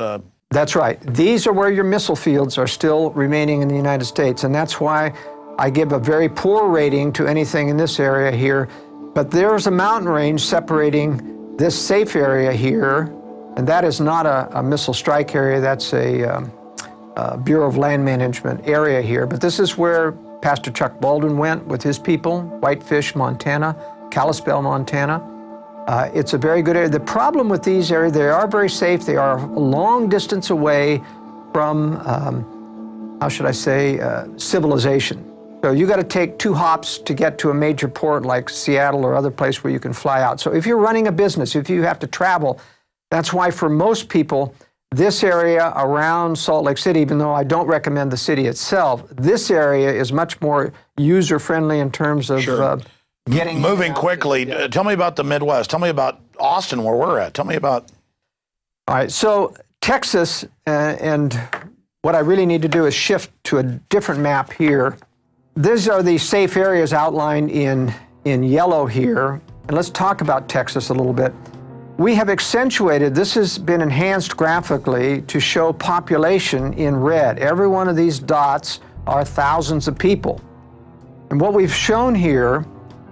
That's right. These are where your missile fields are still remaining in the United States, and that's why I give a very poor rating to anything in this area here. But there's a mountain range separating this safe area here, and that is not a missile strike area. That's a Bureau of Land Management area here. But this is where Pastor Chuck Baldwin went with his people, Whitefish, Montana, Kalispell, Montana. It's a very good area. The problem with these areas, they are very safe. They are a long distance away from, how should I say, civilization. So you got to take 2 hops to get to a major port like Seattle or other place where you can fly out. So if you're running a business, if you have to travel, that's why for most people, this area around Salt Lake City, even though I don't recommend the city itself, this area is much more user-friendly in terms of getting... Moving quickly, tell me about the Midwest. Tell me about Austin, where we're at. Tell me about... All right, so Texas, and what I really need to do is shift to a different map here. These are the safe areas outlined in yellow here. And let's talk about Texas a little bit. We have accentuated, this has been enhanced graphically to show population in red. Every one of these dots are thousands of people. And what we've shown here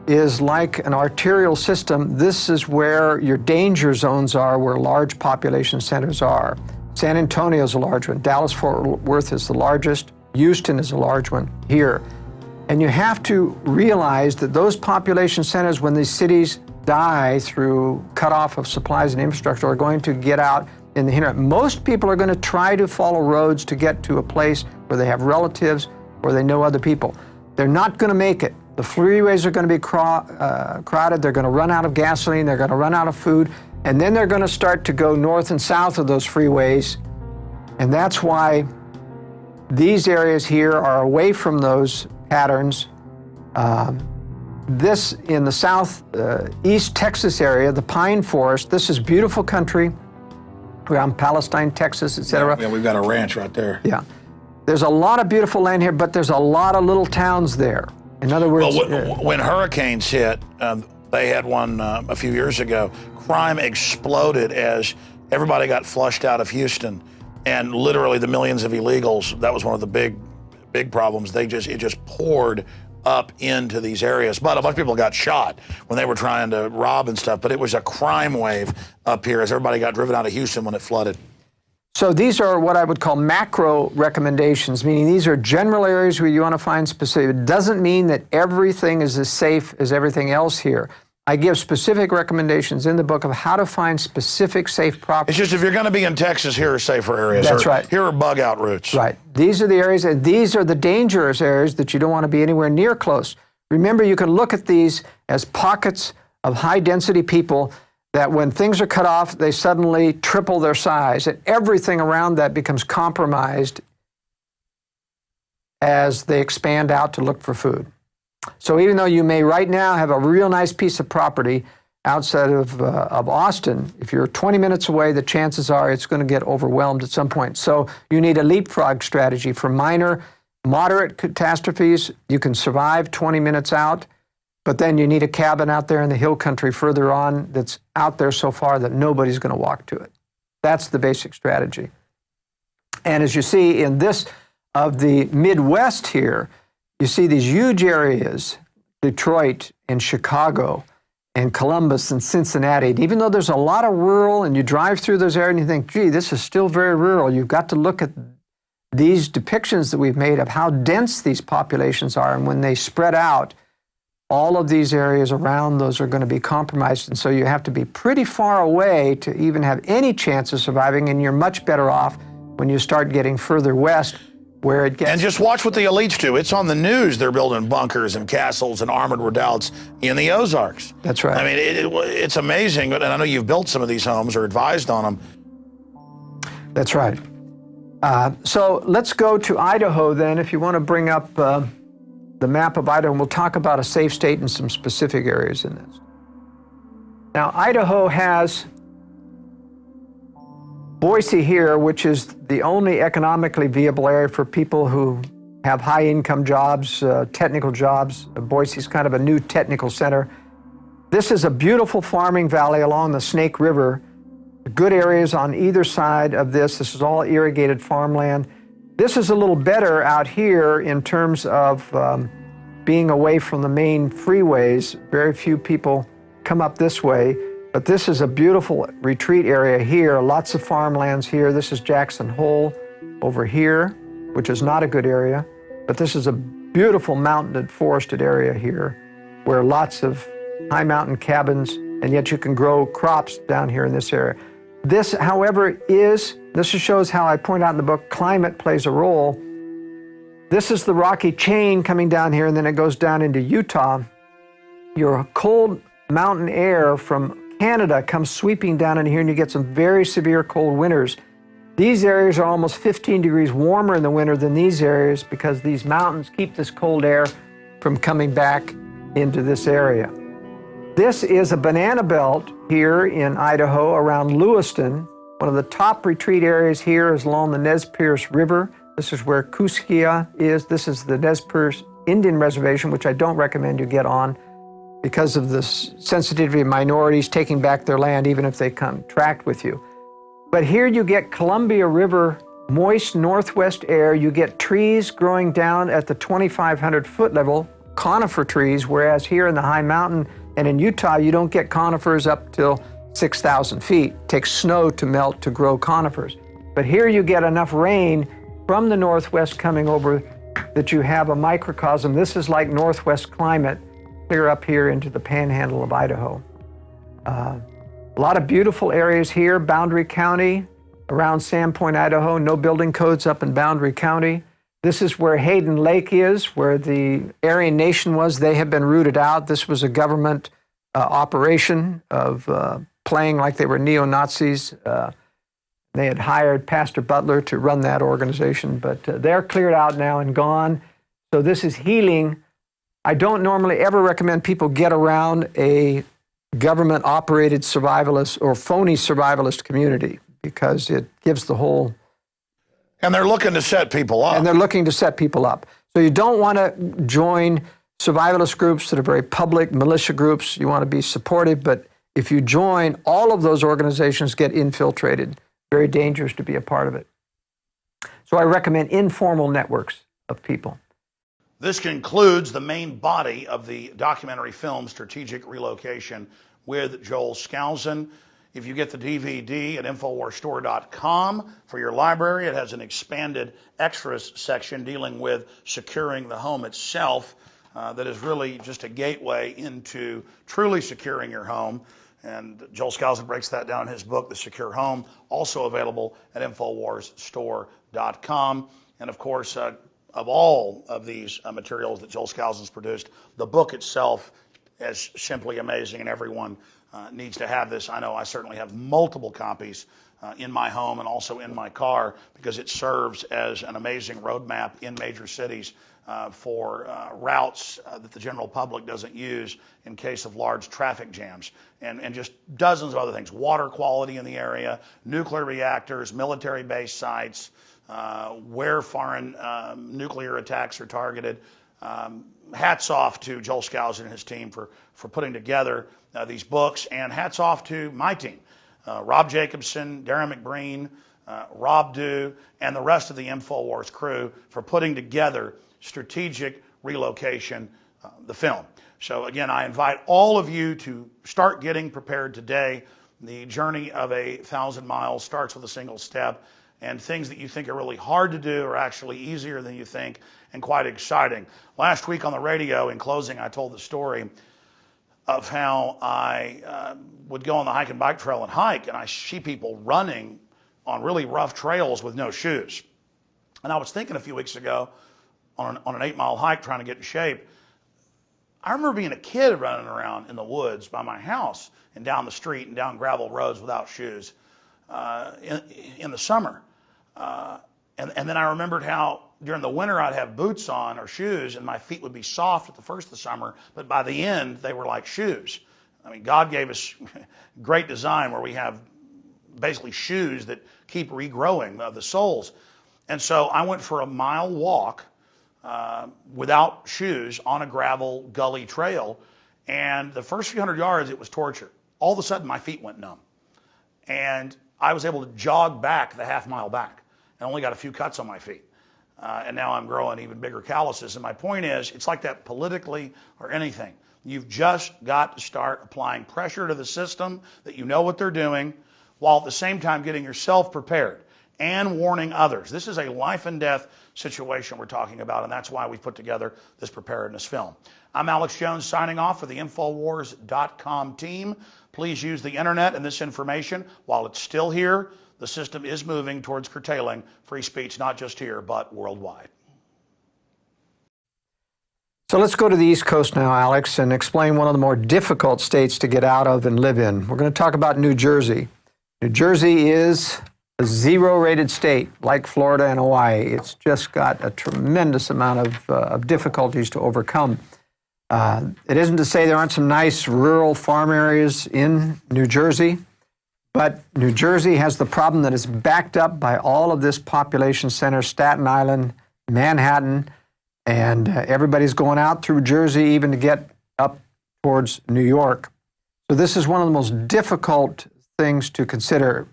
is like an arterial system. This is where your danger zones are, where large population centers are. San Antonio is a large one. Dallas-Fort Worth is the largest. Houston is a large one here. And you have to realize that those population centers, when these cities die through cutoff of supplies and infrastructure, are going to get out in the hinterland. Most people are going to try to follow roads to get to a place where they have relatives or they know other people. They're not going to make it. The freeways are going to be crowded. They're going to run out of gasoline. They're going to run out of food. And then they're going to start to go north and south of those freeways. And that's why these areas here are away from those patterns. This in the southeast Texas area, the pine forest, this is beautiful country around Palestine, Texas, etc. Yeah, we've got a ranch right there. Yeah. There's a lot of beautiful land here, but there's a lot of little towns there. In other words... Well, when hurricanes hit, they had one a few years ago, crime exploded as everybody got flushed out of Houston. And literally the millions of illegals, that was one of the big problems. It just poured up into these areas. But a bunch of people got shot when they were trying to rob and stuff. But it was a crime wave up here as everybody got driven out of Houston when it flooded. So these are what I would call macro recommendations, meaning these are general areas where you want to find specific. It doesn't mean that everything is as safe as everything else here. I give specific recommendations in the book of how to find specific safe properties. It's just if you're going to be in Texas, here are safer areas. That's right. Here are bug out routes. Right. These are the areas, and these are the dangerous areas that you don't want to be anywhere near close. Remember, you can look at these as pockets of high density people that when things are cut off, they suddenly triple their size, and everything around that becomes compromised as they expand out to look for food. So even though you may right now have a real nice piece of property outside of Austin, if you're 20 minutes away, the chances are it's going to get overwhelmed at some point. So you need a leapfrog strategy for minor, moderate catastrophes. You can survive 20 minutes out, but then you need a cabin out there in the hill country further on that's out there so far that nobody's going to walk to it. That's the basic strategy. And as you see in this of the Midwest here, you see these huge areas, Detroit and Chicago and Columbus and Cincinnati. And even though there's a lot of rural, and you drive through those areas and you think, gee, this is still very rural, you've got to look at these depictions that we've made of how dense these populations are. And when they spread out, all of these areas around those are going to be compromised. And so you have to be pretty far away to even have any chance of surviving. And you're much better off when you start getting further west, where it gets... And just watch what the elites do. It's on the news. They're building bunkers and castles and armored redoubts in the Ozarks. That's right. I mean, it's amazing. And I know you've built some of these homes or advised on them. That's right. So let's go to Idaho then, if you want to bring up the map of Idaho, and we'll talk about a safe state and some specific areas in this. Now, Idaho has Boise here, which is the only economically viable area for people who have high-income jobs, technical jobs. Boise is kind of a new technical center. This is a beautiful farming valley along the Snake River. Good areas on either side of this. This is all irrigated farmland. This is a little better out here in terms of being away from the main freeways, very few people come up this way. But this is a beautiful retreat area here, lots of farmlands here. This is Jackson Hole over here, which is not a good area. But this is a beautiful mountained, forested area here where lots of high mountain cabins, and yet you can grow crops down here in this area. This, however, this shows how I point out in the book, climate plays a role. This is the Rocky Chain coming down here, and then it goes down into Utah. Your cold mountain air from Canada comes sweeping down in here, and you get some very severe cold winters. These areas are almost 15 degrees warmer in the winter than these areas because these mountains keep this cold air from coming back into this area. This is a banana belt here in Idaho around Lewiston. One of the top retreat areas here is along the Nez Perce River. This is where Kuskia is. This is the Nez Perce Indian Reservation, which I don't recommend you get on because of the sensitivity of minorities taking back their land, even if they contract with you. But here you get Columbia River, moist northwest air. You get trees growing down at the 2,500 foot level, conifer trees, whereas here in the high mountain and in Utah, you don't get conifers up till 6,000 feet. It takes snow to melt to grow conifers. But here you get enough rain from the northwest coming over that you have a microcosm. This is like northwest climate, clear up here into the panhandle of Idaho. A lot of beautiful areas here, Boundary County, around Sandpoint, Idaho, no building codes up in Boundary County. This is where Hayden Lake is, where the Aryan Nation was. They have been rooted out. This was a government operation of playing like they were neo-Nazis. They had hired Pastor Butler to run that organization, but they're cleared out now and gone. So this is healing. I don't normally ever recommend people get around a government-operated survivalist or phony survivalist community because it gives the whole... And they're looking to set people up. And they're looking to set people up. So you don't want to join survivalist groups that are very public, militia groups. You want to be supportive, but if you join, all of those organizations get infiltrated. Very dangerous to be a part of it. So I recommend informal networks of people. This concludes the main body of the documentary film Strategic Relocation with Joel Skousen. If you get the DVD at InfoWarsStore.com for your library, it has an expanded extras section dealing with securing the home itself that is really just a gateway into truly securing your home. And Joel Skousen breaks that down in his book, The Secure Home, also available at InfoWarsStore.com. And of course, of all of these materials that Joel Skousen's produced, the book itself is simply amazing, and everyone needs to have this. I know I certainly have multiple copies in my home and also in my car because it serves as an amazing roadmap in major cities for routes that the general public doesn't use in case of large traffic jams, and just dozens of other things. Water quality in the area, nuclear reactors, military base sites, where foreign nuclear attacks are targeted. Hats off to Joel Skousen and his team for putting together these books, and hats off to my team, Rob Jacobson, Darren McBreen, Rob Dew, and the rest of the InfoWars crew for putting together Strategic Relocation, the film. So again, I invite all of you to start getting prepared today. The journey of 1,000 miles starts with a single step, and things that you think are really hard to do are actually easier than you think and quite exciting. Last week on the radio, in closing, I told the story of how I would go on the hike and bike trail and hike, and I see people running on really rough trails with no shoes. And I was thinking a few weeks ago on an 8-mile hike trying to get in shape, I remember being a kid running around in the woods by my house and down the street and down gravel roads without shoes in the summer. And then I remembered how during the winter I'd have boots on or shoes and my feet would be soft at the first of the summer, but by the end they were like shoes. I mean, God gave us great design where we have basically shoes that keep regrowing the soles. And so I went for a mile walk without shoes on a gravel gully trail, and the first few hundred yards it was torture. All of a sudden my feet went numb, and I was able to jog back the half mile back and only got a few cuts on my feet. and now I'm growing even bigger calluses. And my point is, it's like that politically or anything. You've just got to start applying pressure to the system that you know what they're doing, while at the same time getting yourself prepared and warning others. This is a life and death situation we're talking about, and that's why we put together this preparedness film. I'm Alex Jones signing off for the Infowars.com team. Please use the internet and this information while it's still here. The system is moving towards curtailing free speech, not just here, but worldwide. So let's go to the East Coast now, Alex, and explain one of the more difficult states to get out of and live in. We're going to talk about New Jersey. New Jersey is a zero-rated state, like Florida and Hawaii. It's just got a tremendous amount of difficulties to overcome. It isn't to say there aren't some nice rural farm areas in New Jersey, but New Jersey has the problem that it's backed up by all of this population center, Staten Island, Manhattan, and everybody's going out through Jersey even to get up towards New York. So this is one of the most difficult things to consider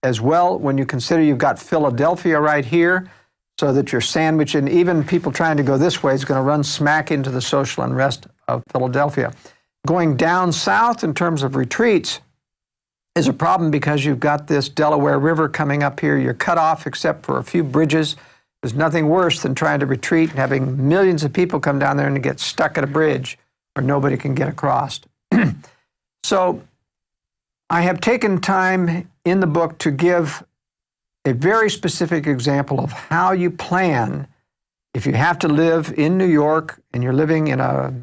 as well when you consider you've got Philadelphia right here, so that you're sandwiched, and even people trying to go this way is going to run smack into the social unrest of Philadelphia. Going down south in terms of retreats is a problem because you've got this Delaware River coming up here. You're cut off except for a few bridges. There's nothing worse than trying to retreat and having millions of people come down there and get stuck at a bridge where nobody can get across. So I have taken time in the book to give a very specific example of how you plan if you have to live in New York and you're living in a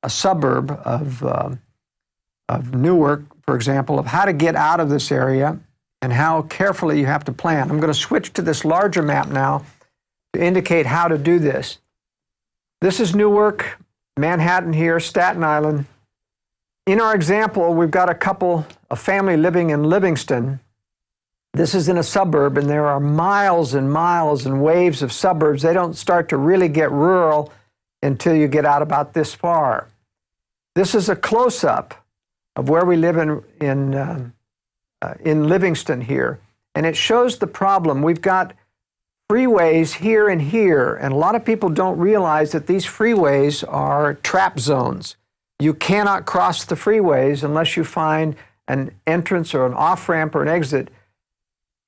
suburb of Newark, for example, of how to get out of this area and how carefully you have to plan. I'm going to switch to this larger map now to indicate how to do this. This is Newark, Manhattan here, Staten Island. In our example, we've got a family living in Livingston. This is in a suburb, and there are miles and miles and waves of suburbs. They don't start to really get rural until you get out about this far. This is a close-up of where we live in Livingston here, and it shows the problem. We've got freeways here and here, and a lot of people don't realize that these freeways are trap zones. You cannot cross the freeways unless you find an entrance or an off-ramp or an exit.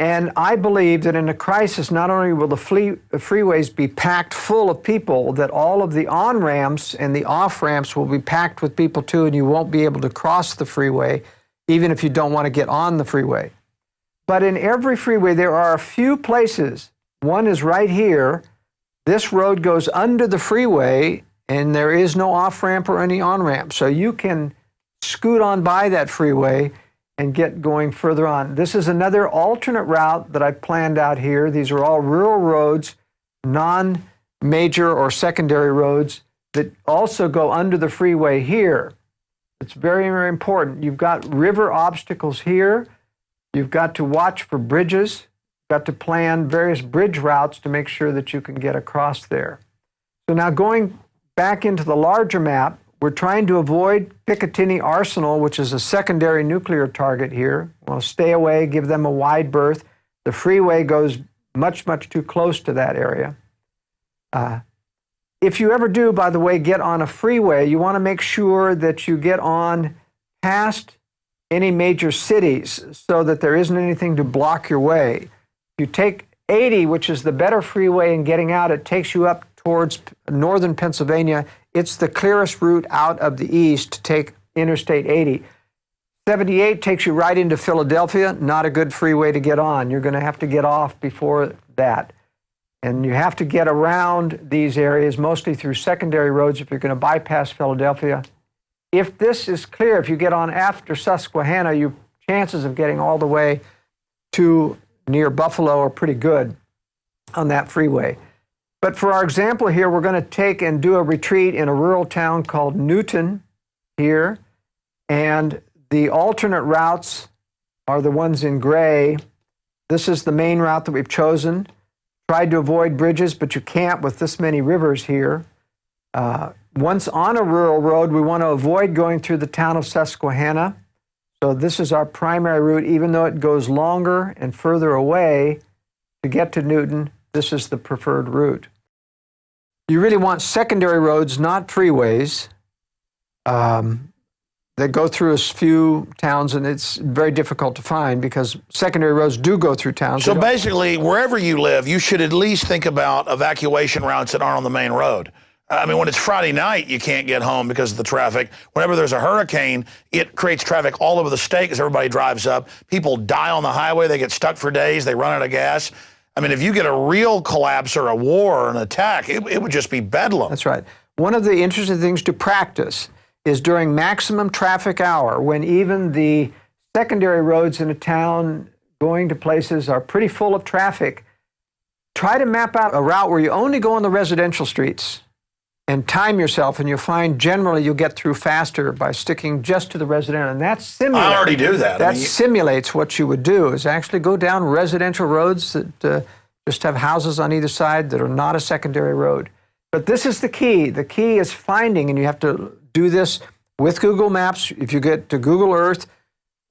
And I believe that in a crisis, not only will the freeways be packed full of people, that all of the on-ramps and the off-ramps will be packed with people too, and you won't be able to cross the freeway, even if you don't want to get on the freeway. But in every freeway, there are a few places. One is right here. This road goes under the freeway, and there is no off-ramp or any on-ramp. So you can scoot on by that freeway and get going further on. This is another alternate route that I've planned out here. These are all rural roads, non-major or secondary roads that also go under the freeway here. It's very, very important. You've got river obstacles here. You've got to watch for bridges. You've got to plan various bridge routes to make sure that you can get across there. So now going back into the larger map, we're trying to avoid Picatinny Arsenal, which is a secondary nuclear target here. We'll stay away, give them a wide berth. The freeway goes much, much too close to that area. If you ever do, by the way, get on a freeway, you want to make sure that you get on past any major cities so that there isn't anything to block your way. If you take 80, which is the better freeway in getting out, it takes you up towards northern Pennsylvania. It's the clearest route out of the east to take Interstate 80. 78 takes you right into Philadelphia, not a good freeway to get on. You're going to have to get off before that. And you have to get around these areas, mostly through secondary roads if you're going to bypass Philadelphia. If this is clear, if you get on after Susquehanna, your chances of getting all the way to near Buffalo are pretty good on that freeway. But for our example here, we're going to take and do a retreat in a rural town called Newton here. And the alternate routes are the ones in gray. This is the main route that we've chosen. Tried to avoid bridges, but you can't with this many rivers here. Once on a rural road, we want to avoid going through the town of Susquehanna. So this is our primary route, even though it goes longer and further away to get to Newton. This is the preferred route. You really want secondary roads, not freeways, that go through a few towns, and it's very difficult to find because secondary roads do go through towns. So basically, wherever you live, you should at least think about evacuation routes that aren't on the main road. I mean, when it's Friday night, you can't get home because of the traffic. Whenever there's a hurricane, it creates traffic all over the state because everybody drives up. People die on the highway. They get stuck for days. They run out of gas. I mean, if you get a real collapse or a war or an attack, it would just be bedlam. That's right. One of the interesting things to practice is during maximum traffic hour, when even the secondary roads in a town going to places are pretty full of traffic, try to map out a route where you only go on the residential streets and time yourself, and you'll find generally you'll get through faster by sticking just to the residential. And that simulates. I already do that. That simulates what you would do, is actually go down residential roads that just have houses on either side that are not a secondary road. But this is the key. The key is finding, and you have to do this with Google Maps. If you get to Google Earth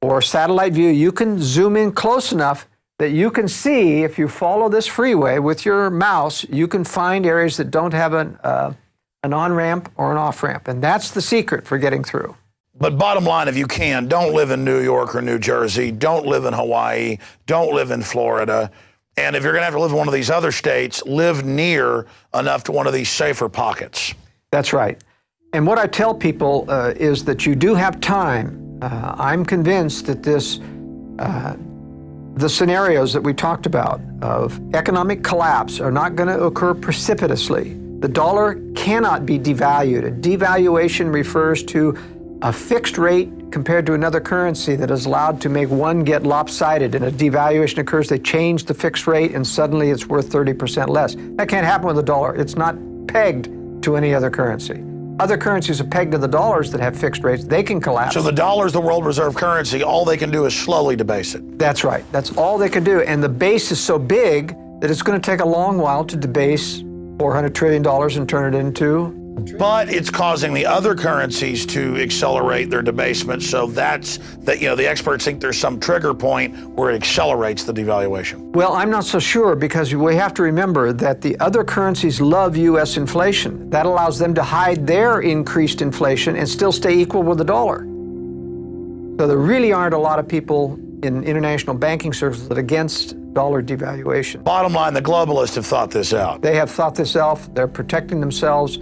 or satellite view, you can zoom in close enough that you can see, if you follow this freeway with your mouse, you can find areas that don't have an on-ramp or an off-ramp. And that's the secret for getting through. But bottom line, if you can, don't live in New York or New Jersey. Don't live in Hawaii. Don't live in Florida. And if you're going to have to live in one of these other states, live near enough to one of these safer pockets. That's right. And what I tell people is that you do have time. I'm convinced that the scenarios that we talked about of economic collapse are not going to occur precipitously. The dollar cannot be devalued. A devaluation refers to a fixed rate compared to another currency that is allowed to make one get lopsided. And a devaluation occurs, they change the fixed rate, and suddenly it's worth 30% less. That can't happen with the dollar. It's not pegged to any other currency. Other currencies are pegged to the dollars that have fixed rates. They can collapse. So the dollar is the world reserve currency. All they can do is slowly debase it. That's right. That's all they can do. And the base is so big that it's going to take a long while to debase $400 trillion and turn it into. But it's causing the other currencies to accelerate their debasement. So that's that. You know, the experts think there's some trigger point where it accelerates the devaluation. Well, I'm not so sure, because we have to remember that the other currencies love U.S. inflation. That allows them to hide their increased inflation and still stay equal with the dollar. So there really aren't a lot of people in international banking circles that are against dollar devaluation. Bottom line, the globalists have thought this out. They have thought this out. They're protecting themselves.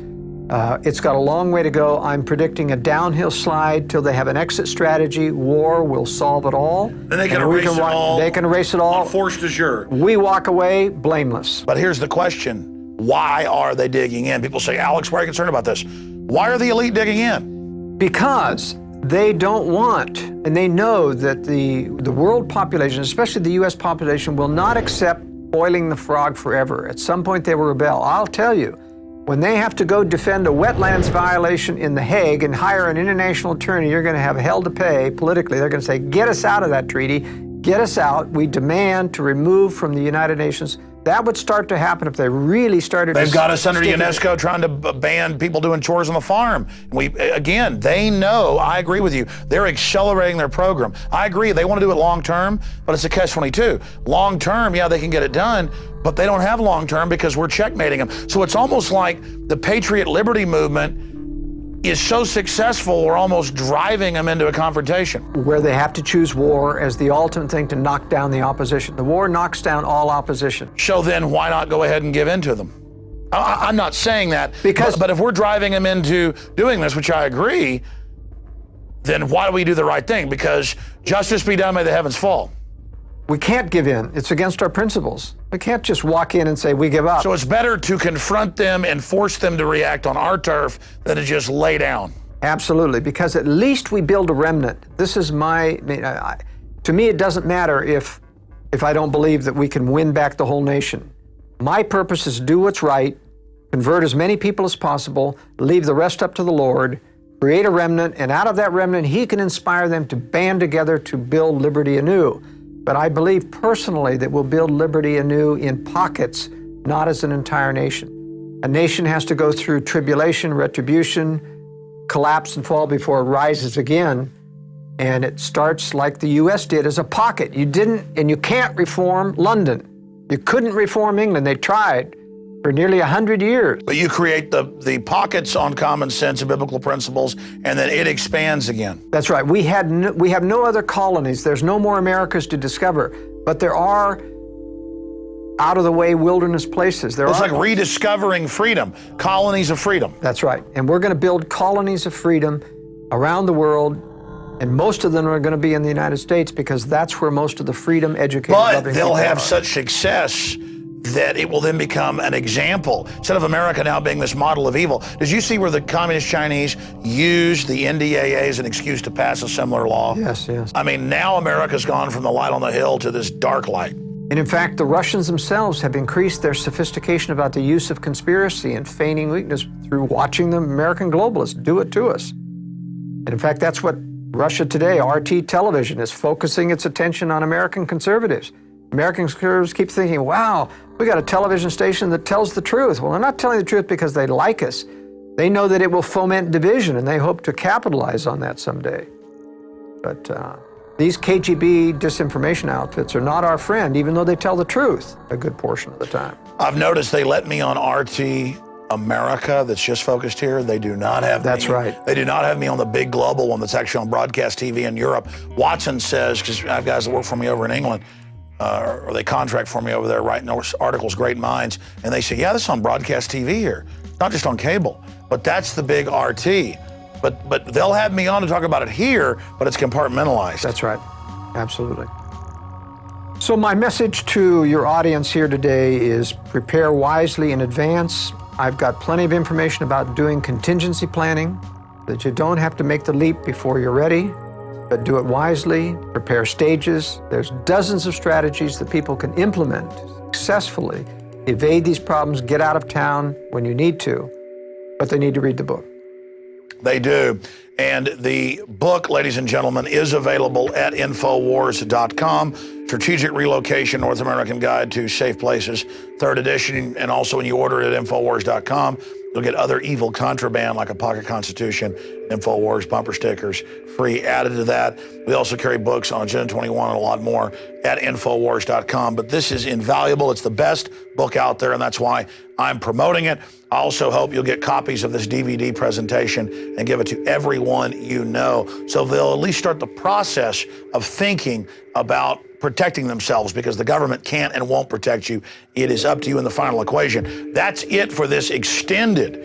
It's got a long way to go. I'm predicting a downhill slide till they have an exit strategy. War will solve it all. Then they can erase it all. They can erase it all. Force majeure. We walk away blameless. But here's the question. Why are they digging in? People say, Alex, why are you concerned about this? Why are the elite digging in? Because they don't want, and they know that the world population, especially the U.S. population, will not accept boiling the frog forever. At some point they will rebel. I'll tell you, when they have to go defend a wetlands violation in The Hague and hire an international attorney, you're going to have hell to pay politically. They're going to say, get us out of that treaty, get us out. We demand to remove from the United Nations. That would start to happen if they really started. They've got us under UNESCO trying to ban people doing chores on the farm. Again, they know, I agree with you, they're accelerating their program. I agree, they want to do it long term, but it's a catch-22. Long term, yeah, they can get it done, but they don't have long term because we're checkmating them. So it's almost like the Patriot Liberty movement is so successful, we're almost driving them into a confrontation. Where they have to choose war as the ultimate thing to knock down the opposition. The war knocks down all opposition. So then why not go ahead and give in to them? I'm not saying that, but if we're driving them into doing this, which I agree, then why do we do the right thing? Because justice be done, may the heavens fall. We can't give in. It's against our principles. We can't just walk in and say we give up. So it's better to confront them and force them to react on our turf than to just lay down. Absolutely, because at least we build a remnant. This is to me, it doesn't matter if I don't believe that we can win back the whole nation. My purpose is to do what's right, convert as many people as possible, leave the rest up to the Lord, create a remnant, and out of that remnant, He can inspire them to band together to build liberty anew. But I believe personally that we'll build liberty anew in pockets, not as an entire nation. A nation has to go through tribulation, retribution, collapse and fall before it rises again. And it starts like the U.S. did, as a pocket. You can't reform London. You couldn't reform England. They tried. for nearly 100 years. But you create the pockets on common sense and biblical principles, and then it expands again. That's right. We have no other colonies. There's no more Americas to discover, but there are out-of-the-way wilderness places. It's like rediscovering freedom, colonies of freedom. That's right. And we're going to build colonies of freedom around the world, and most of them are going to be in the United States because that's where most of the freedom, educated, loving But they'll people have are. such success that it will then become an example. Instead of America now being this model of evil, did you see where the communist Chinese used the NDAA as an excuse to pass a similar law? Yes, yes. I mean, now America's gone from the light on the hill to this dark light. And in fact, the Russians themselves have increased their sophistication about the use of conspiracy and feigning weakness through watching the American globalists do it to us. And in fact, that's what Russia today, RT television, is focusing its attention on American conservatives. American conservatives keep thinking, wow, we got a television station that tells the truth. Well, they're not telling the truth because they like us. They know that it will foment division, and they hope to capitalize on that someday. But these KGB disinformation outfits are not our friend, even though they tell the truth a good portion of the time. I've noticed they let me on RT America that's just focused here. They do not have That's me. right. They do not have me on the big global one that's actually on broadcast TV in Europe. Watson says, because I have guys that work for me over in England, or they contract for me over there writing articles, great minds, and they say, yeah, this is on broadcast TV here, not just on cable. But that's the big RT. But they'll have me on to talk about it here, but it's compartmentalized. That's right. Absolutely. So my message to your audience here today is prepare wisely in advance. I've got plenty of information about doing contingency planning, that you don't have to make the leap before you're ready, but do it wisely, prepare stages. There's dozens of strategies that people can implement successfully, evade these problems, get out of town when you need to, but they need to read the book. They do. And the book, ladies and gentlemen, is available at Infowars.com. Strategic Relocation, North American Guide to Safe Places, 3rd edition. And also when you order it at Infowars.com, you'll get other evil contraband like a pocket constitution, Infowars bumper stickers, free added to that. We also carry books on Agenda 21 and a lot more at Infowars.com. But this is invaluable. It's the best book out there, and that's why I'm promoting it. I also hope you'll get copies of this DVD presentation and give it to everyone you know, so they'll at least start the process of thinking about protecting themselves, because the government can't and won't protect you. It is up to you in the final equation. That's it for this extended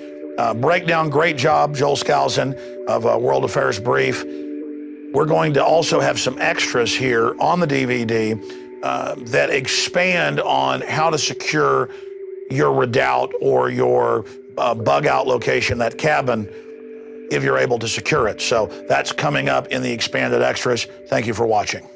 breakdown. Great job, Joel Skousen of World Affairs Brief. We're going to also have some extras here on the DVD that expand on how to secure your redoubt or your bug out location, that cabin, if you're able to secure it. So that's coming up in the expanded extras. Thank you for watching.